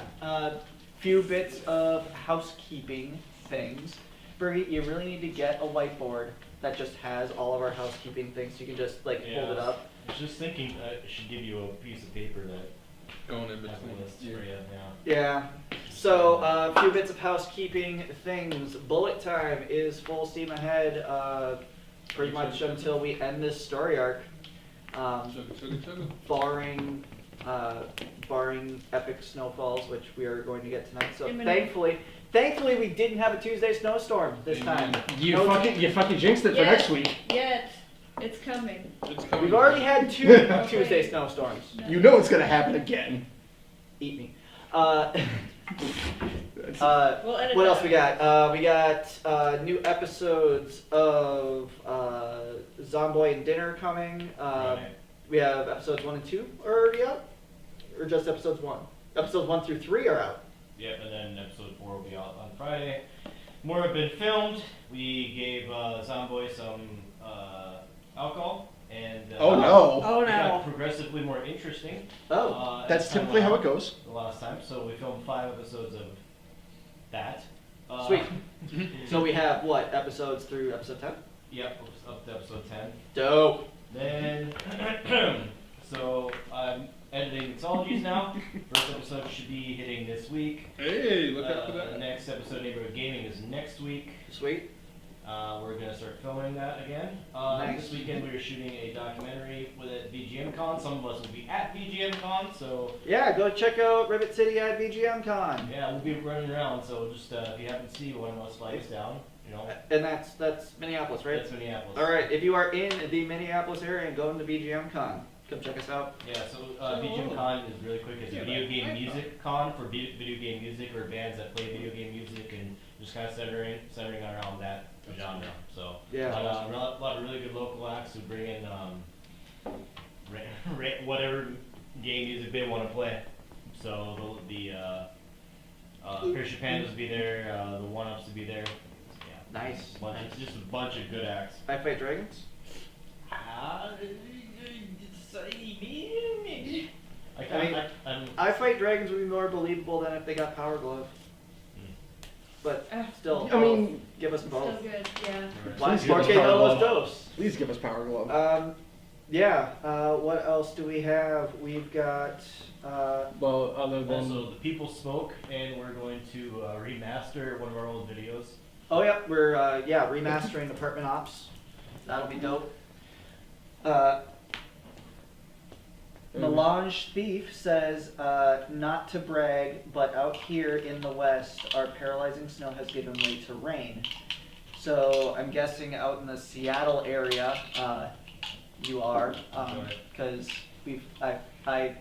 few bits of housekeeping things. Bergie, you really need to get a whiteboard that just has all of our housekeeping things. So you can just like hold it up. I was just thinking I should give you a piece of paper that Going in has a between. list for you. Yeah. Yeah. So a few bits of housekeeping things. Bullet time is full steam ahead, pretty much until we end this story arc. Chugga. Barring epic snowfalls, which we are going to get tonight. So Imminent. thankfully we didn't have a Tuesday snowstorm this time. You No- fucking jinxed it for Yeah. next week. Yet, it's coming. It's coming. We've already had two Tuesday snowstorms. You know it's gonna happen again. Eat me. We'll edit What that else we out. got? We got new episodes of Zomboy and Dinner coming. Right. We have episodes 1 and 2 already out? Or just episodes 1? Episodes 1 through 3 are out. Yep, and then episode 4 will be out on Friday. More have been filmed. We gave Zomboy some alcohol, and Oh no. Oh it got no. progressively more interesting. Oh. That's as time typically went how on it goes. The last time, so we filmed 5 episodes of that. Sweet. So we have what? Episodes through episode 10? Yep, up to episode 10. Dope. Then, so I'm editing Mixologies now. First episode should be hitting this week. Hey, look out for The that. next episode, Neighborhood Gaming, is next week. Sweet. We're gonna start filming that again. Nice. This weekend we are shooting a documentary with at VGM Con. Some of us will be at VGM Con, so Yeah, go check out Rivet City at VGM Con. yeah, we'll be running around. So just if you happen to see one of us flags down, you know, And that's Minneapolis, right? that's Minneapolis. All right, if you are in the Minneapolis area and going to VGM Con, come check us out. Yeah, so VGM Con is really quick. It's a video game music con for video game music or bands that play video game music and just kind of centering around that genre. So Yeah. a lot of really good local acts who bring in whatever game music they want to play. So the Christian Pandas will be there, the One Ups will be there. Yeah, Nice. just a bunch of good acts. I Fight Dragons? I fight dragons would be more believable than if they got Power Glove. But still, I mean, give us both. Still good, yeah. Why Please give us Porque Power no los Glove. dos? Please give us Power Glove. What else do we have? We've got. Well, other than Also, the people spoke, and we're going to remaster one of our old videos. Oh yeah, we're remastering Apartment Ops. That'll be dope. Melange Thief says, not to brag, but out here in the west, our paralyzing snow has given way to rain. So I'm guessing out in the Seattle area, you are, because I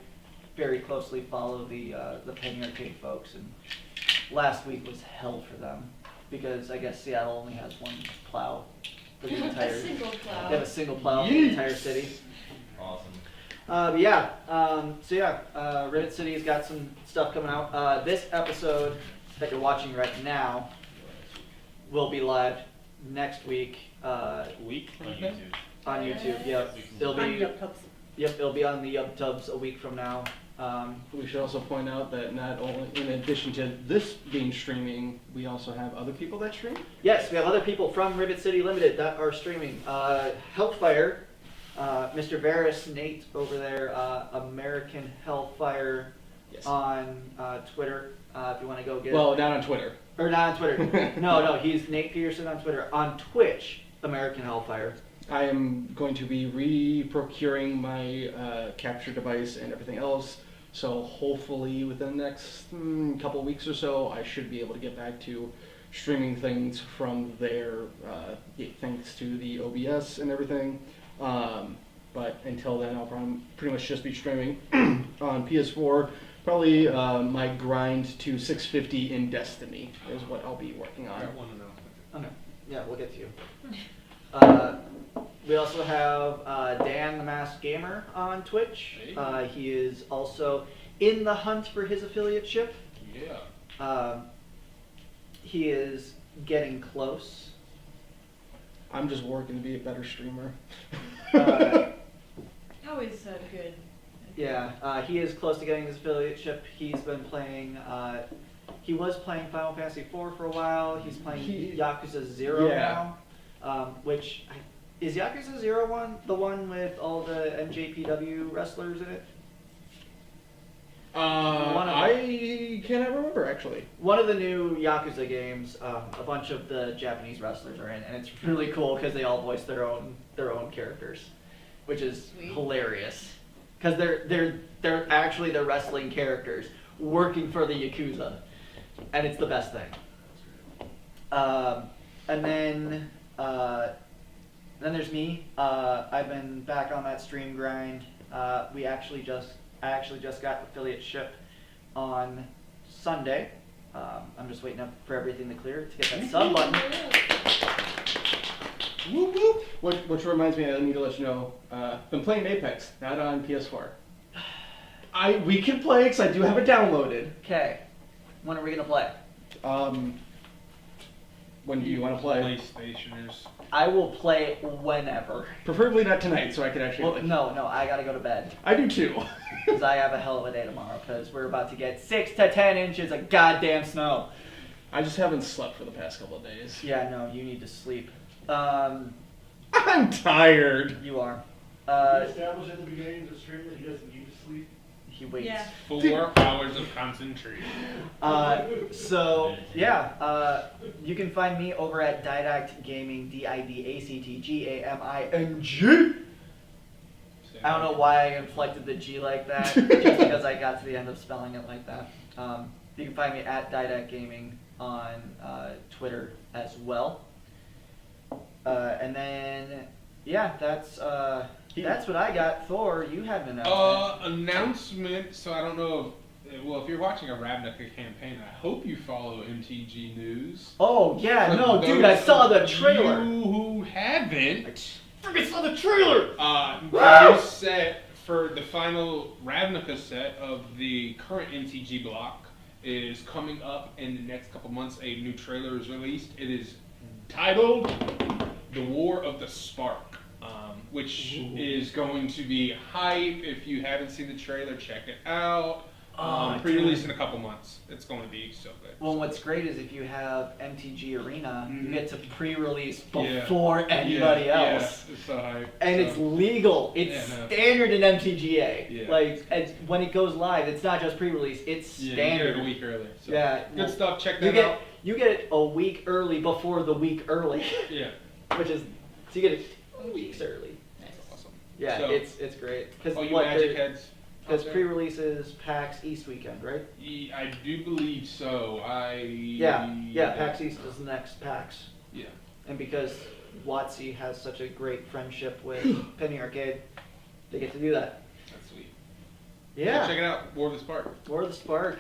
very closely follow the Penny Arcade folks, and last week was hell for them because I guess Seattle only has one plow for the entire. A single plow. They have a single plow for the entire city. Awesome. Rivet City's got some stuff coming out. This episode that you're watching right now will be live next week. On YouTube. On YouTube, yep. It'll be it'll be on the YubTubs a week from now. we should also point out that not only, in addition to this being streaming, we also have other people that stream. Yes, we have other people from Rivet City Limited that are streaming. Hellfire, Mr. Varus, Nate over there, American Hellfire Yes. on Twitter. If you want to go get. Well, not on Twitter. Or not on Twitter. no, he's Nate Peterson on Twitter. On Twitch, American Hellfire. I am going to be re-procuring my capture device and everything else. So hopefully within the next couple of weeks or so, I should be able to get back to streaming things from there, thanks to the OBS and everything. But until then, I'll pretty much just be streaming on PS4. Probably my grind to 650 in Destiny is what I'll be working on. Okay. Yeah, we'll get to you. We also have Dan the Masked Gamer on Twitch. He is also in the hunt for his affiliateship. Yeah. He is getting close. I'm just working to be a better streamer. Always so good. Yeah, he is close to getting his affiliateship. He's been playing. He was playing Final Fantasy IV for a while. He's playing Yakuza 0 now. Which is Yakuza 0 the one with all the NJPW wrestlers in it? I cannot remember actually. One of the new Yakuza games, a bunch of the Japanese wrestlers are in, and it's really cool because they all voice their own characters, which is hilarious. Because they're actually the wrestling characters working for the Yakuza, and it's the best thing. And then there's me. I've been back on that stream grind. I actually just got affiliateship on Sunday. I'm just waiting up for everything to clear to get that sub button. Whoop, whoop. Which reminds me, I need to let you know, been playing Apex, not on PS4. We can play because I do have it downloaded. Okay, when are we gonna play? When do you want to play? PlayStationers. I will play whenever. Preferably not tonight, so I can actually. Well, no, I gotta go to bed. I do too. Because I have a hell of a day tomorrow. Because we're about to get 6 to 10 inches of goddamn snow. I just haven't slept for the past couple of days. Yeah, no, you need to sleep. I'm tired. You are. He established at the beginning of the stream that he doesn't need to sleep. He waits. Yeah. 4 hours of concentration. You can find me over at Didact Gaming, DIDACTGAMING. I don't know why I inflected the G like that, just because I got to the end of spelling it like that. You can find me at Didact Gaming on Twitter as well. And then, that's what I got. Thor, you had an announcement. Announcement. So I don't know if you're watching a Ravnica campaign, I hope you follow MTG News. Oh yeah, no, dude, I saw the trailer. You who haven't, I saw the trailer. The new set for the final Ravnica set of the current MTG block is coming up in the next couple months. A new trailer is released. It is titled "The War of the Spark." which is going to be hype. If you haven't seen the trailer, check it out. Pre-release in a couple months. It's going to be so good. Well, what's great is if you have MTG Arena, you Mhm. get to pre-release Yeah. before anybody else. Yeah, it's so hype. And it's legal. It's Yeah, no. standard in MTGA. Yeah. Like, when it goes live, it's not just pre-release, it's Yeah, you standard. get it a week early. So. Yeah. Good stuff. Check You that out. you get it a week early before the week early. Yeah. Which is, so you get it 2 weeks early. That's awesome. Yeah, So, it's great. all you Magic heads. Because pre-release is PAX East weekend, right? I do believe so. Yeah, PAX East is the next PAX. Yeah. And because WotC has such a great friendship with Penny Arcade, they get to do that. That's sweet. Yeah. So check it out. War of the Spark. War of the Spark.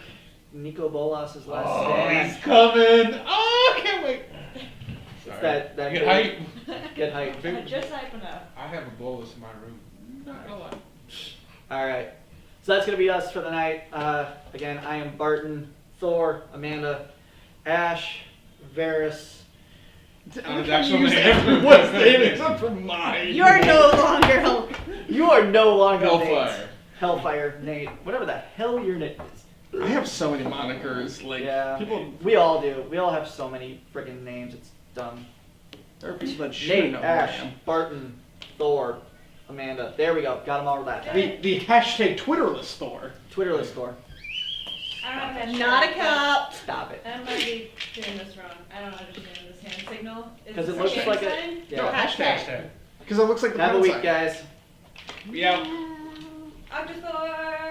Nico Bolas's last Oh, stand. he's coming! Oh, I can't wait. It's that Get big- hype. Get hype. Just hype enough. I have a bolus in my room. Not gonna lie. All right. So that's going to be us for the night. Again, I am Barton, Thor, Amanda, Ash, Varys. His actual Use name. everyone's name except for mine. You are no longer Hulk. You are no longer Hellfire. Nate. Hellfire, Nate. Whatever the hell your name is. I have so many monikers. Like Yeah. people, We all do. We all have so many friggin' names. It's dumb. there are people that should Nate, know who I Ash, am. Barton, Thor, Amanda. There we go. Got them all that. The hashtag Twitterless Thor. Twitterless Thor. I don't have that Not a shit. cop. Stop it. I might be doing this wrong. I don't understand this hand signal. Is 'Cause this it looks hand like a- sign? Yeah. No, hashtag. Because it looks like the Have a pound week, sign. guys. We out. Octothor!